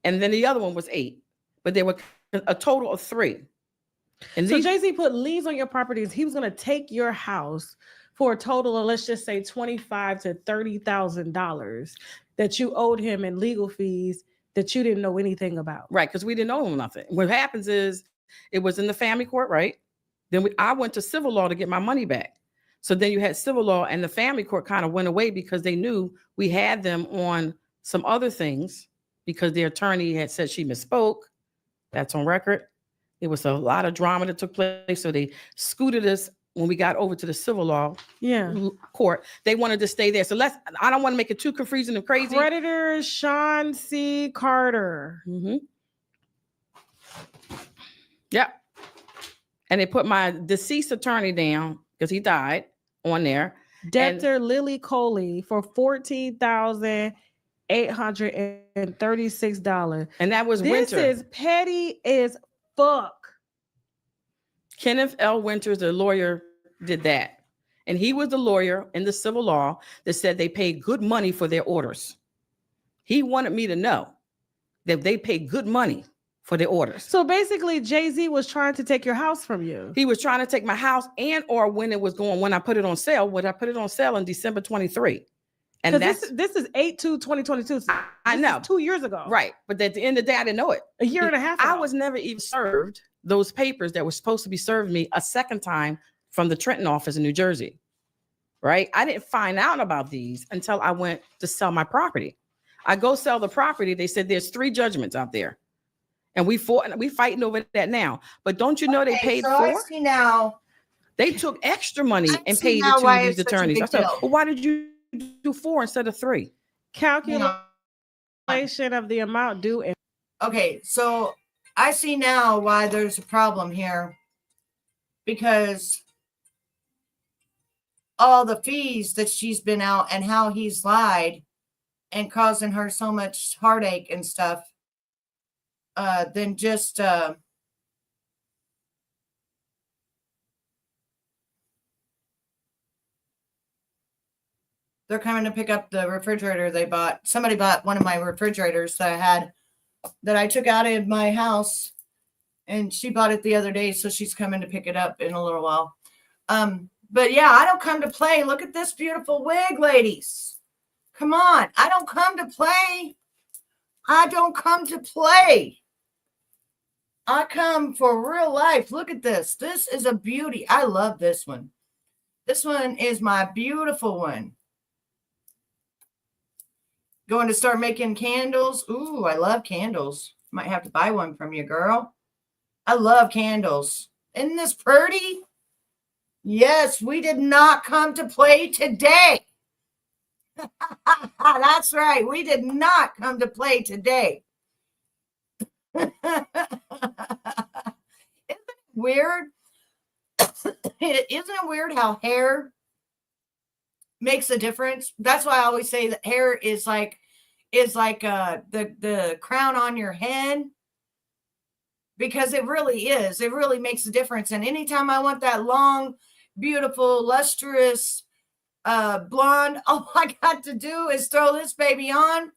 and then the other one was 8, but there were a total of 3. And So these, JayZ put liens on your properties. He was going to take your house for a total of, let's just say, $25,000 to $30,000 that you owed him in legal fees that you didn't know anything about. right, because we didn't owe them nothing. What happens is it was in the family court, right? Then I went to civil law to get my money back. So then you had civil law, and the family court kind of went away because they knew we had them on some other things because the attorney had said she misspoke. That's on record. There was a lot of drama that took place. So they scooted us when we got over to the civil law court. They wanted to stay there. So I don't want to make it too confusing and crazy. Creditor Sean C. Carter. Mm-hmm. Yep. And they put my deceased attorney down because he died on there. Debtor Lily Coley for $14,836. And that was This Winter. is petty as fuck. Kenneth L. Winters, the lawyer, did that. And he was the lawyer in the civil law that said they paid good money for their orders. He wanted me to know that they paid good money for their orders. So basically, JayZ was trying to take your house from you. He was trying to take my house or when I put it on sale, when I put it on sale in December 23. And that's this is 8/2/2022. So I know 2 years ago. right. But at the end of the day, I didn't know it. A year and a half ago. I was never even served those papers that were supposed to be served me a second time from the Trenton office in New Jersey. Right. I didn't find out about these until I went to sell my property. I go sell the property. They said there's 3 judgments out there. And we fighting over that now. But don't you know they paid so for? I see now. They took extra money I and see paid now it why to these it's such a attorneys. big I said, deal. well, why did you do 4 instead of 3? Calculation of the amount due. And Okay, so I see now why there's a problem here, because all the fees that she's been out and how he's lied and causing her so much heartache and stuff, than just they're coming to pick up the refrigerator they bought. Somebody bought one of my refrigerators that I had that I took out of my house, and she bought it the other day, so she's coming to pick it up in a little while. But yeah, I don't come to play. Look at this beautiful wig, ladies. Come on. I don't come to play. I don't come to play. I come for real life. Look at this. This is a beauty. I love this one. This one is my beautiful one. Going to start making candles. Ooh, I love candles. Might have to buy one from you, girl. I love candles. Isn't this pretty? Yes, we did not come to play today. That's right. We did not come to play today. Isn't it weird? Isn't it weird how hair makes a difference? That's why I always say that hair is like is like the crown on your head, because it really is. It really makes a difference. And anytime I want that long, beautiful, lustrous blonde, all I got to do is throw this baby on,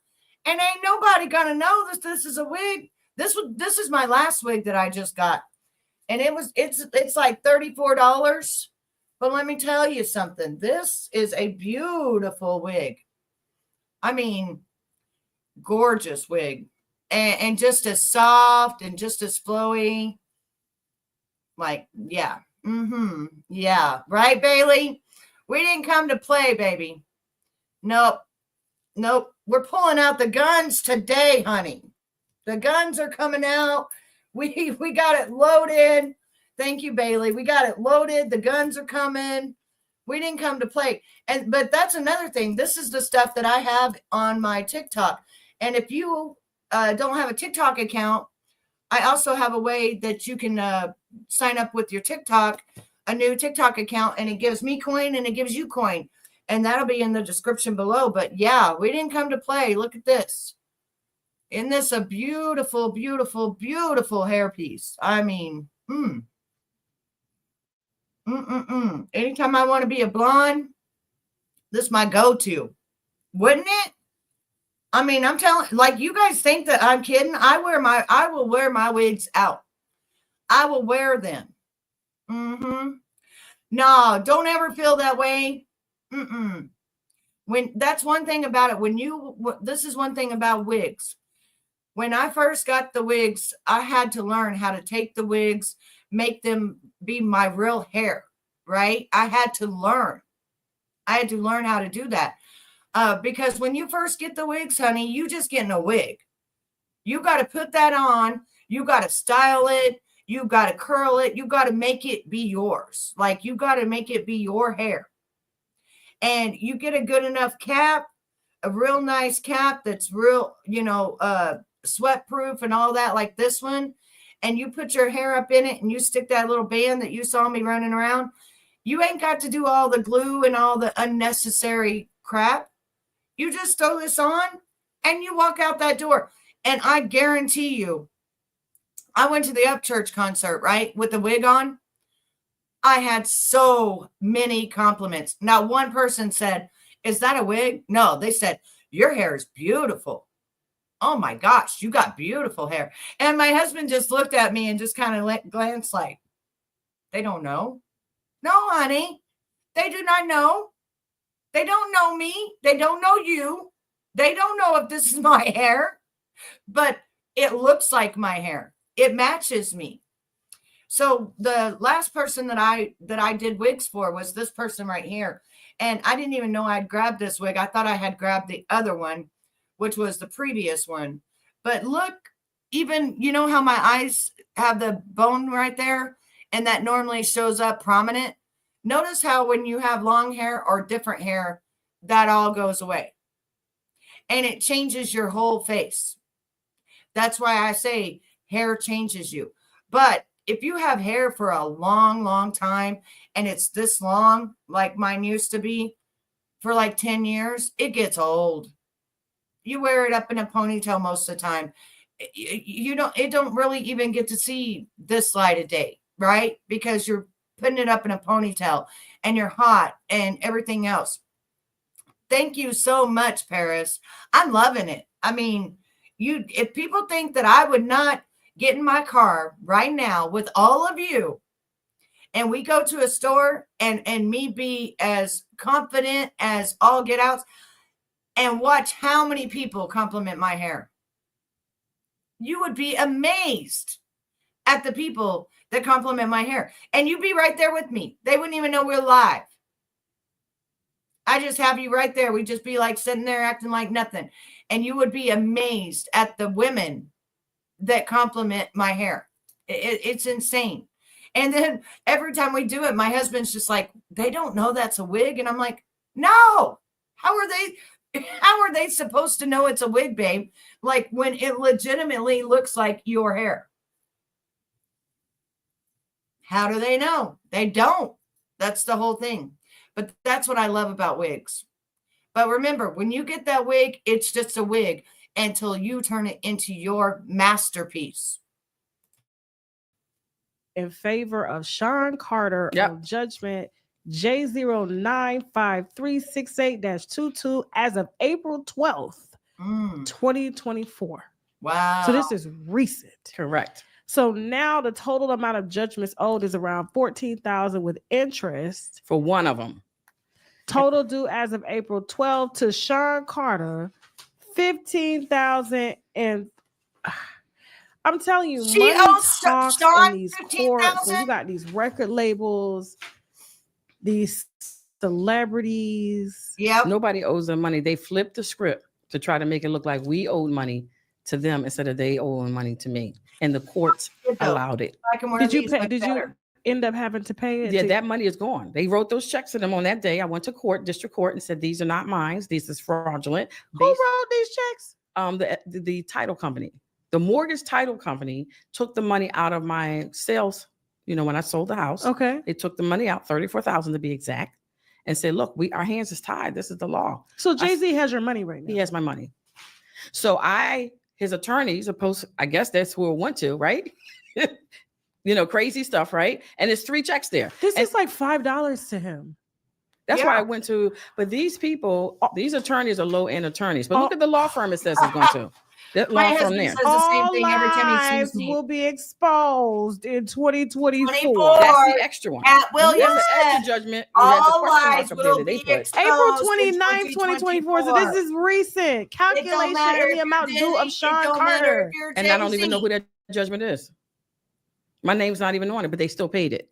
and ain't nobody gonna know this is a wig. This is my last wig that I just got, and it's like $34. But let me tell you something. This is a beautiful wig. I mean, gorgeous wig, and just as soft and just as flowy. Like, yeah. Yeah. Right, Bailey? We didn't come to play, baby. Nope. We're pulling out the guns today, honey. The guns are coming out. We got it loaded. Thank you, Bailey. We got it loaded. The guns are coming. We didn't come to play. But that's another thing. This is the stuff that I have on my TikTok. And if you don't have a TikTok account, I also have a way that you can sign up with your TikTok, a new TikTok account, and it gives me coin and it gives you coin. And that'll be in the description below. But yeah, we didn't come to play. Look at this. Isn't this a beautiful, beautiful, beautiful hairpiece? I mean, Anytime I want to be a blonde, this is my go-to. Wouldn't it? I mean, I'm telling, like, you guys think that I'm kidding. I will wear my wigs out. I will wear them. No, don't ever feel that way. That's one thing about it. This is one thing about wigs. When I first got the wigs, I had to learn how to take the wigs, make them be my real hair, right? I had to learn how to do that. Because when you first get the wigs, honey, you just getting a wig. You got to put that on. You got to style it. You got to curl it. You got to make it be yours. Like, you got to make it be your hair. And you get a good enough cap, a real nice cap that's real, sweat proof and all that, like this one. And you put your hair up in it and you stick that little band that you saw me running around. You ain't got to do all the glue and all the unnecessary crap. You just throw this on and you walk out that door. And I guarantee you, I went to the Upchurch concert, right, with the wig on. I had so many compliments. Now, one person said, "Is that a wig?" No, they said, "Your hair is beautiful. Oh my gosh, you got beautiful hair." And my husband just looked at me and just kind of glanced like, they don't know. No, honey, they do not know. They don't know me. They don't know you. They don't know if this is my hair, but it looks like my hair. It matches me. So the last person that I did wigs for was this person right here. And I didn't even know I'd grabbed this wig. I thought I had grabbed the other one, which was the previous one. But look, even, you know how my eyes have the bone right there? And that normally shows up prominent. Notice how when you have long hair or different hair, that all goes away. And it changes your whole face. That's why I say hair changes you. But if you have hair for a long, long time and it's this long, like mine used to be for like 10 years, it gets old. You wear it up in a ponytail most of the time. It don't really even get to see this light of day, right? Because you're putting it up in a ponytail and you're hot and everything else. Thank you so much, Paris. I'm loving it. I mean, if people think that I would not get in my car right now with all of you and we go to a store and me be as confident as all get out and watch how many people compliment my hair, you would be amazed at the people that compliment my hair. And you'd be right there with me. They wouldn't even know we're live. I just have you right there. We'd just be like sitting there acting like nothing. And you would be amazed at the women that compliment my hair. It's insane. And then every time we do it, my husband's just like, they don't know that's a wig. And I'm like, no, how are they supposed to know it's a wig, babe? Like, when it legitimately looks like your hair. How do they know? They don't. That's the whole thing. But that's what I love about wigs. But remember, when you get that wig, it's just a wig until you turn it into your masterpiece. In favor of Sean Carter on judgment J095368-22 as of April 12th, 2024. Wow. So this is recent. Correct. So now the total amount of judgments owed is around $14,000 with interest. For one of them. Total due as of April 12th to Sean Carter, $15,000. And I'm telling you, she money owes talks Sean in these courts. When you $15,000. got these record labels, these celebrities. Yep. Nobody owes them money. They flipped the script to try to make it look like we owed money to them instead of they owing money to me. And the courts allowed it. I can wear Did you these pay? much Did better. you end up having to pay it? Yeah, that money is gone. They wrote those checks to them on that day. I went to court, district court, and said, these are not mine. This is fraudulent. Who wrote these checks? The title company. The mortgage title company took the money out of my sales, when I sold the house. Okay. They took the money out, $34,000 to be exact, and said, look, our hands is tied. This is the law. So JayZ has your money right now. He has my money. So his attorneys supposed, I guess that's who it went to, right? Crazy stuff, right? And there's 3 checks there. This is like $5 to him. That's why I went to, but these people, these attorneys are low-end attorneys. But look at the law firm it says it's going to. That My law firm husband there. says the same thing every time he lives sees me. will be exposed in 2024. 24. That's the extra one. At Williams That's the said, extra judgment. You had the all question mark lies up there will that they be put. exposed. April in 29th, 2024. So this is recent. Calculation matter in the if amount you're due of Diddy, Sean it don't matter Carter. if you're And I don't even know JayZ. who that judgment is. My name's not even on it, but they still paid it.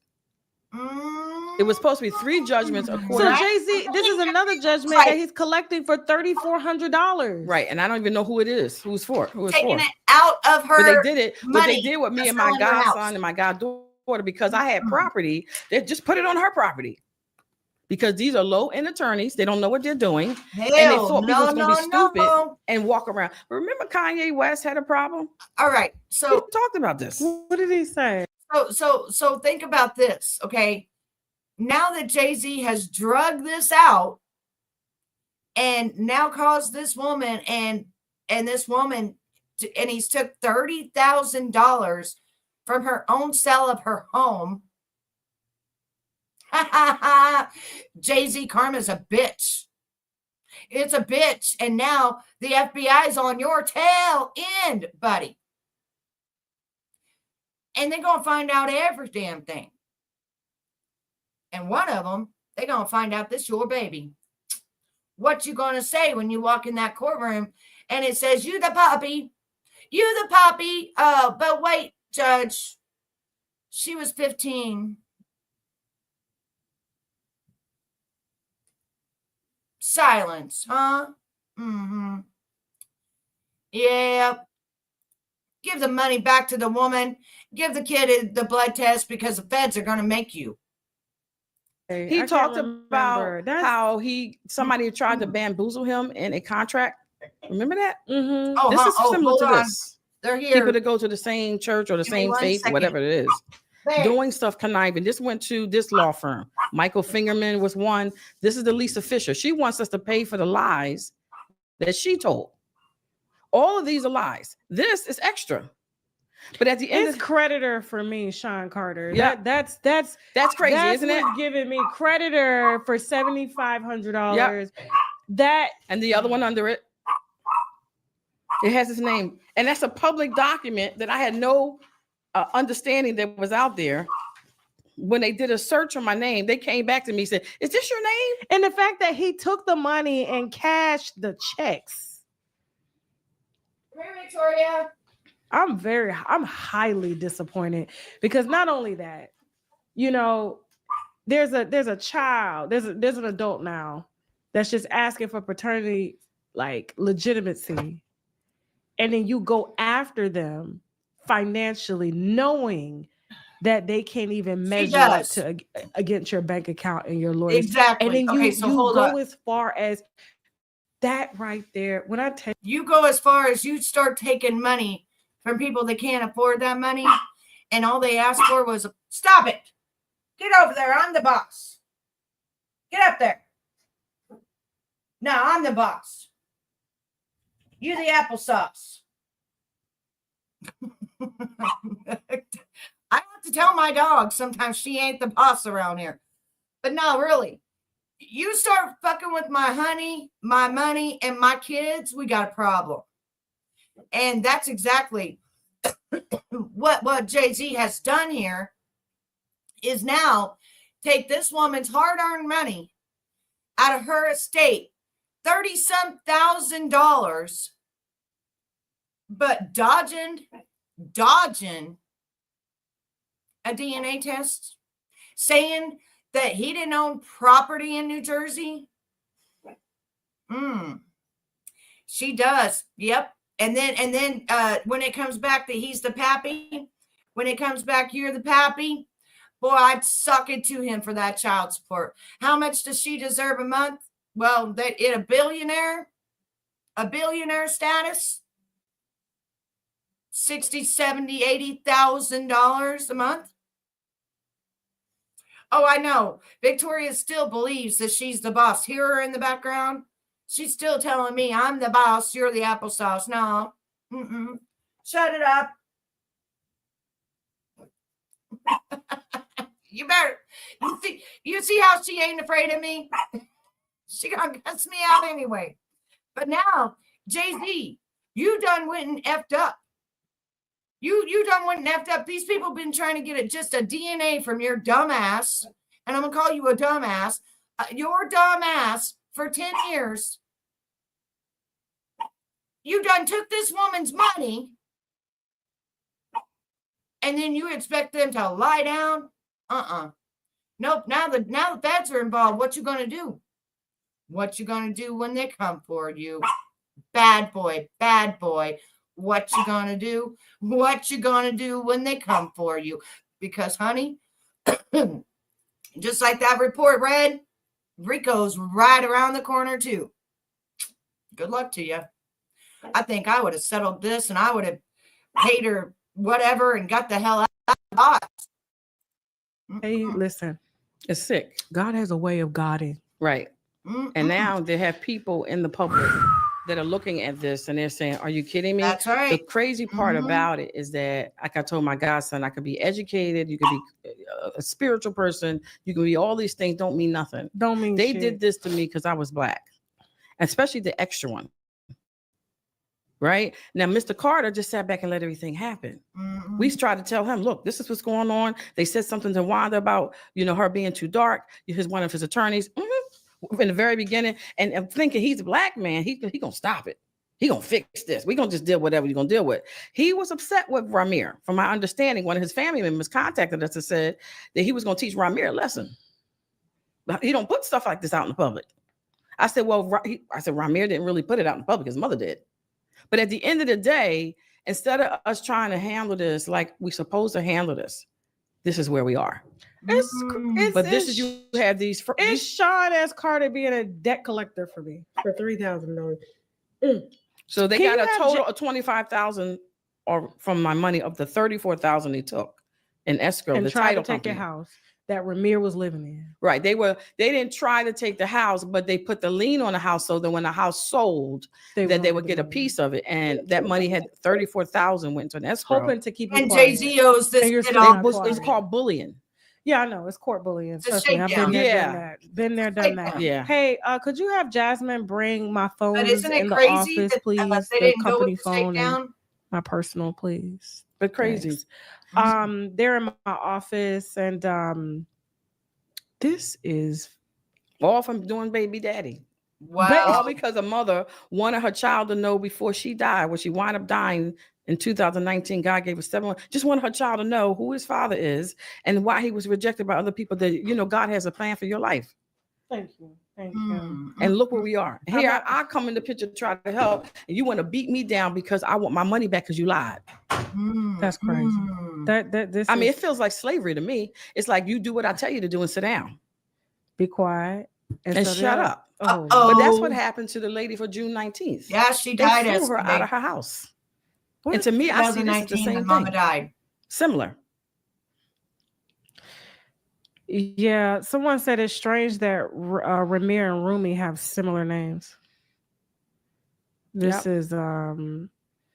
It was supposed to be 3 judgments So according to JayZ, this is another judgment that he's collecting for $3,400. right, and I don't even know who it is. Who it's for? Who it's Taking for? it out of her. But they did it. But they money did with me to and my sell in her house. godson and my goddaughter because I had property. They just put it on her property because these are low-end attorneys. They don't know what they're doing, and they thought people was going to be stupid and walk around. Remember, Kanye West had a problem. All right, We so talked about this. What did he say? so think about this, okay? Now that JayZ has drugged this out and now caused this woman and this woman and he's took $30,000 from her own sale of her home. JayZ karma's a bitch. It's a bitch. And now the FBI's on your tail end, buddy. And they're going to find out every damn thing. And one of them, they're going to find out this your baby. What you going to say when you walk in that courtroom and it says, you the puppy, you the puppy. Oh, but wait, Judge, she was 15. Silence, huh? Mm-hmm. Yeah. Give the money back to the woman. Give the kid the blood test because the feds are going to make you. He talked about how somebody tried to bamboozle him in a contract. Remember that? Mm-hmm. Oh, This is similar to this. They're here. People that go to the same church or the Give me same 1 faith, second. whatever it is, There. doing stuff conniving. This went to this law firm. Michael Fingerman was one. This is the Lisa Fisher. She wants us to pay for the lies that she told. All of these are lies. This is extra. But at the end, It's creditor for me, Sean Carter. Yeah. That's crazy, that's isn't it? what's giving me creditor for $7,500. That and the other one under it, it has his name, and that's a public document that I had no understanding that was out there. When they did a search on my name, they came back to me and said, "Is this your name?" and the fact that he took the money and cashed the checks. Here, Victoria. I'm highly disappointed because not only that, there's a child, there's an adult now that's just asking for paternity, like legitimacy. And then you go after them financially, knowing that they can't even measure up to against your bank account and your lawyers. Exactly. And then you hold go up. as far as that right there. When I tell You go as far as you start taking money from people that can't afford that money, and all they asked for was, stop it. Get over there. I'm the boss. Get up there. No, I'm the boss. You the applesauce. I have to tell my dog sometimes she ain't the boss around here. But no, really. You start fucking with my honey, my money, and my kids, we got a problem. And that's exactly what JayZ has done here is now take this woman's hard-earned money out of her estate, $30-some thousand, but dodging a DNA test, saying that he didn't own property in New Jersey. She does. Yep. And then when it comes back that he's the pappy, when it comes back you're the pappy, boy, I'd suck it to him for that child support. How much does she deserve a month? Well, that in a billionaire status, $60,000, $70,000, $80,000 a month. Oh, I know. Victoria still believes that she's the boss. Hear her in the background? She's still telling me, I'm the boss, you're the applesauce. No. Shut it up. You better. You see how she ain't afraid of me? She gonna cuss me out anyway. But now, JayZ, you done went and effed up. You done went and effed up. These people been trying to get it just a DNA from your dumb ass, and I'm gonna call you a dumbass. Your dumb ass for 10 years. You done took this woman's money, and then you expect them to lie down? Nope. Now the feds are involved. What you gonna do? What you gonna do when they come for you? Bad boy, bad boy. What you gonna do? What you gonna do when they come for you? Because, honey, just like that report read, Rico's right around the corner too. Good luck to you. I think I would have settled this and I would have paid her whatever and got the hell out of the box. Hey, listen. It's sick. God has a way of guiding. Right. And now they have people in the public that are looking at this and they're saying, are you kidding me? That's right. The crazy part about it is that, like I told my godson, I could be educated, you could be a spiritual person, you can be all these things, don't mean nothing. Don't mean They shit. did this to me because I was black, especially the extra one. Right now, Mr. Carter just sat back and let everything happen. We tried to tell him, look, this is what's going on. They said something to Wanda about, her being too dark. One of his attorneys in the very beginning, and I'm thinking he's a black man. He gonna stop it. He gonna fix this. We gonna just deal with whatever you're gonna deal with. He was upset with Ramir. From my understanding, one of his family members contacted us and said that he was gonna teach Ramir a lesson. He don't put stuff like this out in the public. I said, well, Ramir didn't really put it out in the public. His mother did. But at the end of the day, instead of us trying to handle this like we're supposed to handle this is where we are. You have these. It's Sean S. Carter being a debt collector for me for $3,000. So they got a total of $25,000 or from my money of the $34,000 he took in escrow. And the tried title to take company. your house that Ramir was living in. Right. They didn't try to take the house, but they put the lien on the house so that when the house sold, they would get a piece of it. And that money had $34,000 went to an escrow. Hoping to keep and JayZ owes this. It's called bullying. Yeah, I know. It's court bullying. Trust me, I've been there, done that. Been there, done that. Yeah. Hey, could you have Jasmine bring my phone But isn't it in the crazy office, that please? they The didn't go company with the phone and shakedown? my personal, please. But crazy. Thanks. They're in my office, and this is all from doing baby daddy. Wow. All because a mother wanted her child to know before she died, when she wound up dying in 2019, God gave her 7. Just wanted her child to know who his father is and why he was rejected by other people. That God has a plan for your life. Thank you. Thank you. And look where we are. Here I come in the picture to try to help, and you want to beat me down because I want my money back because you lied. That's crazy. It feels like slavery to me. It's like you do what I tell you to do and sit down. Be quiet and shut up. Oh. But that's what happened to the lady for June 19th. Yeah, she died. They threw her out of her house. And to me, I see this as the same thing. Mama died. Similar. Yeah, someone said it's strange that Ramir and Rumi have similar names. This is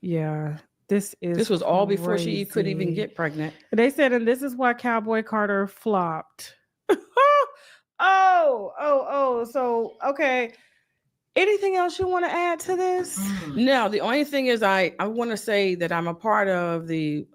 yeah, this was all before she could even crazy. get pregnant. They said, and this is why Cowboy Carter flopped. So okay. Anything else you want to add to this? No, the only thing is I want to say that I'm a part of the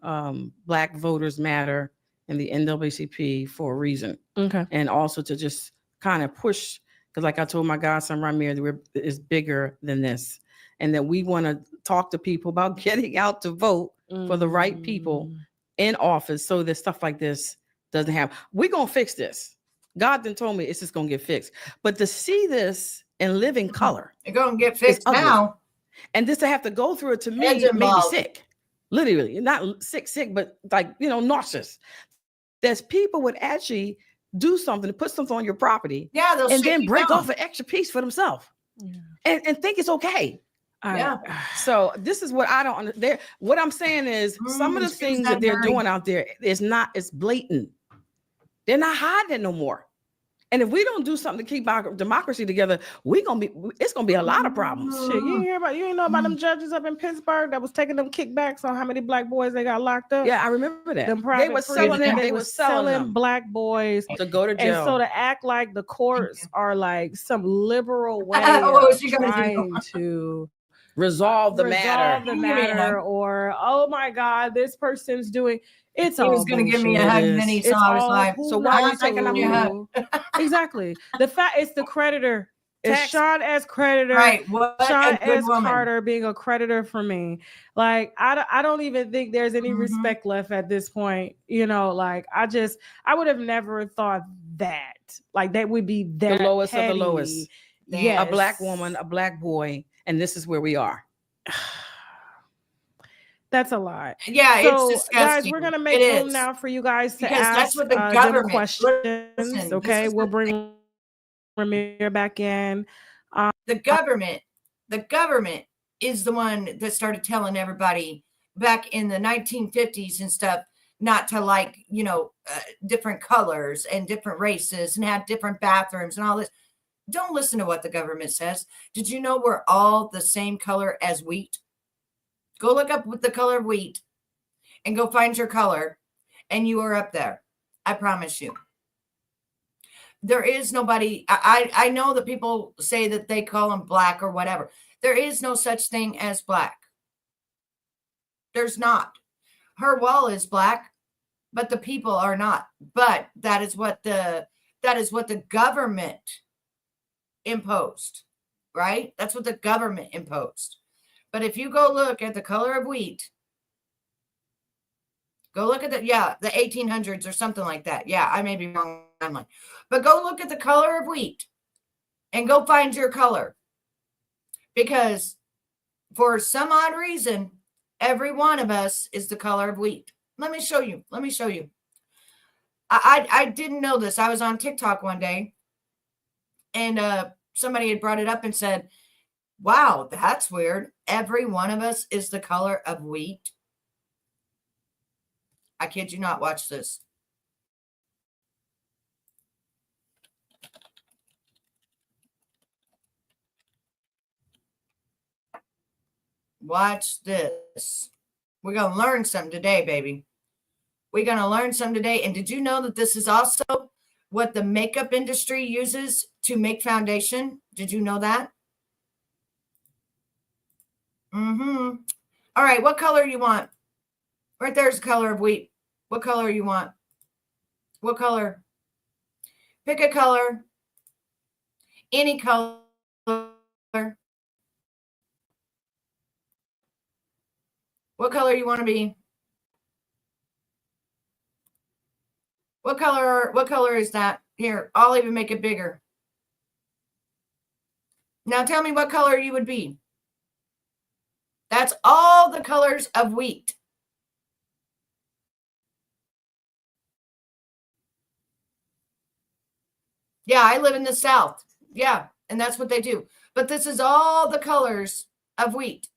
Black Voters Matter and the NAACP for a reason. Okay. And also to just kind of push, because like I told my godson Ramir, it's bigger than this. And that we want to talk to people about getting out to vote for the right people in office so that stuff like this doesn't happen. We're going to fix this. God then told me it's just going to get fixed. But to see this and live in color, It's going to get fixed now. And just to have to go through it to me Heads made me involved. sick. Literally, not sick, but like, nauseous. There's people would actually do something to put something on your property. Yeah, they'll and shake then you break down. off an extra piece for themselves. Yeah. And think it's okay. Yeah. So this is what I don't understand. What I'm saying is some of the excuse things that that they're dirty. doing out there it's blatant. They're not hiding it no more. And if we don't do something to keep our democracy together, it's gonna be a lot of problems. Shit, you ain't know about them judges up in Pittsburgh that was taking them kickbacks on how many black boys they got locked up? Yeah, I remember that. Them They private were selling prisons, them. They were were selling them black boys to go to and jail. so to act like the courts are like some liberal way What was of she gonna do? trying to resolve the matter. Or oh my God, this person's doing it's He all was going to give me a bullshit. hug, and then he It's saw I was all like, So why are you taking me a hug? Exactly. The fact it's the creditor. It's Tax- Sean as creditor. Right. What Sean a good S. woman. Carter being a creditor for me. Like, I don't even think there's any Mhm. respect left at this point. Like, I would have never thought that. Like, that would be that the lowest petty. of the lowest. Yes. A black woman, a black boy, and this is where we are. That's a lot. Yeah, So, it's disgusting. guys, we're gonna make It room is. now for you guys to Because ask that's what the them government- questions. Listen, Okay, this is we'll the bring Ramir back in. The government is the one that started telling everybody back in the 1950s and stuff not to like, different colors and different races and have different bathrooms and all this. Don't listen to what the government says. Did you know we're all the same color as wheat? Go look up the color of wheat and go find your color, and you are up there. I promise you. There is nobody. I know that people say that they call them black or whatever. There is no such thing as black. There's not. Her wall is black, but the people are not. But that is what the government imposed, right? That's what the government imposed. But if you go look at the color of wheat, go look at the 1800s or something like that. Yeah, I may be wrong on mine. But go look at the color of wheat and go find your color. Because for some odd reason, every one of us is the color of wheat. Let me show you. I didn't know this. I was on TikTok one day and somebody had brought it up and said, wow, that's weird. Every one of us is the color of wheat. I kid you not. Watch this. Watch this. We're going to learn something today, baby. We're going to learn something today. And did you know that this is also what the makeup industry uses to make foundation? Did you know that? All right. What color you want? Right there's the color of wheat. What color you want? What color? Pick a color. Any color. What color you want to be? What color is that? Here, I'll even make it bigger. Now tell me what color you would be. That's all the colors of wheat. Yeah, I live in the South. Yeah, and that's what they do. But this is all the colors of wheat.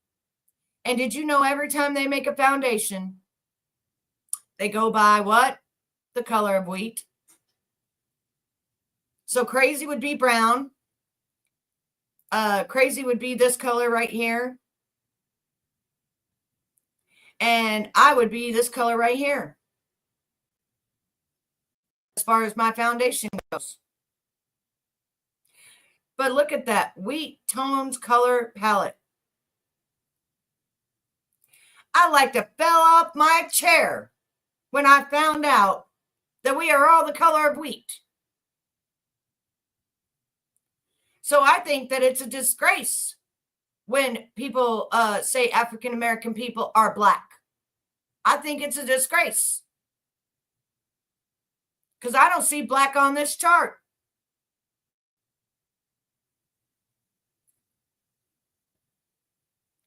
And did you know every time they make a foundation, they go by what? The color of wheat. So crazy would be brown. Crazy would be this color right here. And I would be this color right here. As far as my foundation goes. But look at that wheat tones color palette. I like to fell off my chair when I found out that we are all the color of wheat. So I think that it's a disgrace when people say African American people are black. I think it's a disgrace. Because I don't see black on this chart.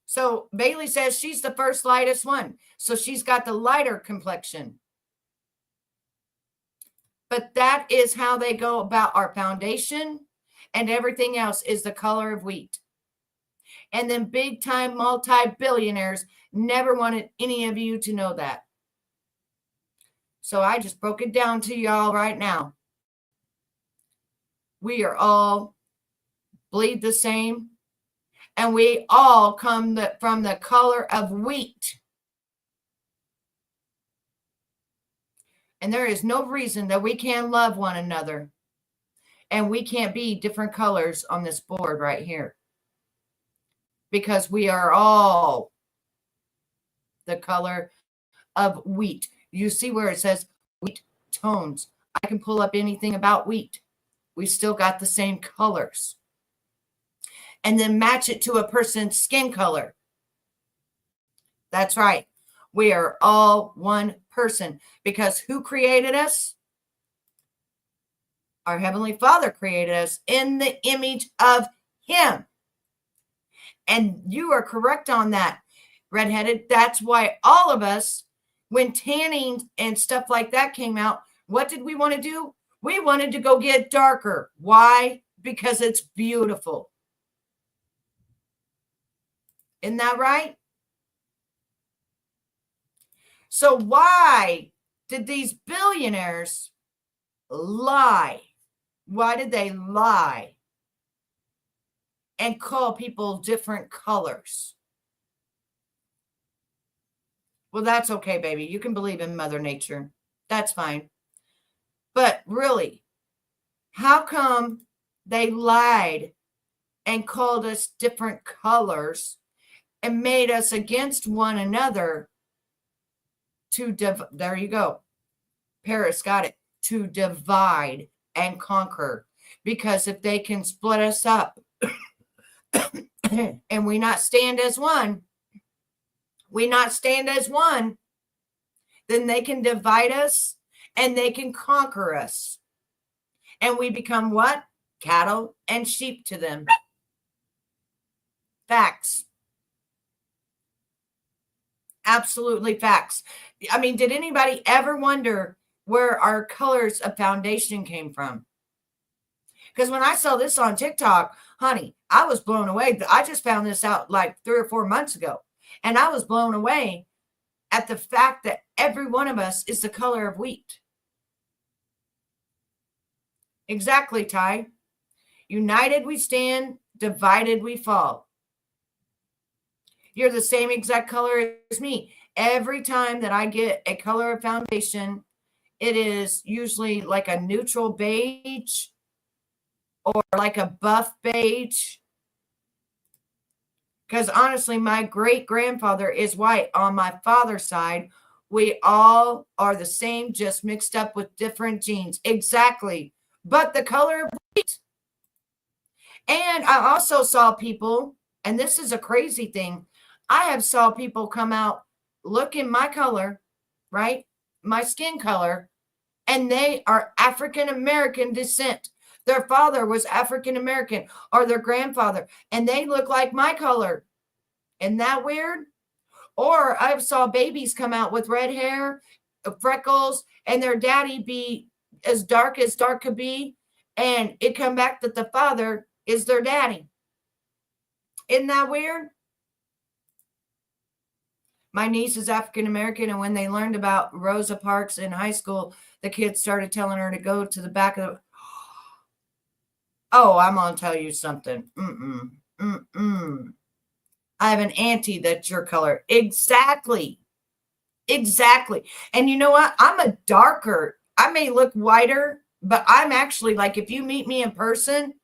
So Bailey says she's the first lightest one. So she's got the lighter complexion. But that is how they go about our foundation, and everything else is the color of wheat. And then big time multi-billionaires never wanted any of you to know that. So I just broke it down to y'all right now. We are all bleed the same, and we all come from the color of wheat. And there is no reason that we can't love one another. And we can't be different colors on this board right here. Because we are all the color of wheat. You see where it says wheat tones. I can pull up anything about wheat. We still got the same colors. And then match it to a person's skin color. That's right. We are all one person. Because who created us? Our Heavenly Father created us in the image of Him. And you are correct on that, redheaded. That's why all of us, when tanning and stuff like that came out, what did we want to do? We wanted to go get darker. Why? Because it's beautiful. Isn't that right? So why did these billionaires lie? Why did they lie and call people different colors? Well, that's okay, baby. You can believe in Mother Nature. That's fine. But really, how come they lied and called us different colors and made us against one another there you go. Paris got it. To divide and conquer. Because if they can split us up and we not stand as one, then they can divide us and they can conquer us. And we become what? Cattle and sheep to them. Facts. Absolutely facts. I mean, did anybody ever wonder where our colors of foundation came from? Because when I saw this on TikTok, honey, I was blown away. I just found this out like 3 or 4 months ago. And I was blown away at the fact that every one of us is the color of wheat. Exactly, Ty. United we stand, divided we fall. You're the same exact color as me. Every time that I get a color of foundation, it is usually like a neutral beige or like a buff beige. Because honestly, my great-grandfather is white. On my father's side, we all are the same, just mixed up with different genes. Exactly. But the color of wheat. And I also saw people, and this is a crazy thing, I have saw people come out, look in my color, right? My skin color, and they are African American descent. Their father was African American or their grandfather, and they look like my color. Isn't that weird? Or I saw babies come out with red hair, freckles, and their daddy be as dark could be, and it come back that the father is their daddy. Isn't that weird? My niece is African American, and when they learned about Rosa Parks in high school, the kids started telling her to go to the back of Oh, I'm gonna tell you something. I have an auntie that's your color. Exactly. And you know what? I'm a darker. I may look whiter, but I'm actually, like, if you meet me in person,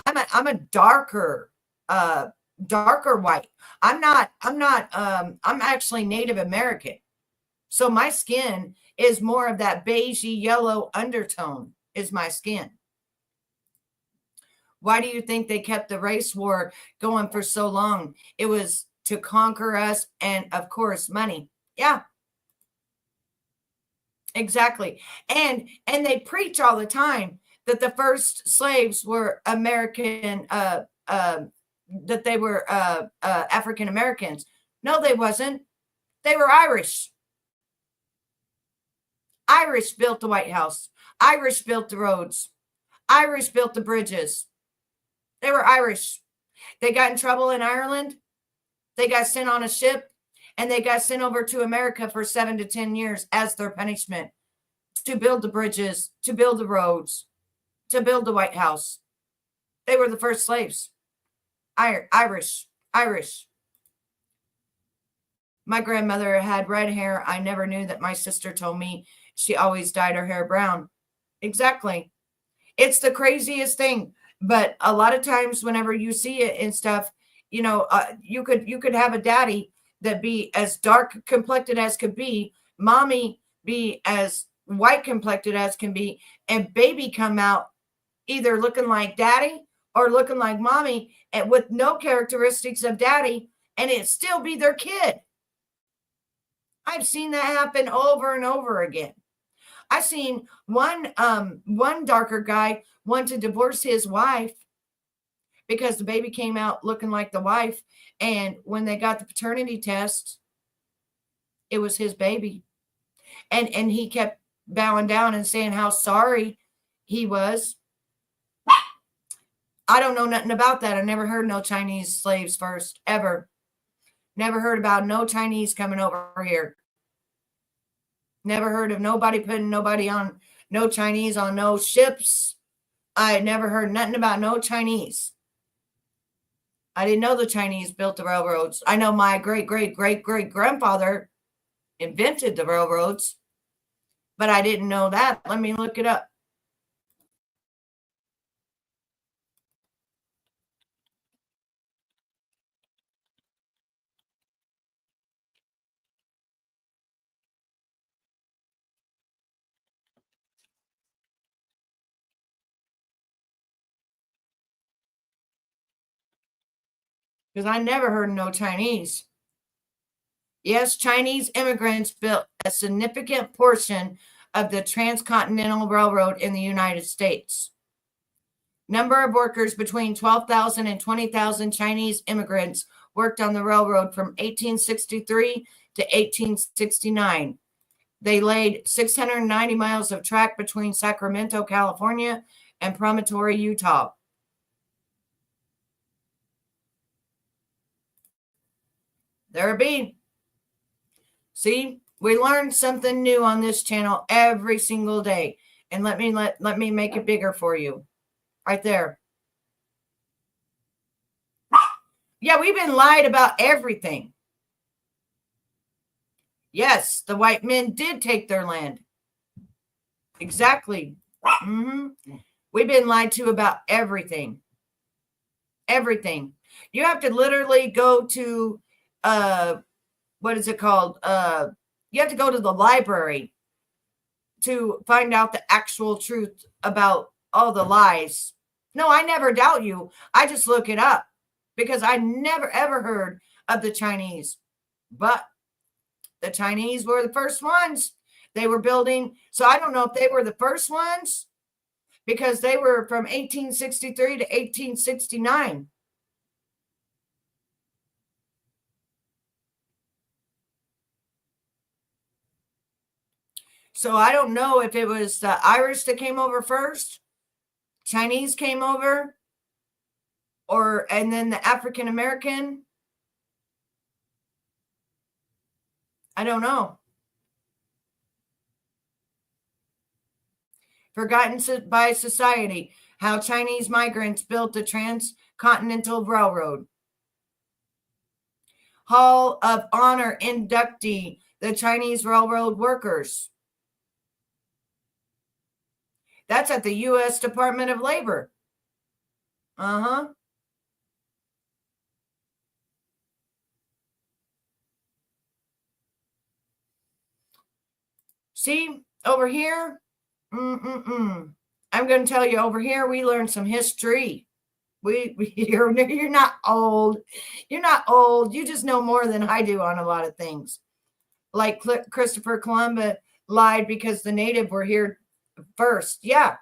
I'm a darker white. I'm actually Native American. So my skin is more of that beigey yellow undertone is my skin. Why do you think they kept the race war going for so long? It was to conquer us and, of course, money. Yeah, exactly. And they preach all the time that the first slaves were American, that they were African Americans. No, they wasn't. They were Irish. Irish built the White House. Irish built the roads. Irish built the bridges. They were Irish. They got in trouble in Ireland. They got sent on a ship, and they got sent over to America for 7 to 10 years as their punishment to build the bridges, to build the roads, to build the White House. They were the first slaves. Irish. My grandmother had red hair. I never knew that. My sister told me she always dyed her hair brown. Exactly. It's the craziest thing. But a lot of times whenever you see it and stuff, you know, you could have a daddy that be as dark complected as could be, mommy be as white complected as can be, and baby come out either looking like daddy or looking like mommy, and with no characteristics of daddy, and it still be their kid. I've seen that happen over and over again. I've seen one darker guy want to divorce his wife because the baby came out looking like the wife, and when they got the paternity test, it was his baby. And he kept bowing down and saying how sorry he was. I don't know nothing about that. I never heard no Chinese slaves first, ever. Never heard about no Chinese coming over here. Never heard of nobody putting nobody on, no Chinese on no ships. I never heard nothing about no Chinese. I didn't know the Chinese built the railroads. I know my great-great-great-great-grandfather invented the railroads, but I didn't know that. Let me look it up. Because I never heard of no Chinese. Yes, Chinese immigrants built a significant portion of the transcontinental railroad in the United States. Number of workers between 12,000 and 20,000 Chinese immigrants worked on the railroad from 1863 to 1869. They laid 690 miles of track between Sacramento, California, and Promontory, Utah. There it be. See, we learn something new on this channel every single day. And let me make it bigger for you. Right there. Yeah, we've been lied about everything. Yes, the white men did take their land. Exactly. We've been lied to about everything. Everything. You have to literally go to, what is it called? You have to go to the library to find out the actual truth about all the lies. No, I never doubt you. I just look it up because I never ever heard of the Chinese. But the Chinese were the first ones. They were building. So I don't know if they were the first ones because they were from 1863 to 1869. So I don't know if it was the Irish that came over first, Chinese came over, and then the African American. I don't know. Forgotten by society. How Chinese migrants built the transcontinental railroad. Hall of Honor inductee, the Chinese railroad workers. That's at the U.S. Department of Labor. See, over here, I'm going to tell you, over here, we learned some history. You're not old. You're not old. You just know more than I do on a lot of things. Like Christopher Columbus lied because the native were here first. Yeah.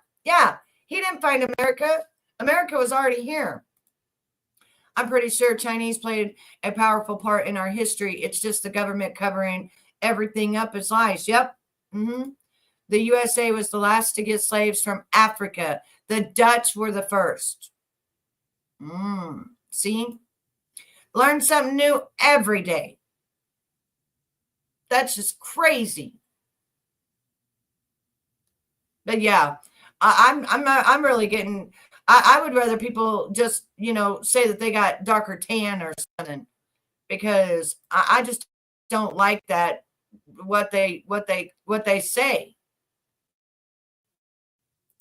He didn't find America. America was already here. I'm pretty sure Chinese played a powerful part in our history. It's just the government covering everything up as lies. Yep. The USA was the last to get slaves from Africa. The Dutch were the first. See? Learn something new every day. That's just crazy. But yeah, I'm really getting. I would rather people just say that they got darker tan or something, because I just don't like that what they say.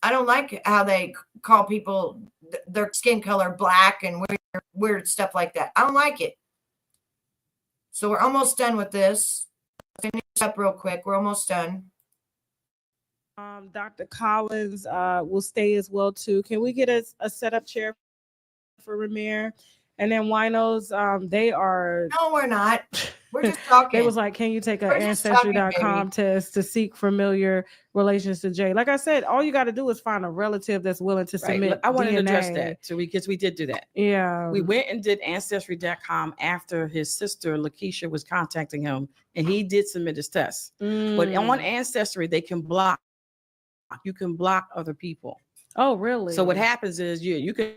I don't like how they call people their skin color black and weird stuff like that. I don't like it. So we're almost done with this. Finish up real quick. We're almost done. Dr. Collins will stay as well too. Can we get a setup chair for Ramir? And then Winos, they are. No, we're not. We're just talking. They was like, can you take an ancestry.com test to seek familiar relations to Jay? Like I said, all you got to do is find a relative that's willing to submit. I wanted DNA. to address that. So because we did do that. Yeah. We went and did ancestry.com after his sister Lakeisha was contacting him, and he did submit his test. But on Ancestry, they can block. You can block other people. Oh, really? So what happens is you can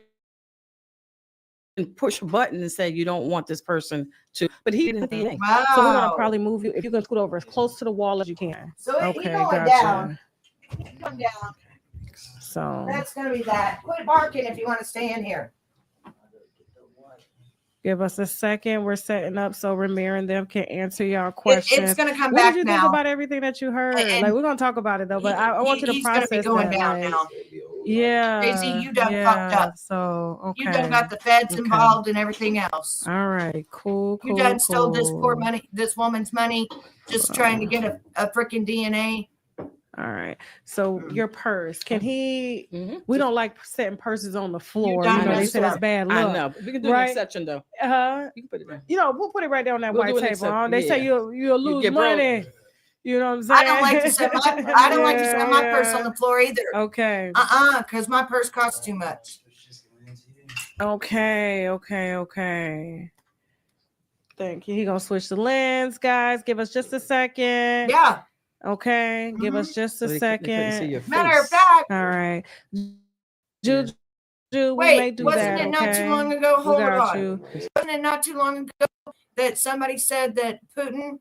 push a button and say you don't want this person to, but he didn't. Wow. So we're gonna probably move you, if you can scoot over as close to the wall as you can. So okay, going down. Come down. So that's gonna be that. Quit barking if you want to stay in here. Give us a second. We're setting up so Ramir and them can answer y'all questions. It's gonna come what back did you now. think about everything that you heard? Like, we're gonna talk about it though, but I want you to process he's gonna be going that. down now. Yeah. JayZ, you done fucked up. So okay. You done got the feds involved and everything else. All right. Cool. You done stole this poor money, this woman's money, just trying to get a freaking DNA. All right. So your purse, can he? We don't like setting purses on the floor. They said it's bad luck. I know. We can do an exception though. You can put it there. We'll put it right there on that white table. They say you'll lose money. Broke. You know what I'm saying? I don't like to set my purse on the floor either. Okay. Because my purse costs too much. Okay. Thank you. He gonna switch the lens, guys. Give us just a second. Yeah. Okay. Give us just a second. Matter of fact. All right. Juju, wait, wasn't it not too long ago? Hold on. Wasn't it not too long ago that somebody said that Putin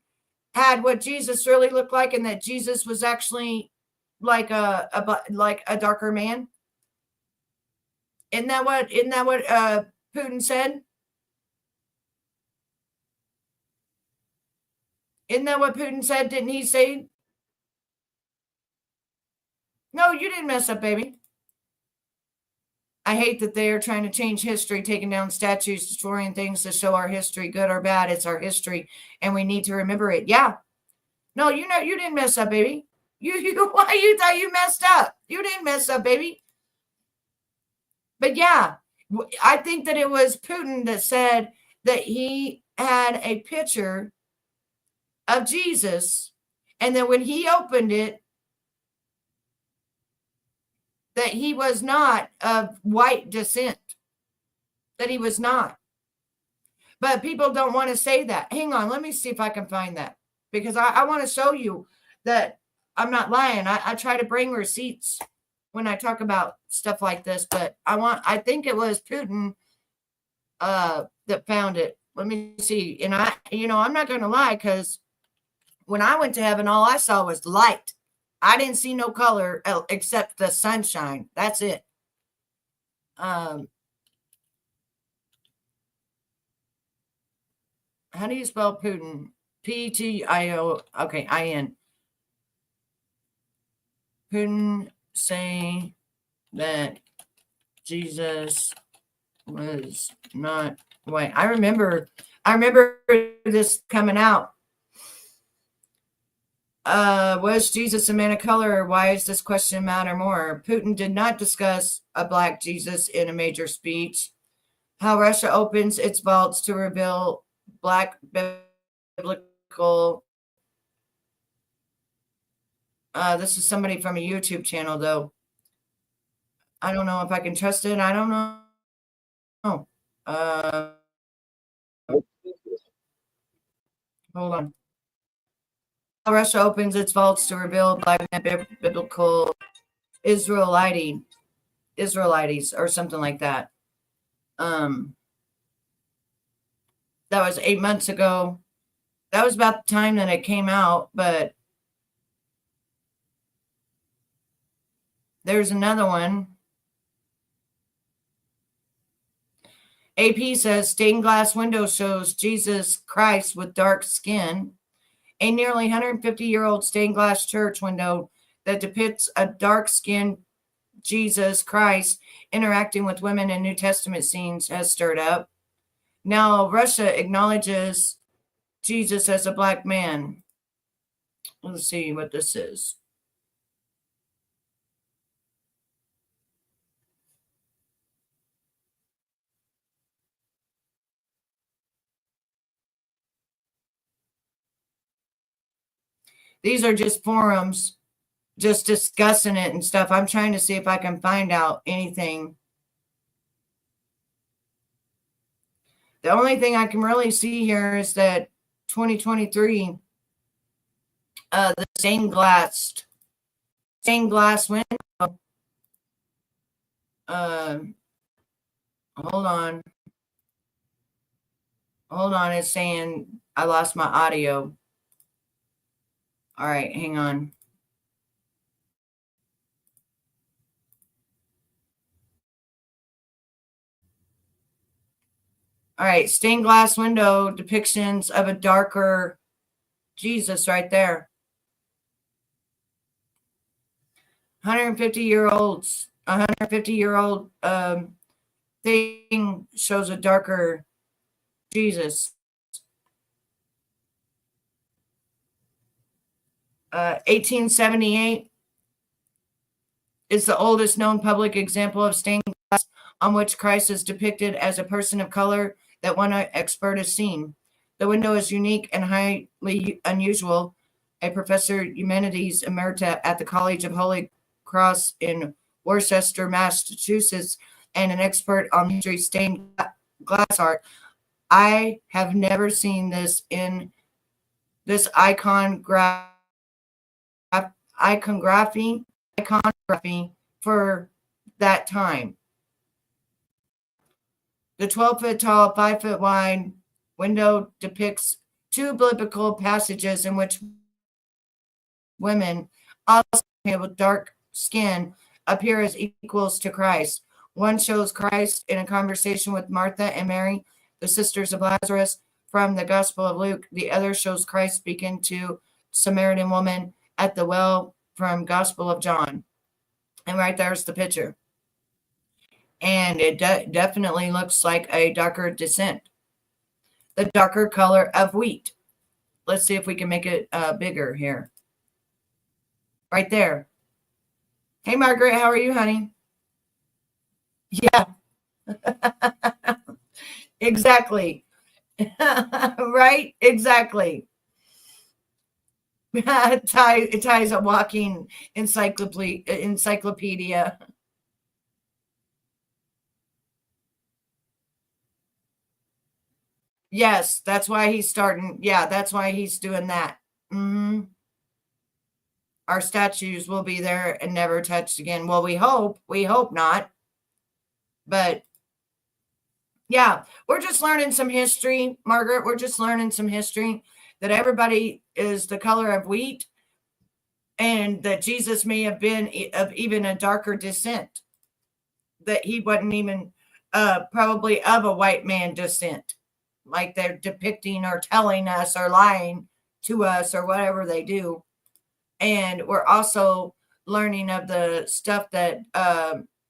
had what Jesus really looked like, and that Jesus was actually like a darker man? Isn't that what Putin said? Isn't that what Putin said? Didn't he say? No, you didn't mess up, baby. I hate that they are trying to change history, taking down statues, destroying things to show our history, good or bad. It's our history, and we need to remember it. Yeah. No, you didn't mess up, baby. Why you thought you messed up? You didn't mess up, baby. But yeah, I think that it was Putin that said that he had a picture of Jesus, and then when he opened it, that he was not of white descent, that he was not. But people don't want to say that. Hang on, let me see if I can find that, because I want to show you that I'm not lying. I try to bring receipts when I talk about stuff like this, but I think it was Putin that found it. Let me see. And I'm not going to lie, because when I went to heaven, all I saw was light. I didn't see no color except the sunshine. That's it. How do you spell Putin? P-T-I-O. Okay, I-N. Putin say that Jesus was not white. I remember this coming out. Was Jesus a man of color? Why is this question matter more? Putin did not discuss a black Jesus in a major speech. How Russia opens its vaults to reveal black biblical. This is somebody from a YouTube channel, though. I don't know if I can trust it. I don't know. Hold on. Russia opens its vaults to reveal black biblical Israelites or something like that. That was 8 months ago. That was about the time that it came out, but there's another one. AP says stained glass window shows Jesus Christ with dark skin. A nearly 150-year-old stained glass church window that depicts a dark-skinned Jesus Christ interacting with women in New Testament scenes has stirred up. Now, Russia acknowledges Jesus as a black man. Let's see what this is. These are just forums, just discussing it and stuff. I'm trying to see if I can find out anything. The only thing I can really see here is that 2023, the stained glass window. Hold on. It's saying I lost my audio. All right, hang on. All right, stained glass window depictions of a darker Jesus right there. 150-year-old thing shows a darker Jesus. 1878 is the oldest known public example of stained glass on which Christ is depicted as a person of color that one expert has seen. The window is unique and highly unusual. A professor humanities emerita at the College of Holy Cross in Worcester, Massachusetts, and an expert on history stained glass art. I have never seen this in this iconography for that time. The 12-foot tall, 5-foot wide window depicts two biblical passages in which women, also with dark skin, appear as equals to Christ. One shows Christ in a conversation with Martha and Mary, the sisters of Lazarus, from the Gospel of Luke. The other shows Christ speaking to Samaritan woman at the well from Gospel of John. And right there's the picture. And it definitely looks like a darker descent. The darker color of wheat. Let's see if we can make it bigger here. Right there. Hey, Margaret, how are you, honey? Yeah. Exactly. Right? Exactly. Ties a walking encyclopedia. Yes, that's why he's starting. Yeah, that's why he's doing that. Mm-hmm. Our statues will be there and never touched again. Well, we hope not. But yeah, we're just learning some history, Margaret. We're just learning some history that everybody is the color of wheat. and that Jesus may have been of even a darker descent, that he wasn't even probably of a white man descent, like they're depicting or telling us or lying to us or whatever they do. And we're also learning of the stuff that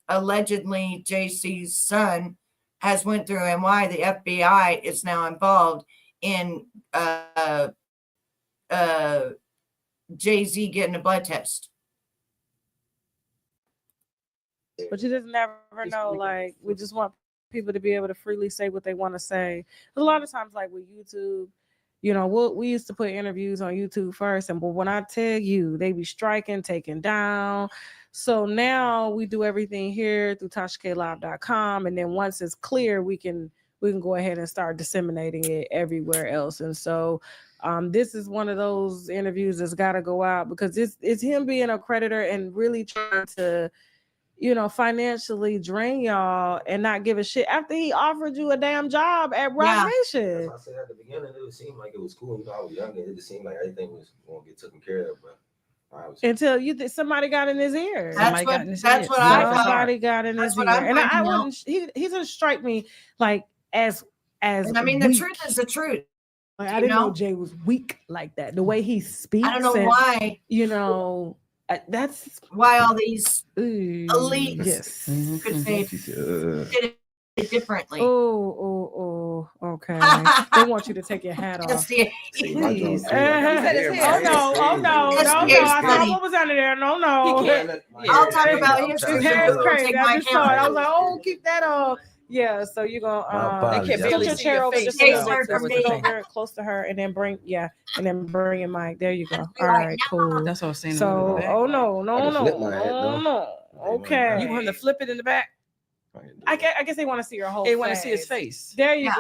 allegedly JC's son has went through, and why the FBI is now involved in JayZ getting a blood test. But you just never know. Like, we just want people to be able to freely say what they want to say. A lot of times, like with YouTube, you know, we used to put interviews on YouTube first, but when I tell you, they be striking, taken down. So now we do everything here through TashaKLive.com, and then once it's clear, we can go ahead and start disseminating it everywhere else. And so this is one of those interviews that's got to go out, because it's him being a creditor and really trying to, you know, financially drain y'all and not give a shit after he offered you a damn job at Rock Nation. I said at the beginning, it seemed like it was cool. You know, I was young, and it just seemed like everything was going to get taken care of. But until somebody got in his ear. That's what Somebody got in his ear. And I wouldn't. He doesn't strike me like as. And I mean, the truth is the truth. Like, I didn't know Jay was weak like that. The way he speaks. I don't know why. You know. That's why all these elites could say did it differently. Oh, okay. They want you to take your hat off. Please. Oh no. I thought what was under there. No. I'll talk about his hair is crazy. I just saw it. I was like, oh, keep that on. Yeah, so you're gonna tilt your chair over just a little bit, over close to her, and then bring your mic. There you go. All right, cool. That's what I was saying. So, no. Okay. You want to flip it in the back? I guess they want to see your whole. They want to see his face. There you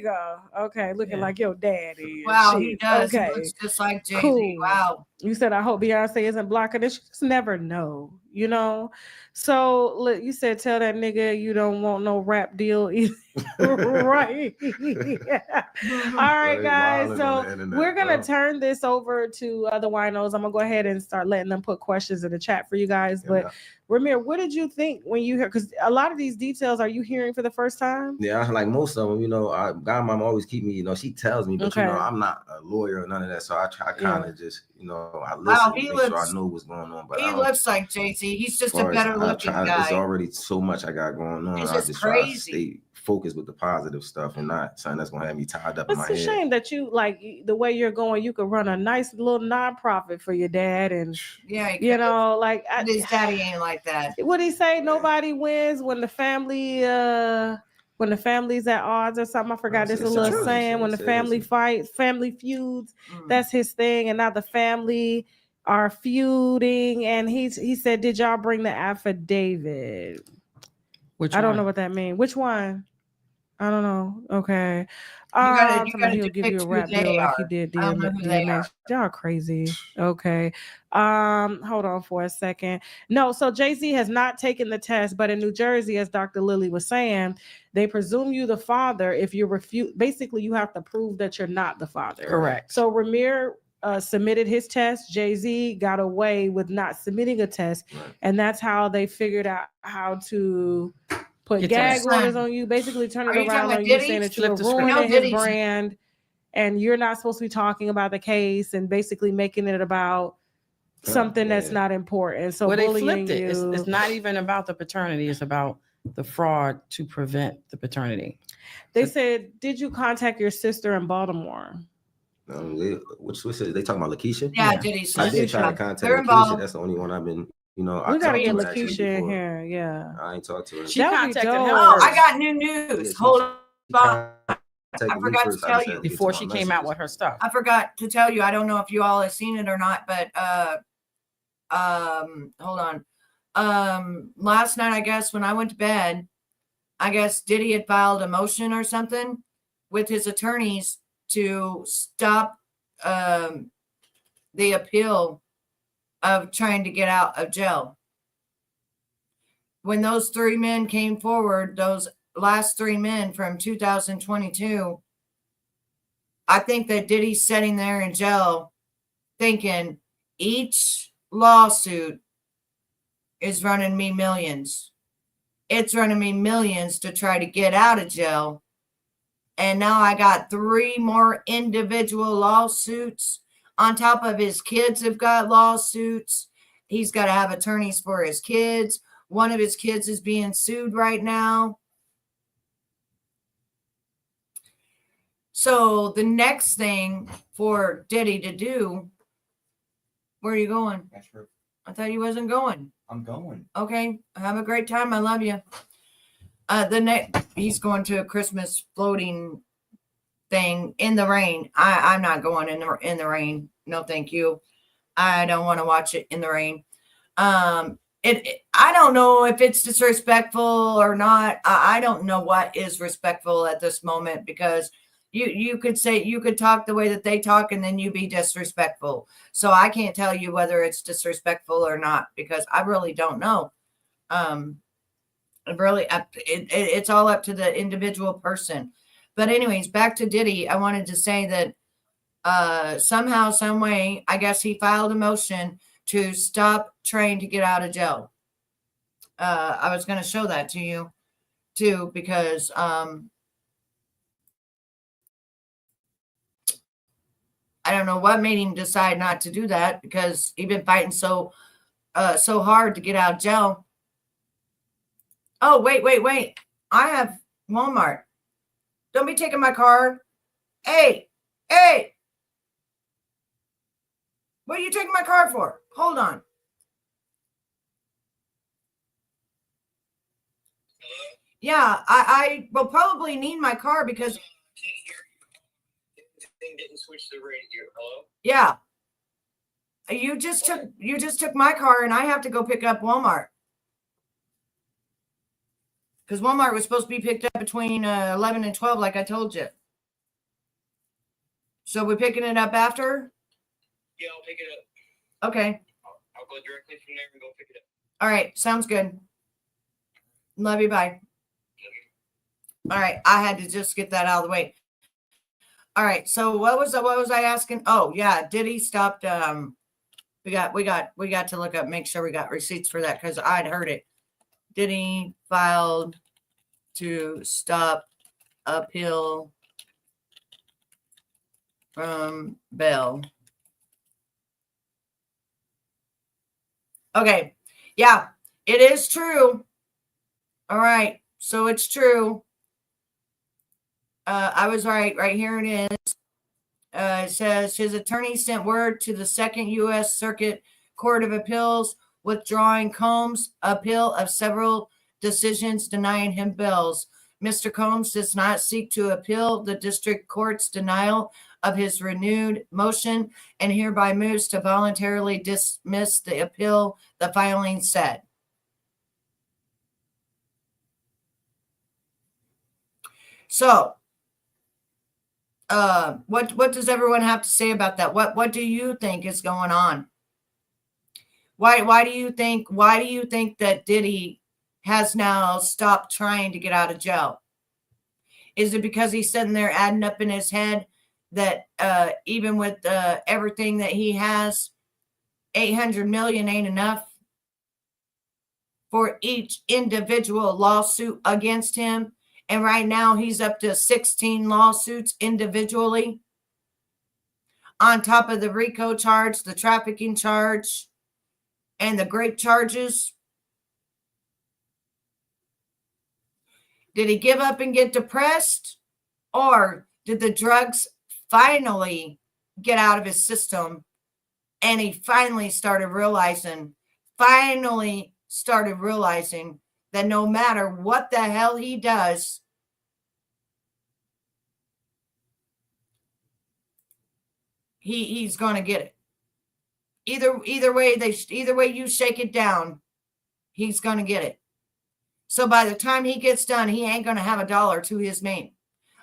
go. Okay, looking like your daddy. Wow, he does. Okay. He looks just like JayZ. Cool. Wow. You said, I hope Beyonce isn't blocking this. You just never know, you know? So look, you said, tell that nigga you don't want no rap deal either. Right. All right, guys. So we're going to turn this over to the winos. I'm going to go ahead and start letting them put questions in the chat for you guys. But Ramir, what did you think when you heard, because a lot of these details, are you hearing for the first time? Yeah, like most of them, you know, Godmama always keep me, you know, she tells me, but you know, I'm not a lawyer or none of that. So I kind of just, you know, I listen to make sure I know what's going on. But he looks like JayZ. He's just a better looking guy. It's already so much I got going on. It's I just crazy. try to stay focused with the positive stuff and not something that's gonna have me tied up in my head. It's a shame that you, like, the way you're going, you could run a nice little nonprofit for your dad, and you know, like his daddy ain't like that. What he say? Nobody wins when the family when the family's at odds or something. I forgot this little saying. When the family fights, family feuds, that's his thing. And now the family are feuding. And he said, did y'all bring the affidavit? Which I don't know what that means. Which one? I don't know. Okay. You gotta he'll give you a rap deal like he did DMX. Y'all crazy. Okay. Hold on for a second. No, so JayZ has not taken the test, but in New Jersey, as Dr. Lily was saying, they presume you the father. If you refute, basically you have to prove that you're not the father. Correct. So Ramir submitted his test. JayZ got away with not submitting a test, and that's how they figured out how to put gag orders on you, basically turn it around on you, saying that you're ruining his brand and you're not supposed to be talking about the case, and basically making it about something that's not important. So they flipped it. It's not even about the paternity. It's about the fraud to prevent the paternity. They said, did you contact your sister in Baltimore? Which is they talking about Lakeisha? Yeah, Diddy's I did try to contact Lakeisha. That's the only one I've been, you know. We gotta get Lakeisha in here. Yeah, I ain't talked to her. She contacted him. Oh, I got new news. Hold on. I forgot to tell you before she came out with her stuff. I forgot to tell you. I don't know if you all have seen it or not, but hold on. Last night, I guess when I went to bed, I guess Diddy had filed a motion or something with his attorneys to stop the appeal of trying to get out of jail. When those three men came forward, those last three men from 2022, I think that Diddy's sitting there in jail thinking each lawsuit is running me millions. It's running me millions to try to get out of jail. And now I got 3 more individual lawsuits. On top of his kids have got lawsuits. He's got to have attorneys for his kids. One of his kids is being sued right now. So the next thing for Diddy to do, where are you going? That's true. I thought he wasn't going. I'm going. Okay. Have a great time. I love you. He's going to a Christmas floating thing in the rain. I'm not going in the rain. No, thank you. I don't want to watch it in the rain. I don't know if it's disrespectful or not. I don't know what is respectful at this moment, because you could talk the way that they talk and then you be disrespectful. So I can't tell you whether it's disrespectful or not, because I really don't know. It's all up to the individual person. But anyways, back to Diddy. I wanted to say that somehow, some way, I guess he filed a motion to stop trying to get out of jail. I was going to show that to you too, because I don't know what made him decide not to do that, because he'd been fighting so hard to get out of jail. Oh, wait. I have Walmart. Don't be taking my card. Hey. What are you taking my card for? Hold on. Yeah, I will probably need my car because thing didn't switch the radio. Hello? Yeah. You just took my car and I have to go pick up Walmart. Because Walmart was supposed to be picked up between 11 and 12, like I told you. So we're picking it up after? Yeah, I'll pick it up. Okay. I'll go directly from there and go pick it up. All right. Sounds good. Love you. Bye. All right. I had to just get that out of the way. All right. So what was I asking? Oh, yeah. Diddy stopped. We got to look up, make sure we got receipts for that, because I'd heard it. Diddy filed to stop appeal from bail. Okay. Yeah, it is true. All right. So it's true. I was right. Right here it is. It says his attorney sent word to the Second U.S. Circuit Court of Appeals withdrawing Combs' appeal of several decisions denying him bails. Mr. Combs does not seek to appeal the district court's denial of his renewed motion and hereby moves to voluntarily dismiss the appeal, the filing said. So, what does everyone have to say about that? What do you think is going on? Why do you think that Diddy has now stopped trying to get out of jail? Is it because he's sitting there adding up in his head that even with everything that he has, 800 million ain't enough for each individual lawsuit against him? And right now he's up to 16 lawsuits individually, on top of the RICO charge, the trafficking charge, and the grape charges. Did he give up and get depressed? Or did the drugs finally get out of his system and he finally started realizing that no matter what the hell he does, he's going to get it. Either way you shake it down, he's going to get it. So by the time he gets done, he ain't going to have a dollar to his name.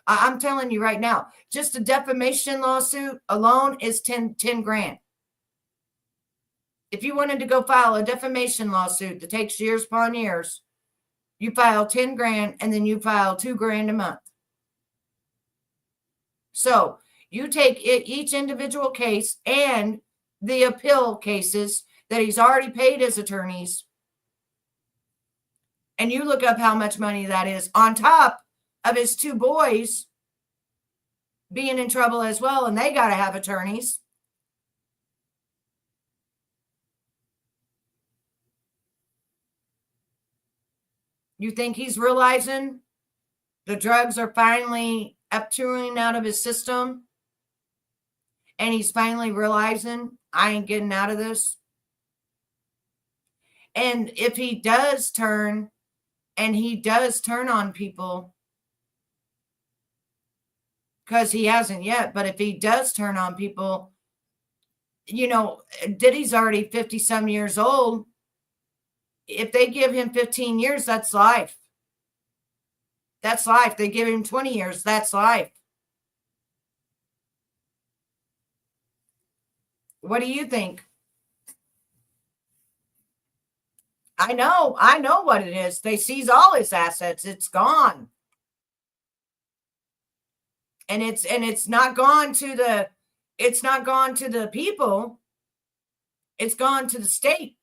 I'm telling you right now, just a defamation lawsuit alone is 10 grand. If you wanted to go file a defamation lawsuit that takes years upon years, you file 10 grand and then you file 2 grand a month. So you take each individual case and the appeal cases that he's already paid his attorneys. And you look up how much money that is on top of his 2 boys being in trouble as well. And they got to have attorneys. You think he's realizing the drugs are finally uptouring out of his system? And he's finally realizing, I ain't getting out of this. And if he does turn, and he does turn on people, because he hasn't yet, but if he does turn on people, you know, Diddy's already 50-some years old. If they give him 15 years, that's life. That's life. They give him 20 years, that's life. What do you think? I know what it is. They seize all his assets. It's gone. And it's not gone to the people. It's gone to the state.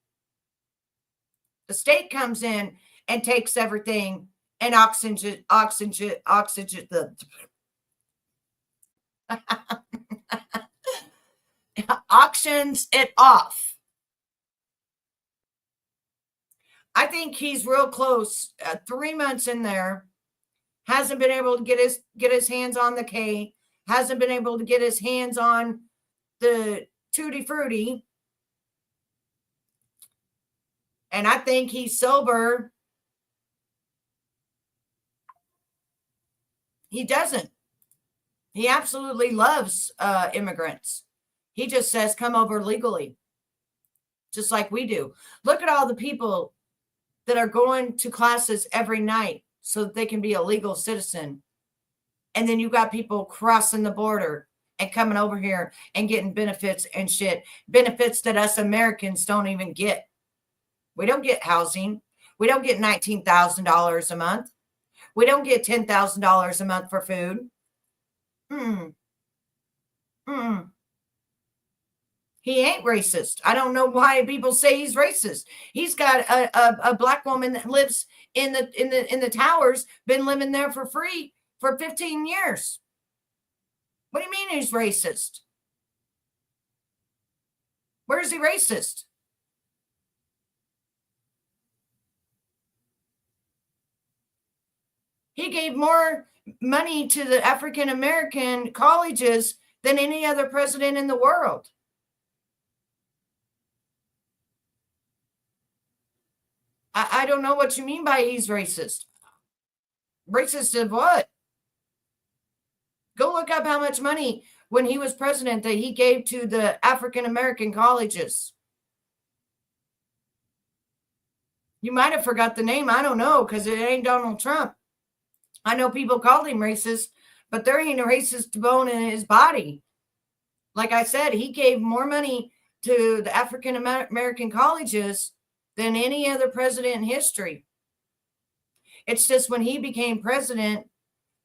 The state comes in and takes everything and oxygen auctions it off. I think he's real close. 3 months in there, hasn't been able to get his hands on the K, hasn't been able to get his hands on the Tutti Frutti. And I think he's sober. He doesn't. He absolutely loves immigrants. He just says, come over legally, just like we do. Look at all the people that are going to classes every night so that they can be a legal citizen. And then you got people crossing the border and coming over here and getting benefits and shit. Benefits that us Americans don't even get. We don't get housing. We don't get $19,000 a month. We don't get $10,000 a month for food. He ain't racist. I don't know why people say he's racist. He's got a black woman that lives in the towers, been living there for free for 15 years. What do you mean he's racist? Where is he racist? He gave more money to the African American colleges than any other president in the world. I don't know what you mean by he's racist. Racist of what? Go look up how much money when he was president that he gave to the African American colleges. You might have forgot the name. I don't know, because it ain't Donald Trump. I know people called him racist, but there ain't a racist bone in his body. Like I said, he gave more money to the African American colleges than any other president in history. It's just when he became president,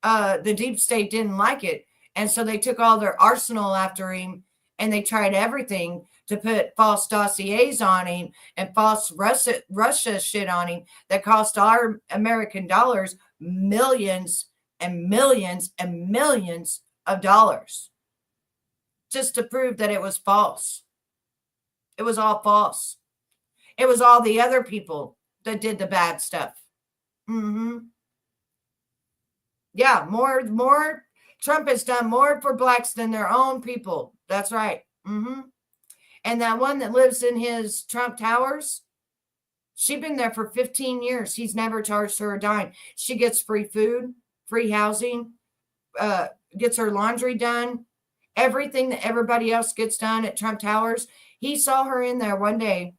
the deep state didn't like it. And so they took all their arsenal after him, and they tried everything to put false dossiers on him and false Russia shit on him that cost our American dollars millions and millions and millions of dollars, just to prove that it was false. It was all false. It was all the other people that did the bad stuff. Yeah, more. Trump has done more for blacks than their own people. That's right. And that one that lives in his Trump Towers, she's been there for 15 years. He's never charged her a dime. She gets free food, free housing, gets her laundry done, everything that everybody else gets done at Trump Towers. He saw her in there one day.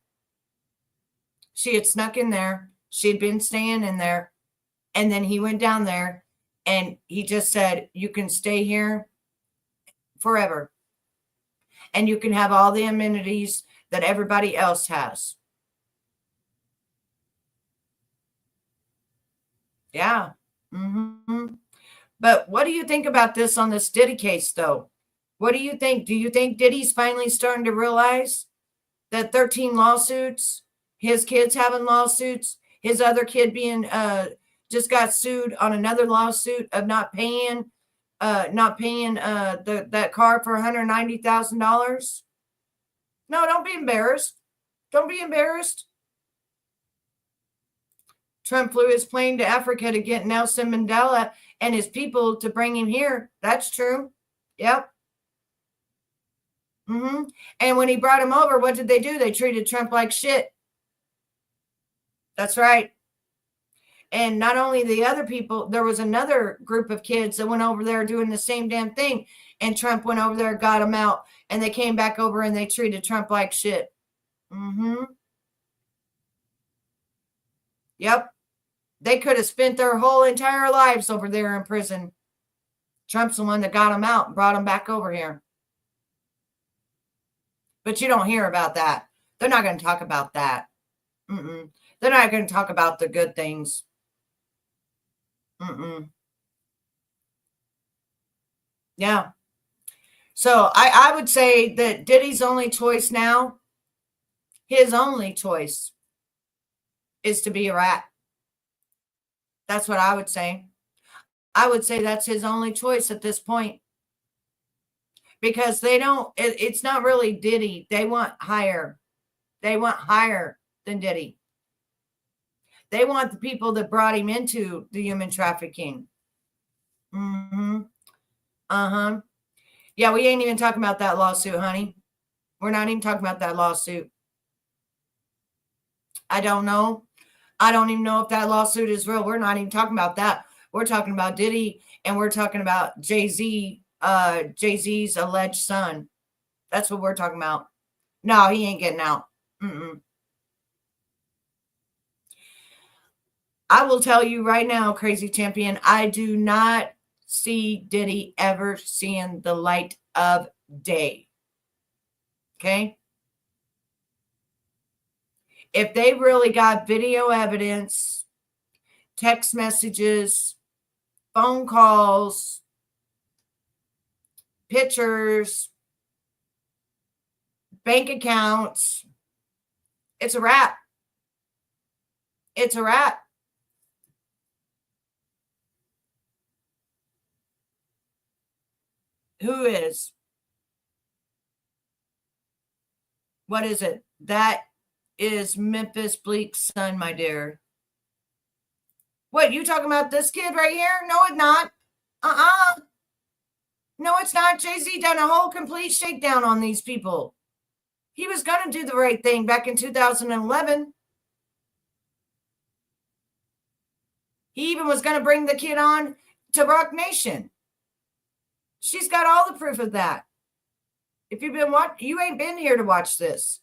She had snuck in there. She'd been staying in there. And then he went down there and he just said, you can stay here forever. And you can have all the amenities that everybody else has. Yeah. But what do you think about this on this Diddy case, though? What do you think? Do you think Diddy's finally starting to realize The 13 lawsuits, his kids having lawsuits, his other kid being just got sued on another lawsuit of not paying that car for $190,000. No, don't be embarrassed. Don't be embarrassed. Trump flew his plane to Africa to get Nelson Mandela and his people to bring him here. That's true. Yep. And when he brought him over, what did they do? They treated Trump like shit. That's right. And not only the other people, there was another group of kids that went over there doing the same damn thing. And Trump went over there, got them out, and they came back over and they treated Trump like shit. Yep. They could have spent their whole entire lives over there in prison. Trump's the one that got them out and brought them back over here. But you don't hear about that. They're not going to talk about that. They're not going to talk about the good things. Yeah. So I would say that Diddy's only choice now, his only choice, is to be a rat. That's what I would say. I would say that's his only choice at this point. Because they don't, it's not really Diddy. They want higher. They want higher than Diddy. They want the people that brought him into the human trafficking. Yeah, we ain't even talking about that lawsuit, honey. We're not even talking about that lawsuit. I don't know. I don't even know if that lawsuit is real. We're not even talking about that. We're talking about Diddy, and we're talking about JayZ, JayZ's alleged son. That's what we're talking about. No, he ain't getting out. I will tell you right now, Crazy Champion, I do not see Diddy ever seeing the light of day. Okay? If they really got video evidence, text messages, phone calls, pictures, bank accounts, it's a wrap. It's a wrap. Who is? What is it? That is Memphis Bleak's son, my dear. What, you talking about this kid right here? No, it's not. No, it's not. JayZ done a whole complete shakedown on these people. He was going to do the right thing back in 2011. He even was going to bring the kid on to Rock Nation. She's got all the proof of that. If you've been watching, you ain't been here to watch this.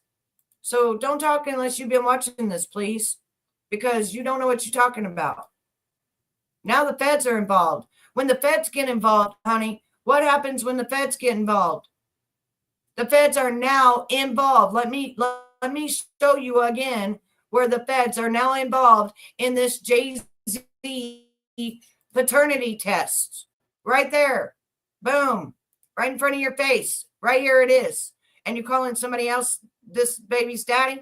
So don't talk unless you've been watching this, please, because you don't know what you're talking about. Now the feds are involved. When the feds get involved, honey, what happens when the feds get involved? The feds are now involved. Let me show you again where the feds are now involved in this JayZ paternity test. Right there. Boom. Right in front of your face. Right here it is. And you're calling somebody else this baby's daddy?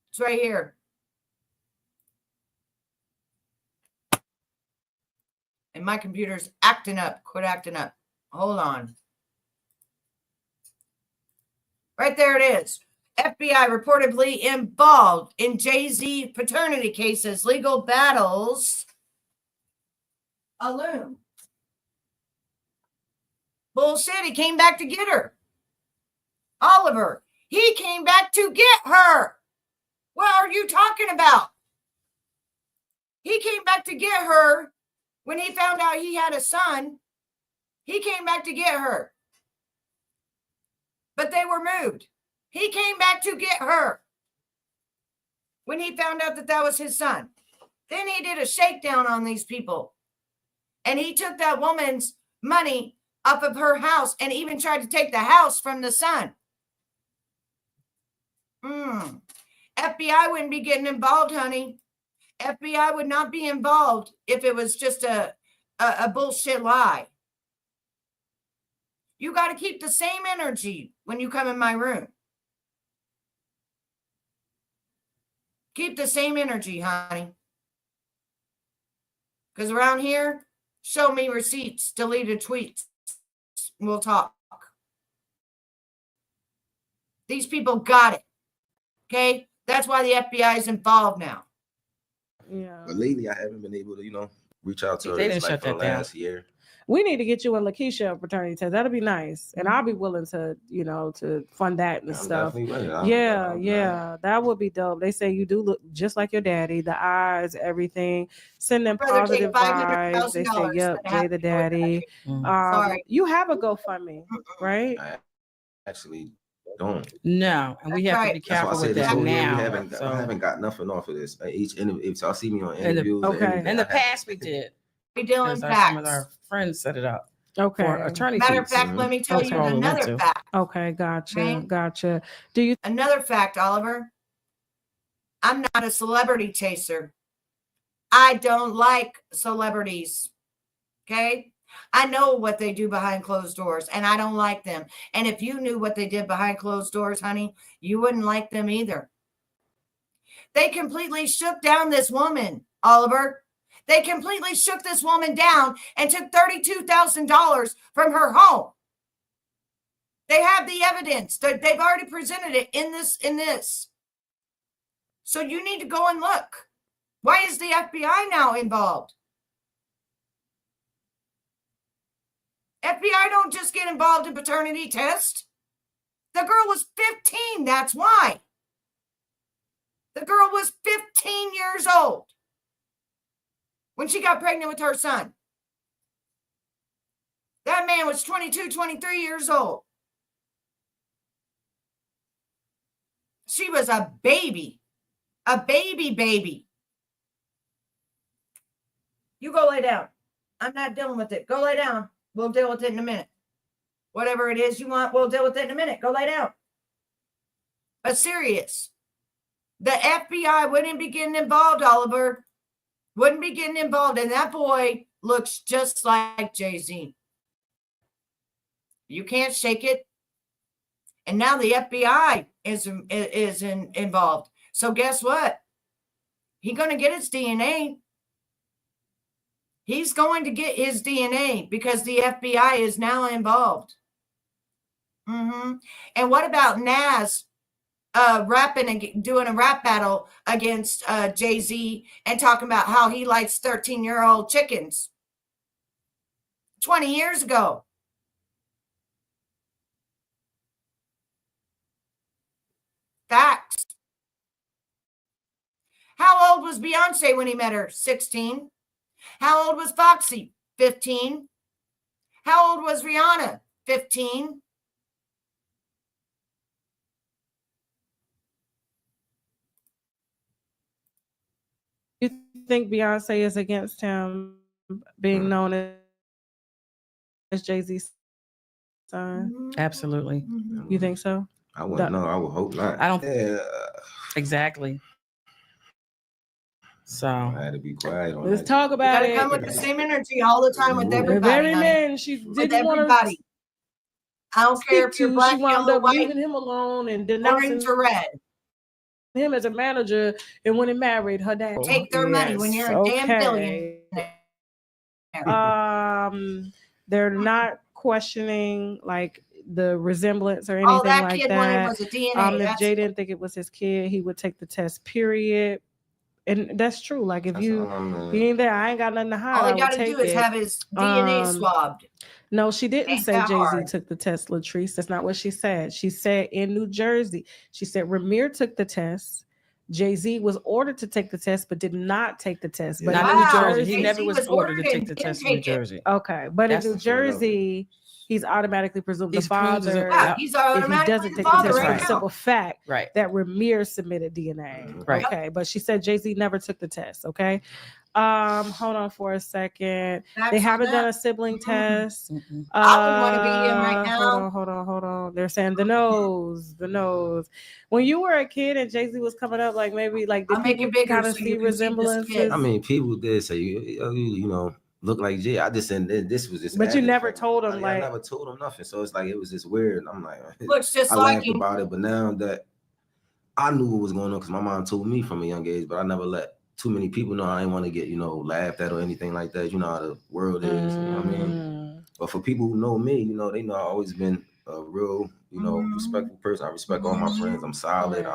It's right here. And my computer's acting up. Quit acting up. Hold on. Right there it is. FBI reportedly involved in JayZ paternity cases. Legal battles a loom. Bullshit. He came back to get her. Oliver. He came back to get her. What are you talking about? He came back to get her when he found out he had a son. He came back to get her. But they were moved. He came back to get her when he found out that that was his son. Then he did a shakedown on these people. And he took that woman's money off of her house and even tried to take the house from the son. FBI wouldn't be getting involved, honey. FBI would not be involved if it was just a bullshit lie. You got to keep the same energy when you come in my room. Keep the same energy, honey. Because around here, show me receipts, deleted tweets. We'll talk. These people got it. Okay? That's why the FBI is involved now. Yeah. But lately, I haven't been able to, reach out to her. They didn't It's like shut for the that down. last year. We need to get you and Lakeisha a fraternity test. That'll be nice. And I'll be willing to, to fund that and I'm stuff. definitely ready. Yeah. That would be dope. They say you do look just like your daddy, the eyes, everything. Send them Brother, positive take vibes. They say, $500,000 yep, to Jay have the to do with that. daddy. Sorry. You have a GoFundMe, right? I actually don't. No, and we That's have to right. be That's why I careful said with this that whole year now. I haven't got nothing off of this. Each interview, if y'all see me on interviews, okay. In the past, we did. We dealing Because some of facts. our friends set it up Okay. for attorney Matter of fees. fact, let me tell That's you where we went another to. fact. Okay, gotcha. Right? Gotcha. Do you Another fact, Oliver. I'm not a celebrity chaser. I don't like celebrities. Okay? I know what they do behind closed doors, and I don't like them. And if you knew what they did behind closed doors, honey, you wouldn't like them either. They completely shook down this woman, Oliver. They completely shook this woman down and took $32,000 from her home. They have the evidence. They've already presented it in this. So you need to go and look. Why is the FBI now involved? FBI don't just get involved in paternity tests. The girl was 15. That's why. The girl was 15 years old when she got pregnant with her son. That man was 22, 23 years old. She was a baby. A baby. You go lay down. I'm not dealing with it. Go lay down. We'll deal with it in a minute. Whatever it is you want, we'll deal with it in a minute. Go lay down. But serious. The FBI wouldn't be getting involved, Oliver. Wouldn't be getting involved. And that boy looks just like JayZ. You can't shake it. And now the FBI is involved. So guess what? He's going to get his DNA. He's going to get his DNA because the FBI is now involved. And what about Nas rapping and doing a rap battle against JayZ and talking about how he likes 13-year-old chickens 20 years ago? Facts. How old was Beyonce when he met her? 16. How old was Foxy? 15. How old was Rihanna? 15. You think Beyonce is against him being known as JayZ's son? Absolutely. You think so? I wouldn't know. I would hope not. I don't. Exactly. So I had to be quiet on Let's that. talk about Gotta it. come with the same energy all the time with With everybody. every honey. man, she With didn't want to everybody. I don't care if speak you're to. black, She wound yellow, up white, leaving him alone and denouncing orange, or red. him as a manager. And when he married her dad, Take their money when you're a damn billionaire. They're not questioning like the resemblance or All anything that like kid wanted that. was a DNA. If That's Jay didn't think it was his kid, he would take the test. Period. And that's true. Like if you ain't there, I ain't got nothing to hide. all I he would got to take do is it. have his DNA swabbed. No, she didn't Ain't say that JayZ hard. took the test, Latrice. That's not what she said. She said in New Jersey. She said Ramir took the test. JayZ was ordered to take the test, but did not take the test. But not in in New Wow, Jersey. He JayZ never was was ordered to ordered take and the didn't test in New take it. Jersey. Okay, but That's in New the fair enough. Jersey, he's automatically presumed the He's presumed father. as a- Yeah, he's If he automatically doesn't the take the father test for right the now. simple fact Right. that Ramir submitted DNA. Right. Okay, but she said JayZ never took the test. Okay, hold on for a second. Facts They on haven't done that. a sibling test. I wouldn't want to be him right now. Hold on. They're saying the nose. When you were a kid and JayZ was coming up, like maybe like did I'll make people it bigger kind of so see you can see this kid. resemblances? I mean, people did say you know, look like Jay. I just said this was just. But you added never for me. told him, I like, never told him nothing. So it's like it was just weird. I'm like, Looks just I like laughed him. about it, but now that I knew what was going on, because my mom told me from a young age, but I never let too many people know. I didn't want to get, laughed at or anything like that. You know how the world is. You know what I mean? But for people who know me, they know I've always been a real, respectful person. I respect all my friends. I'm solid.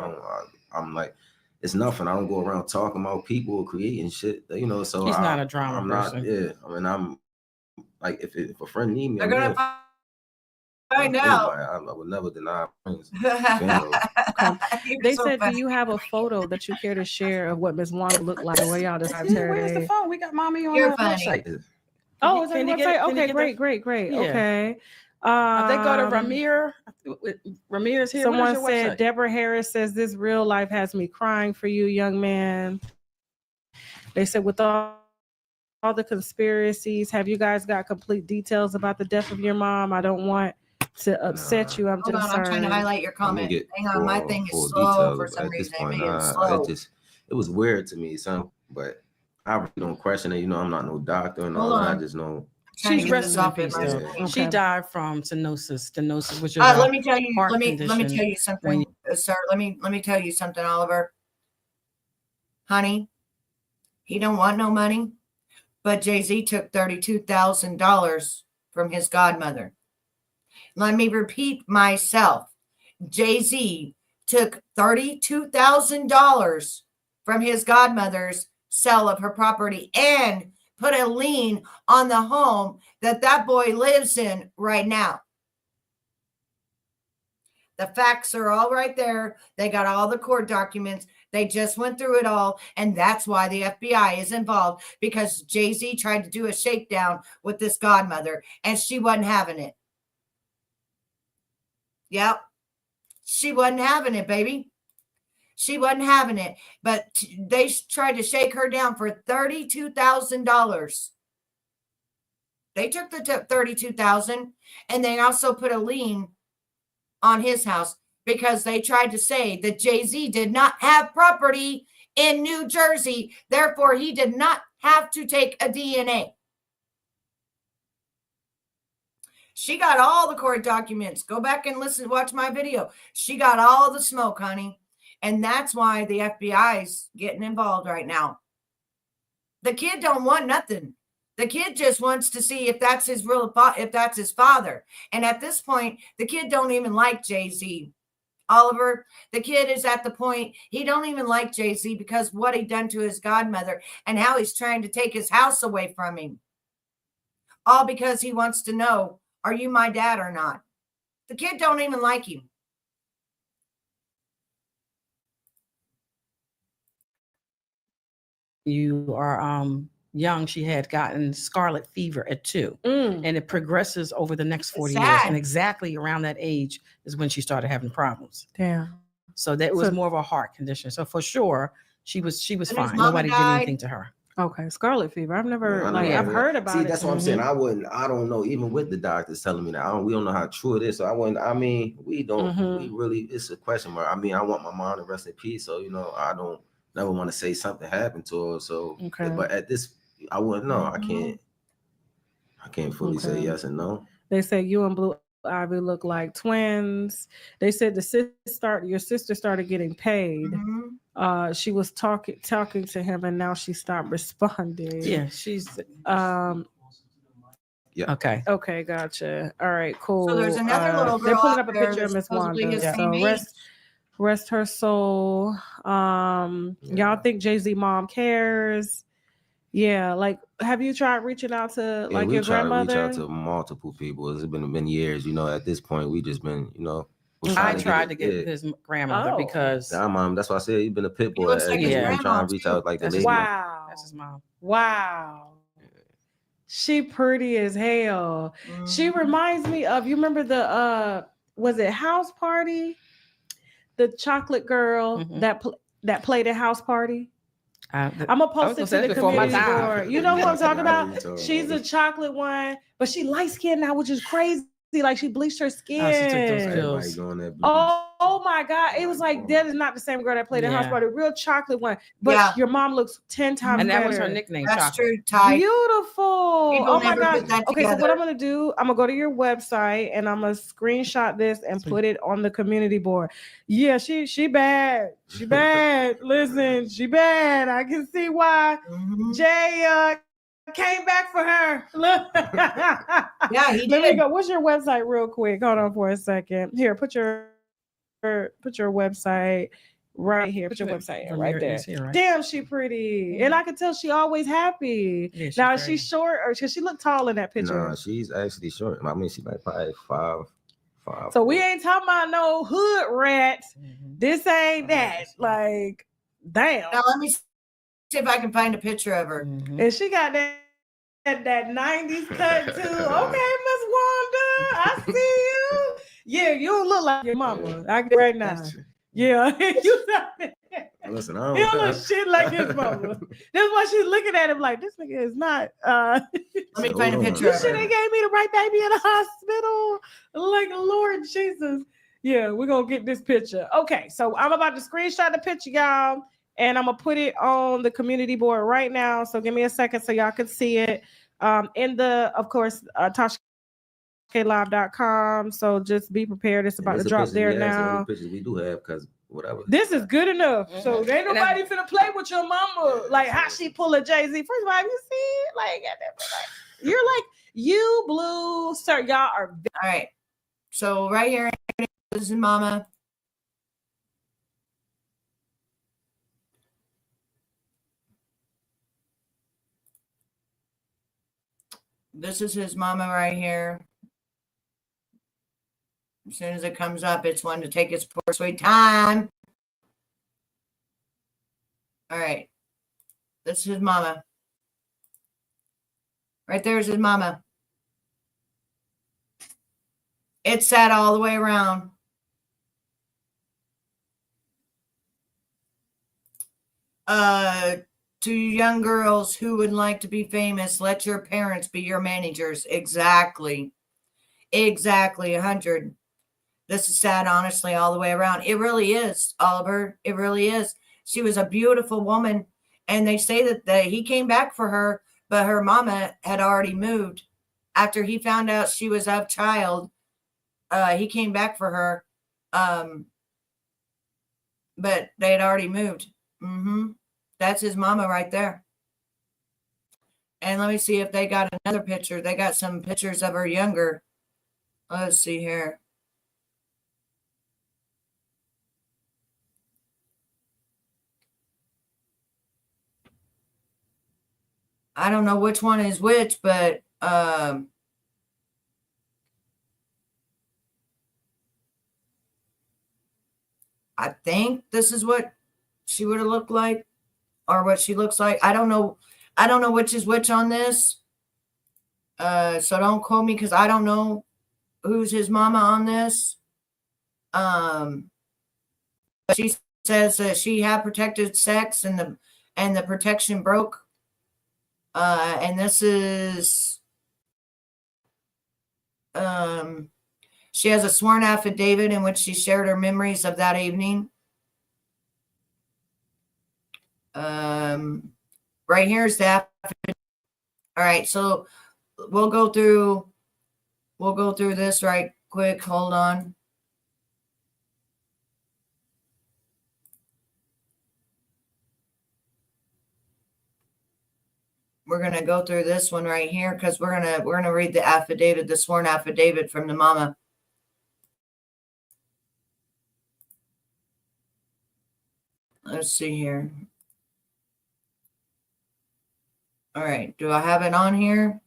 I'm like, it's nothing. I don't go around talking about people or creating shit. So He's not a drama person. Yeah. I mean, I'm like, if a friend need me, They're I'm gonna here. find out. I would never deny friends. They said, do you have a photo that you care to share of what Miss Wanda looked like? The way y'all described her Where's the today? phone? We got mommy on You're our funny. website. Oh, is that Can the you get it? website? Can you Okay, get great. Yeah. Okay. If they go to Ramir, Ramir's here. Someone What is your said, website? Deborah Harris says, this real life has me crying for you, young man. They said, with all the conspiracies, have you guys got complete details about the death of your mom? I don't want to upset you. I'm Hold on, I'm trying to concerned. highlight your comment. Hang on, my thing is full slow details for some at this reason. point. It is slow. It was weird to me, but I really don't question it. I'm not no doctor and all Hold that. I on. just know. Trying to She's get this resting in off in peace, my though. screen. She Okay. died from stenosis. Stenosis, which is Let me tell you. heart Let me condition. tell you something, sir. Let me tell you something, Oliver. Honey, he don't want no money, but JayZ took $32,000 from his godmother. Let me repeat myself. JayZ took $32,000 from his godmother's sale of her property and put a lien on the home that boy lives in right now. The facts are all right there. They got all the court documents. They just went through it all. And that's why the FBI is involved, because JayZ tried to do a shakedown with this godmother and she wasn't having it. Yep. She wasn't having it, baby. She wasn't having it. But they tried to shake her down for $32,000. They took the $32,000 and they also put a lien on his house because they tried to say that JayZ did not have property in New Jersey. Therefore, he did not have to take a DNA. She got all the court documents. Go back and watch my video. She got all the smoke, honey. And that's why the FBI's getting involved right now. The kid don't want nothing. The kid just wants to see if that's his father. And at this point, the kid don't even like JayZ. Oliver, the kid is at the point he don't even like JayZ because what he done to his godmother and how he's trying to take his house away from him. All because he wants to know, are you my dad or not? The kid don't even like him. You are young. She had gotten scarlet fever at 2, and it progresses over the next 40 years. And exactly around that age is when she started having problems. Damn. So that was more of a heart condition. So for sure, she was fine. Nobody did anything to her. Okay, scarlet fever. I've never I've heard about it. See, that's what I'm saying. I don't know. Even with the doctors telling me that, we don't know how true it is. So we don't. We really, it's a question mark. I want my mom to rest in peace. So I don't never want to say something happened to her. So, but at this, I wouldn't know. I can't fully say yes and no. They say you and Blue Ivy look like twins. They said your sister started getting paid. She was talking to him, and now she stopped responding. Yeah, she's yeah. Okay, gotcha. All right, cool. So there's another little girl. They're putting up a there picture of Miss supposedly Wanda. his So same rest her soul. Y'all think JayZ mom cares? Yeah, like, have you tried reaching out to your grandmother? To reach out to multiple people. It's been years. At this point, we just been, I tried to get his grandmother because mom. That's why I said he's been a pit bull. looks like his I'm trying to reach out like the lady. Wow, that's his mom. Wow, she pretty as hell. She reminds me of, you remember the was it House Party? The chocolate girl that played at House Party. I'm gonna post it to the community board. You know who I'm talking about? She's a chocolate one, but she light skinned now, which is crazy. Like, she bleached her skin. She took those pills. Oh Oh my God. It was like, that is not the same girl that played in House Yeah. Party, real chocolate one. But Yeah. your mom looks 10 times And that better. was her nickname. That's Chocolate. true, Ty. Beautiful. People Oh my never God. put that Okay, so what together. I'm gonna do, I'm gonna go to your website and I'm gonna screenshot this and put it on the community board. Yeah, she bad. She bad. Listen, she bad. I can see why Jay came back for her. Look. Yeah, he Let me did. go. What's your website real quick? Hold on for a second. Here, put your website right here. Put your website right there. Right? Damn, she pretty. And I can tell she always happy. Yeah, Now, very is she short or because she looked tall in that picture? Nah, she's actually short. I mean, she's like probably 5'5". So we ain't talking about no hood rat. Mhm. This ain't that. Like, damn. Now let me see if I can find a picture of her. Mhm. And she got that 90s cut too. Okay, Miss Wanda, I see you. Yeah, you don't look like your mama. I get right now. Yeah, Listen, he don't look shit like his mama. That's why she's looking at him like, this nigga is not. Let me find a picture You of should her. have gave me the right baby in the hospital. Like, Lord Jesus. Yeah, we're going to get this picture. Okay, so I'm about to screenshot the picture, y'all, and I'm going to put it on the community board right now. So give me a second so y'all can see it. In the, of course, TashaKLive.com. So just be prepared. It's about to drop there now. Pictures we do have because whatever. This is good enough. So Mhm. ain't nobody finna play with your mama. Like how she pull a JayZ. First of all, have you seen it? Like, you're like, you blue, sir. Y'all are All right. So right here, this is mama. This is his mama right here. As soon as it comes up, it's one to take its poor sweet time. All right. This is his mama. Right there is his mama. It's sad all the way around. To young girls who would like to be famous, let your parents be your managers. Exactly. 100. This is sad, honestly, all the way around. It really is, Oliver. It really is. She was a beautiful woman. And they say that he came back for her, but her mama had already moved. After he found out she was of child, he came back for her. But they had already moved. That's his mama right there. And let me see if they got another picture. They got some pictures of her younger. Let's see here. I don't know which one is which, but I think this is what she would have looked like, or what she looks like. I don't know. I don't know which is which on this. So don't quote me because I don't know who's his mama on this. But she says that she had protected sex and the protection broke. And this is she has a sworn affidavit in which she shared her memories of that evening. Right here is the affidavit. All right, so we'll go through this right quick. Hold on. We're gonna go through this one right here because we're gonna read the affidavit, the sworn affidavit from the mama. Let's see here. All right, do I have it on here?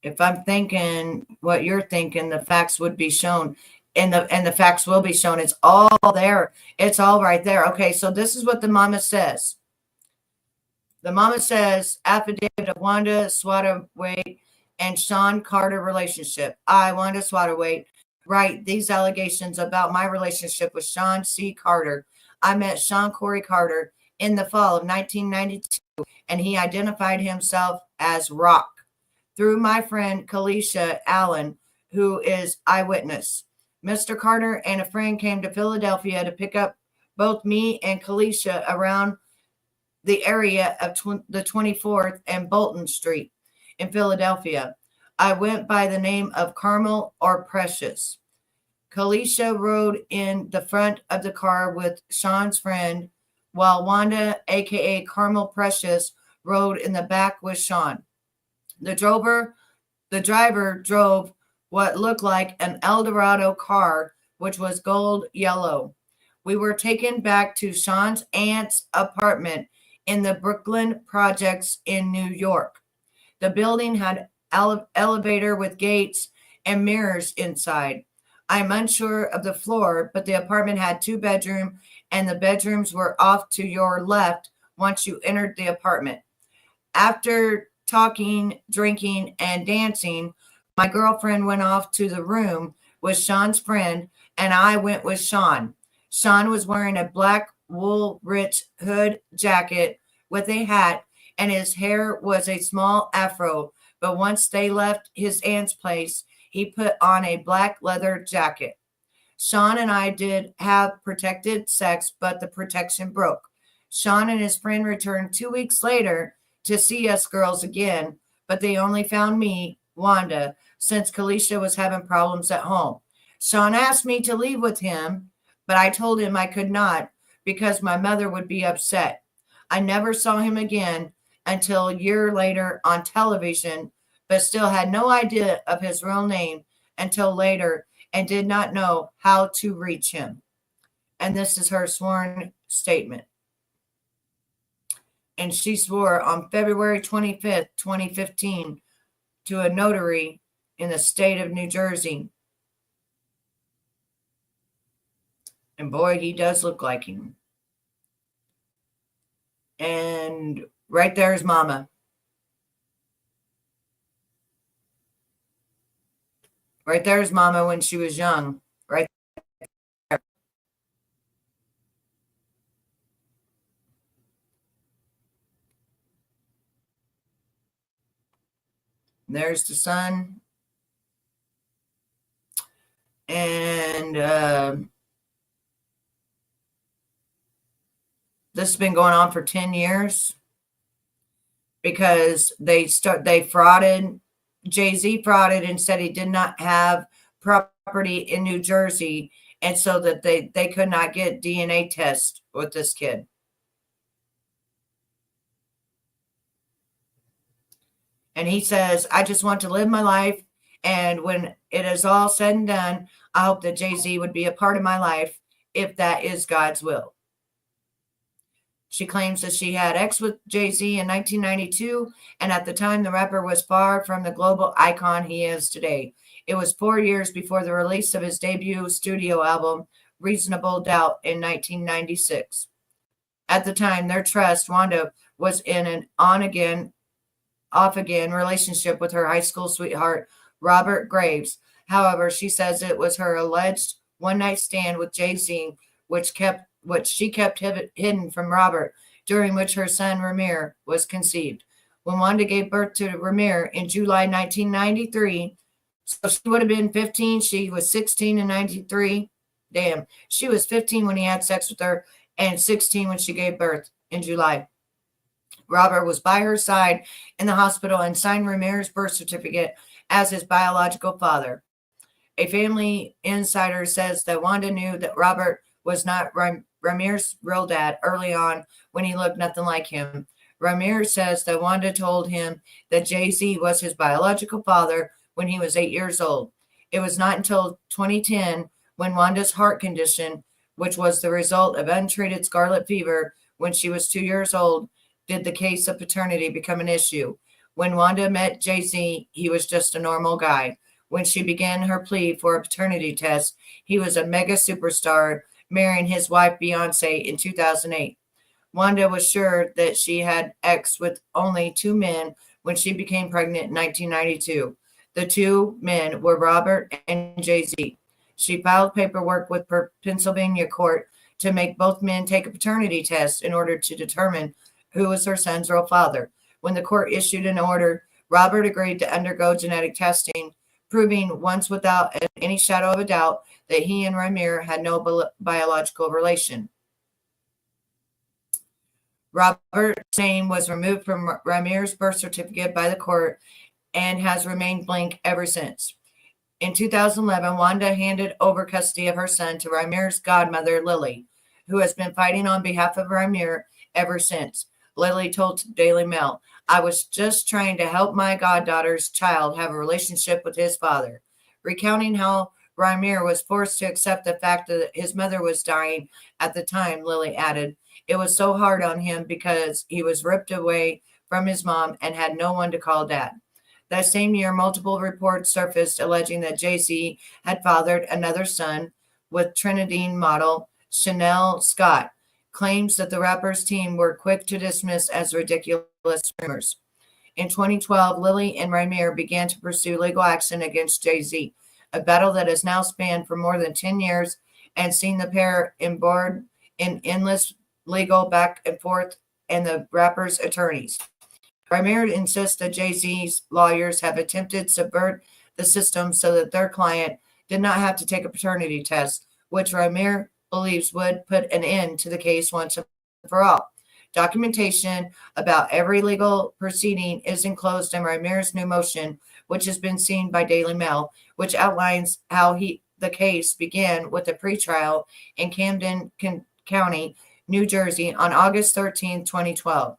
If I'm thinking what you're thinking, the facts would be shown, and the facts will be shown. It's all there. It's all right there. Okay, so this is what the mama says. The mama says, affidavit of Wanda Swaterwaite and Sean Carter relationship. I, Wanda Swaterwaite, write these allegations about my relationship with Sean C. Carter. I met Sean Corey Carter in the fall of 1992, and he identified himself as Rock through my friend Kalisha Allen, who is eyewitness. Mr. Carter and a friend came to Philadelphia to pick up both me and Kalisha around the area of the 24th and Bolton Street in Philadelphia. I went by the name of Carmel or Precious. Kalisha rode in the front of the car with Sean's friend, while Wanda, aka Carmel Precious, rode in the back with Sean. The driver drove what looked like an Eldorado car, which was gold yellow. We were taken back to Sean's aunt's apartment in the Brooklyn Projects in New York. The building had elevator with gates and mirrors inside. I'm unsure of the floor, but the apartment had 2 bedrooms, and the bedrooms were off to your left once you entered the apartment. After talking, drinking, and dancing, my girlfriend went off to the room with Sean's friend, and I went with Sean. Sean was wearing a black Woolrich hood jacket with a hat, and his hair was a small afro, but once they left his aunt's place, he put on a black leather jacket. Sean and I did have protected sex, but the protection broke. Sean and his friend returned 2 weeks later to see us girls again, but they only found me, Wanda, since Kalisha was having problems at home. Sean asked me to leave with him, but I told him I could not because my mother would be upset. I never saw him again until a year later on television, but still had no idea of his real name until later and did not know how to reach him. And this is her sworn statement. And she swore on February 25th, 2015, to a notary in the state of New Jersey. And boy, he does look like him. And right there is Mama. Right there is Mama when she was young. Right there. There's the son. And this has been going on for 10 years because they frauded. JayZ frauded and said he did not have property in New Jersey, and so that they could not get DNA tests with this kid. And he says, I just want to live my life, and when it is all said and done, I hope that JayZ would be a part of my life if that is God's will. She claims that she had sex with JayZ in 1992, and at the time, the rapper was far from the global icon he is today. It was 4 years before the release of his debut studio album, Reasonable Doubt, in 1996. At the time, their trust, Wanda was in an on-again, off-again relationship with her high school sweetheart, Robert Graves. However, she says it was her alleged one-night stand with JayZ, which she kept hidden from Robert, during which her son Ramir was conceived. When Wanda gave birth to Ramir in July 1993, so she would have been 15. She was 16 in 93. Damn, she was 15 when he had sex with her and 16 when she gave birth in July. Robert was by her side in the hospital and signed Ramir's birth certificate as his biological father. A family insider says that Wanda knew that Robert was not Ramir's real dad early on when he looked nothing like him. Ramir says that Wanda told him that JayZ was his biological father when he was 8 years old. It was not until 2010 when Wanda's heart condition, which was the result of untreated scarlet fever when she was 2 years old, did the case of paternity become an issue. When Wanda met JayZ, he was just a normal guy. When she began her plea for a paternity test, he was a mega superstar, marrying his wife Beyonce in 2008. Wanda was sure that she had sex with only 2 men when she became pregnant in 1992. The 2 men were Robert and JayZ. She filed paperwork with Pennsylvania court to make both men take a paternity test in order to determine who was her son's real father. When the court issued an order, Robert agreed to undergo genetic testing, proving once without any shadow of a doubt that he and Ramir had no biological relation. Robert's name was removed from Ramir's birth certificate by the court and has remained blank ever since. In 2011, Wanda handed over custody of her son to Ramir's godmother, Lily, who has been fighting on behalf of Ramir ever since. Lily told Daily Mail, "I was just trying to help my goddaughter's child have a relationship with his father," recounting how Ramir was forced to accept the fact that his mother was dying at the time. Lily added, "It was so hard on him because he was ripped away from his mom and had no one to call dad." That same year, multiple reports surfaced alleging that JayZ had fathered another son with Trinidadian model Chanel Scott. Claims that the rapper's team were quick to dismiss as ridiculous rumors. In 2012, Lily and Ramir began to pursue legal action against JayZ, a battle that has now spanned for more than 10 years and seen the pair embroiled in endless legal back and forth and the rapper's attorneys. Ramir insists that JayZ's lawyers have attempted to subvert the system so that their client did not have to take a paternity test, which Ramir believes would put an end to the case once and for all. Documentation about every legal proceeding is enclosed in Ramir's new motion, which has been seen by Daily Mail, which outlines how the case began with a pretrial in Camden County, New Jersey on August 13, 2012.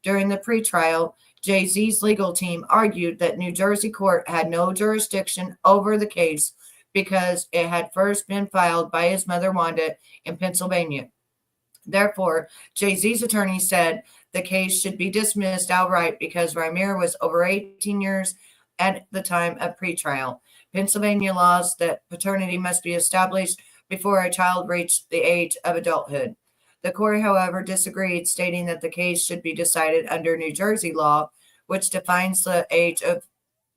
During the pretrial, JayZ's legal team argued that New Jersey court had no jurisdiction over the case because it had first been filed by his mother, Wanda, in Pennsylvania. Therefore, JayZ's attorney said the case should be dismissed outright because Ramir was over 18 years at the time of pretrial. Pennsylvania laws that paternity must be established before a child reached the age of adulthood. The court, however, disagreed, stating that the case should be decided under New Jersey law, which defines the age of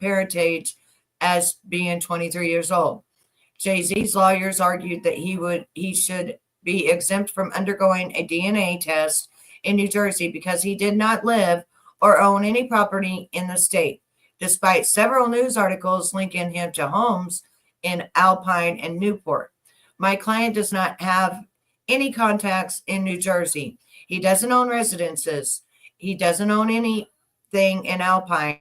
parentage as being 23 years old. JayZ's lawyers argued that he should be exempt from undergoing a DNA test in New Jersey because he did not live or own any property in the state, despite several news articles linking him to homes in Alpine and Newport. My client does not have any contacts in New Jersey. He doesn't own residences. He doesn't own anything in Alpine.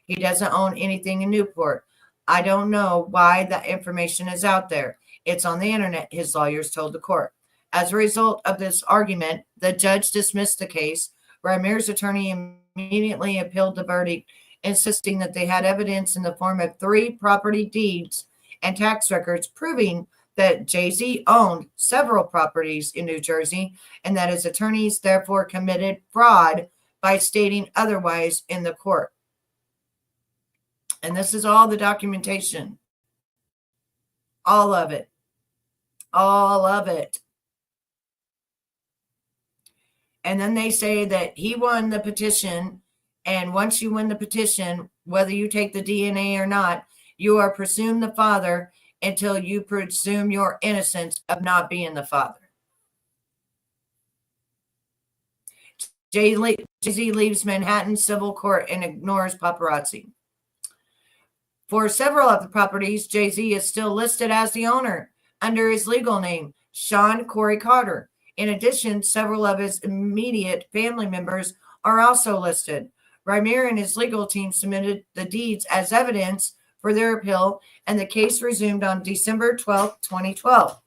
He doesn't own anything in Newport. I don't know why that information is out there. It's on the internet, his lawyers told the court. As a result of this argument, the judge dismissed the case. Ramir's attorney immediately appealed the verdict, insisting that they had evidence in the form of 3 property deeds and tax records proving that JayZ owned several properties in New Jersey and that his attorneys therefore committed fraud by stating otherwise in the court. And this is all the documentation. All of it. All of it. And then they say that he won the petition. And once you win the petition, whether you take the DNA or not, you are presumed the father until you presume your innocence of not being the father. JayZ leaves Manhattan civil court and ignores paparazzi. For several of the properties, JayZ is still listed as the owner under his legal name, Sean Corey Carter. In addition, several of his immediate family members are also listed. Ramir and his legal team submitted the deeds as evidence for their appeal, and the case resumed on December 12, 2012.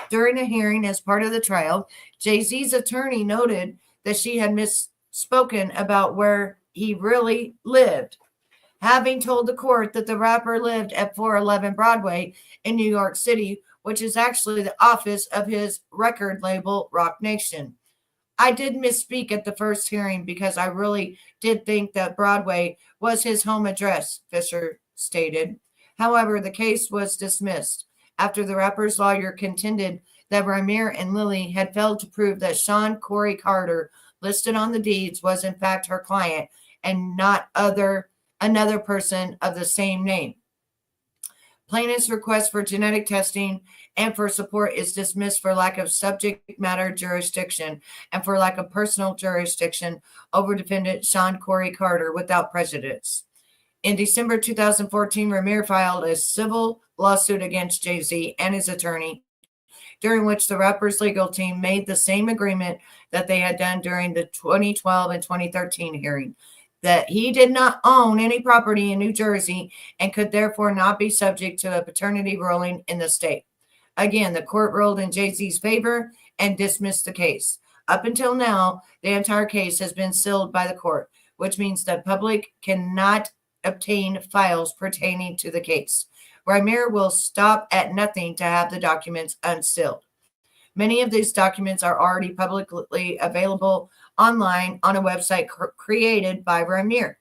During a hearing as part of the trial, JayZ's attorney noted that she had misspoken about where he really lived, having told the court that the rapper lived at 411 Broadway in New York City, which is actually the office of his record label, Rock Nation. I did misspeak at the first hearing because I really did think that Broadway was his home address, Fisher stated. However, the case was dismissed after the rapper's lawyer contended that Ramir and Lily had failed to prove that Sean Corey Carter, listed on the deeds, was in fact her client and not another person of the same name. Plaintiff's request for genetic testing and for support is dismissed for lack of subject matter jurisdiction and for lack of personal jurisdiction over defendant Sean Corey Carter without prejudice. In December 2014, Ramir filed a civil lawsuit against JayZ and his attorney, during which the rapper's legal team made the same agreement that they had done during the 2012 and 2013 hearing, that he did not own any property in New Jersey and could therefore not be subject to a paternity ruling in the state. Again, the court ruled in JayZ's favor and dismissed the case. Up until now, the entire case has been sealed by the court, which means the public cannot obtain files pertaining to the case. Ramir will stop at nothing to have the documents unsealed. Many of these documents are already publicly available online on a website created by Ramir.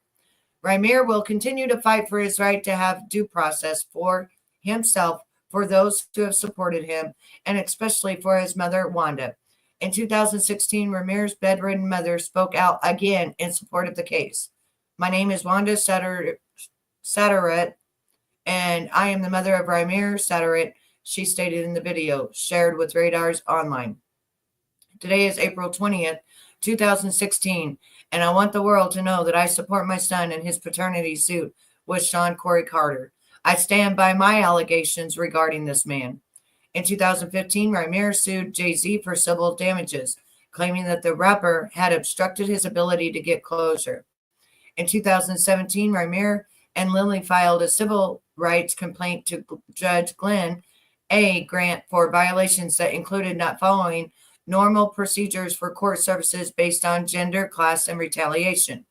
Ramir will continue to fight for his right to have due process for himself, for those who have supported him, and especially for his mother, Wanda. In 2016, Ramir's bedridden mother spoke out again in support of the case. My name is Wanda Sataret, and I am the mother of Ramir Sataret, she stated in the video shared with Radars Online. Today is April 20th, 2016, and I want the world to know that I support my son in his paternity suit with Sean Corey Carter. I stand by my allegations regarding this man. In 2015, Ramir sued JayZ for civil damages, claiming that the rapper had obstructed his ability to get closure. In 2017, Ramir and Lily filed a civil rights complaint to Judge Glenn A. Grant for violations that included not following normal procedures for court services based on gender, class, and retaliation.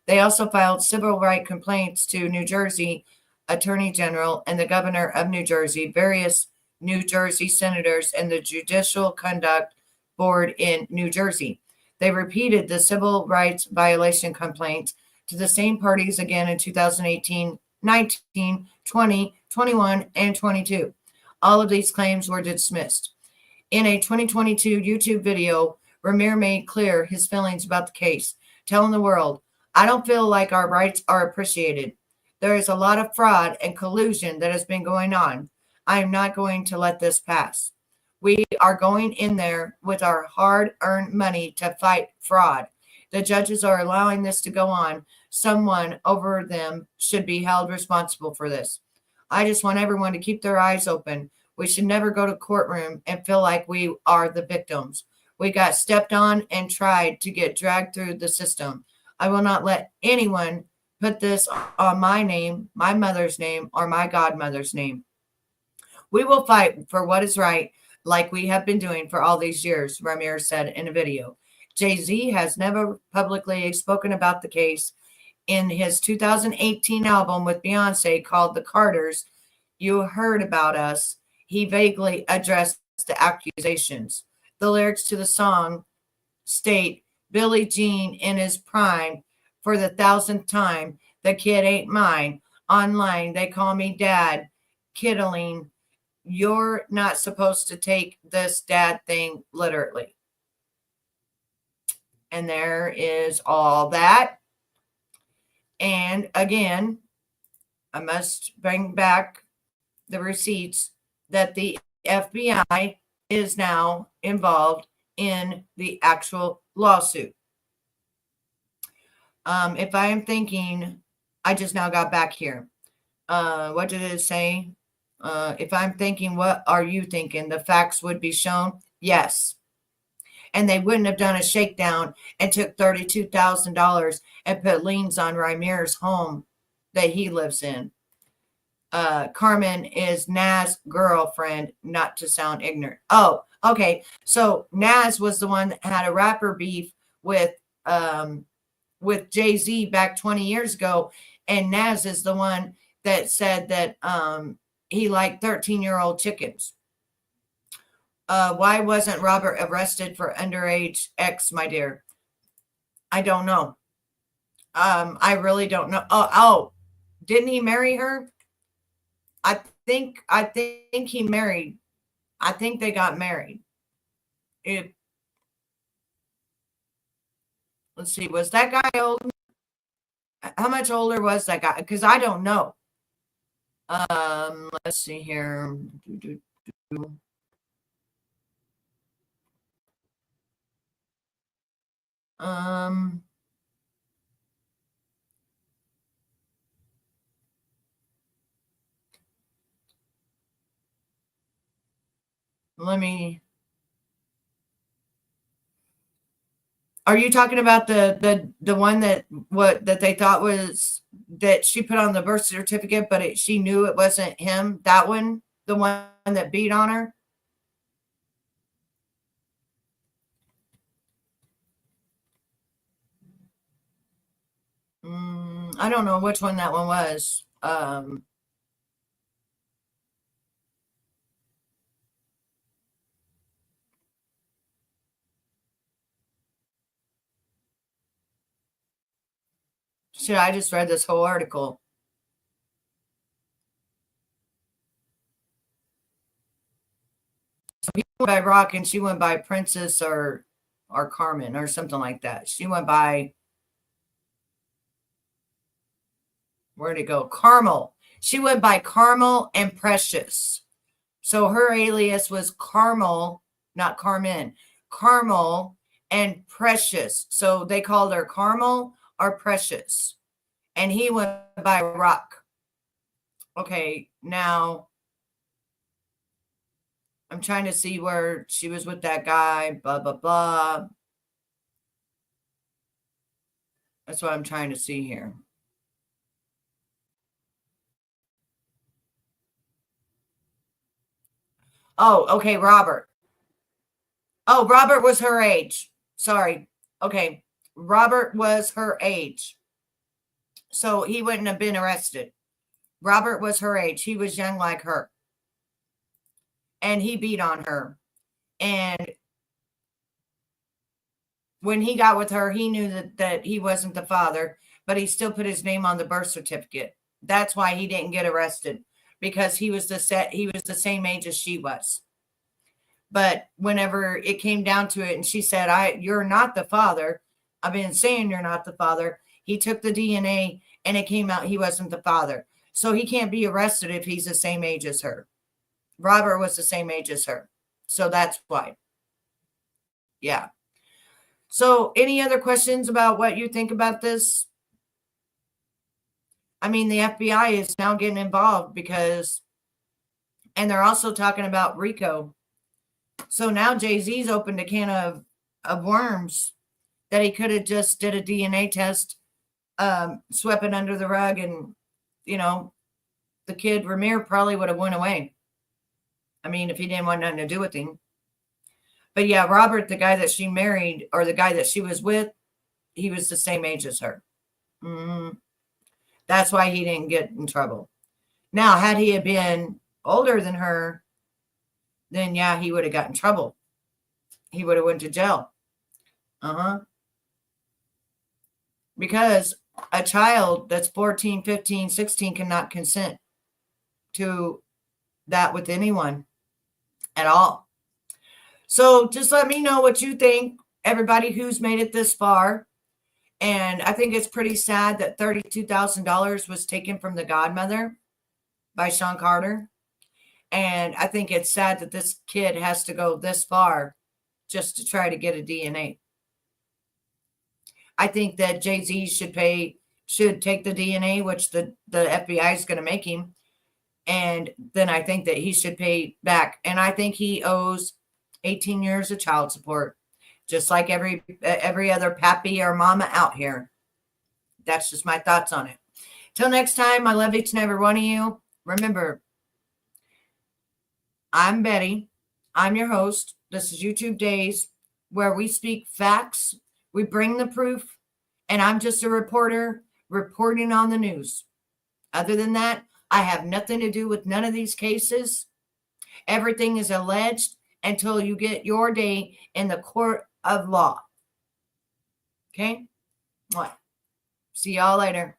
They also filed civil rights complaints to New Jersey Attorney General and the Governor of New Jersey, various New Jersey senators, and the Judicial Conduct Board in New Jersey. They repeated the civil rights violation complaints to the same parties again in 2018, 19, 20, 21, and 22. All of these claims were dismissed. In a 2022 YouTube video, Ramir made clear his feelings about the case, telling the world, I don't feel like our rights are appreciated. There is a lot of fraud and collusion that has been going on. I am not going to let this pass. We are going in there with our hard-earned money to fight fraud. The judges are allowing this to go on. Someone over them should be held responsible for this. I just want everyone to keep their eyes open. We should never go to courtroom and feel like we are the victims. We got stepped on and tried to get dragged through the system. I will not let anyone put this on my name, my mother's name, or my godmother's name. We will fight for what is right, like we have been doing for all these years, Ramir said in a video. JayZ has never publicly spoken about the case. In his 2018 album with Beyonce called The Carters, You Heard About Us, he vaguely addressed the accusations. The lyrics to the song state, Billie Jean in his prime, for the 1,000th time, the kid ain't mine. Online, they call me dad. Kiddling, you're not supposed to take this dad thing literally. And there is all that. And again, I must bring back the receipts that the FBI is now involved in the actual lawsuit. If I am thinking, I just now got back here. What did it say? If I'm thinking, what are you thinking? The facts would be shown? Yes. And they wouldn't have done a shakedown and took $32,000 and put liens on Ramir's home that he lives in. Carmen is Naz's girlfriend, not to sound ignorant. Oh, okay. So Naz was the one that had a rapper beef with JayZ back 20 years ago. And Naz is the one that said that he liked 13-year-old chickens. Why wasn't Robert arrested for underage X, my dear? I don't know. I really don't know. Oh, didn't he marry her? I think he married. I think they got married. Let's see, was that guy old? How much older was that guy? Because I don't know. Let's see here. Let me. Are you talking about the one that they thought was that she put on the birth certificate, but she knew it wasn't him? That one, the one that beat on her. I don't know which one that one was. Shit, I just read this whole article. So he went by Rock and she went by Princess or Carmen or something like that. She went by, where'd it go? Carmel. She went by Carmel and Precious. So her alias was Carmel, not Carmen. Carmel and Precious. So they called her Carmel or Precious. And he went by Rock. Okay, now I'm trying to see where she was with that guy, blah, blah, blah. That's what I'm trying to see here. Oh, okay, Robert. Oh, Robert was her age. Sorry. Okay, Robert was her age. So he wouldn't have been arrested. Robert was her age. He was young like her. And he beat on her. And when he got with her, he knew that he wasn't the father, but he still put his name on the birth certificate. That's why he didn't get arrested, because he was the same age as she was. But whenever it came down to it and she said, you're not the father, I've been saying you're not the father, he took the DNA and it came out he wasn't the father. So he can't be arrested if he's the same age as her. Robert was the same age as her. So that's why. Yeah. So any other questions about what you think about this? I mean, the FBI is now getting involved and they're also talking about RICO. So now JayZ's opened a can of worms that he could have just did a DNA test, swept it under the rug, and, the kid Ramir probably would have went away. I mean, if he didn't want nothing to do with him. But yeah, Robert, the guy that she married, or the guy that she was with, he was the same age as her. That's why he didn't get in trouble. Now, had he been older than her, then yeah, he would have got in trouble. He would have went to jail. Because a child that's 14, 15, 16 cannot consent to that with anyone at all. So just let me know what you think, everybody who's made it this far. And I think it's pretty sad that $32,000 was taken from the godmother by Sean Carter. And I think it's sad that this kid has to go this far just to try to get a DNA. I think that JayZ should take the DNA, which the FBI is going to make him. And then I think that he should pay back. And I think he owes 18 years of child support, just like every other pappy or mama out here. That's just my thoughts on it. Till next time, I love each and every one of you. Remember, I'm Betty. I'm your host. This is YouTube Daze, where we speak facts. We bring the proof. And I'm just a reporter reporting on the news. Other than that, I have nothing to do with none of these cases. Everything is alleged until you get your day in the court of law. Okay? What? See y'all later.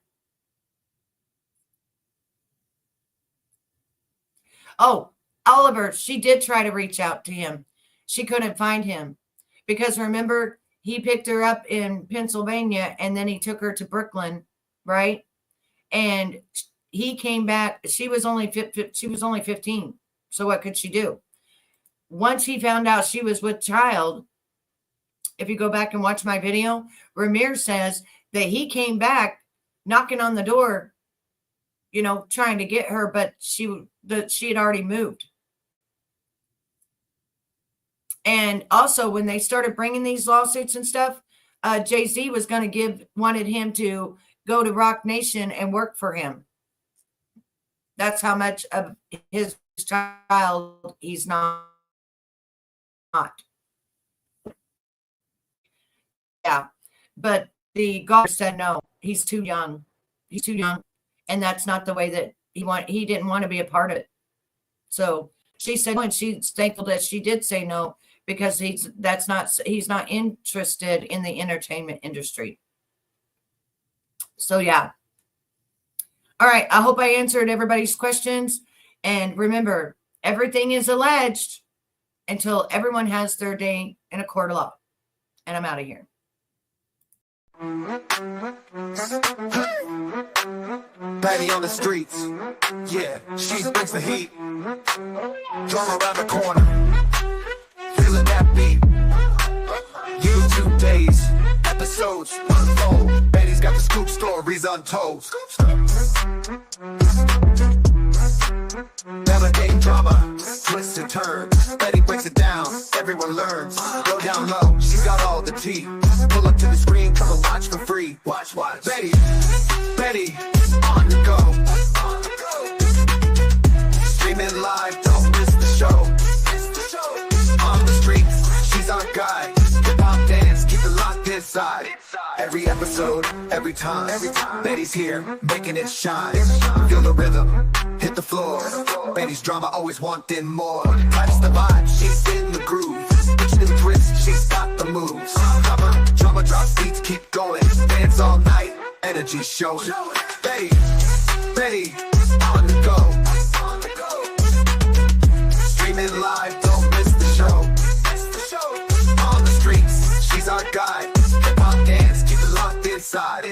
Oh, Oliver, she did try to reach out to him. She couldn't find him. Because remember, he picked her up in Pennsylvania and then he took her to Brooklyn, right? And he came back. She was only 15. So what could she do? Once he found out she was with child, if you go back and watch my video, Ramir says that he came back knocking on the door, trying to get her, but she had already moved. And also when they started bringing these lawsuits and stuff, JayZ was going to wanted him to go to Rock Nation and work for him. That's how much of his child he's not. Yeah. But the guard said, no, he's too young. He's too young. And that's not the way that he didn't want to be a part of it. So she said, and she's thankful that she did say no, because he's not interested in the entertainment industry. So yeah. All right. I hope I answered everybody's questions. And remember, everything is alleged until everyone has their day in a court of law. And I'm out of here. Betty on the streets, yeah, she brings the heat. Drama around the corner, feeling that beat. YouTube days, episodes unfold. Betty's got the scoop, stories untold. Navigating drama, twists and turns. Betty breaks it down, everyone learns. Go down low, she's got all the tea. Pull up to the screen, come and watch for free. Watch. Betty, on the go. Streaming live, don't miss the show. On the streets, she's our guide. Hip-hop dance, keep it locked inside. Every episode, every time, Betty's here, making it shine. Feel the rhythm, hit the floor. Betty's drama, always wanting more. That's the vibe, she's in the groove. Pitching and twist, she's got the moves. Drama drops, beats keep going. Dance all night, energy showing. Betty, on the go. Streaming live, don't miss the show. On the streets, she's our guide. Hip-hop dance, keep it locked inside.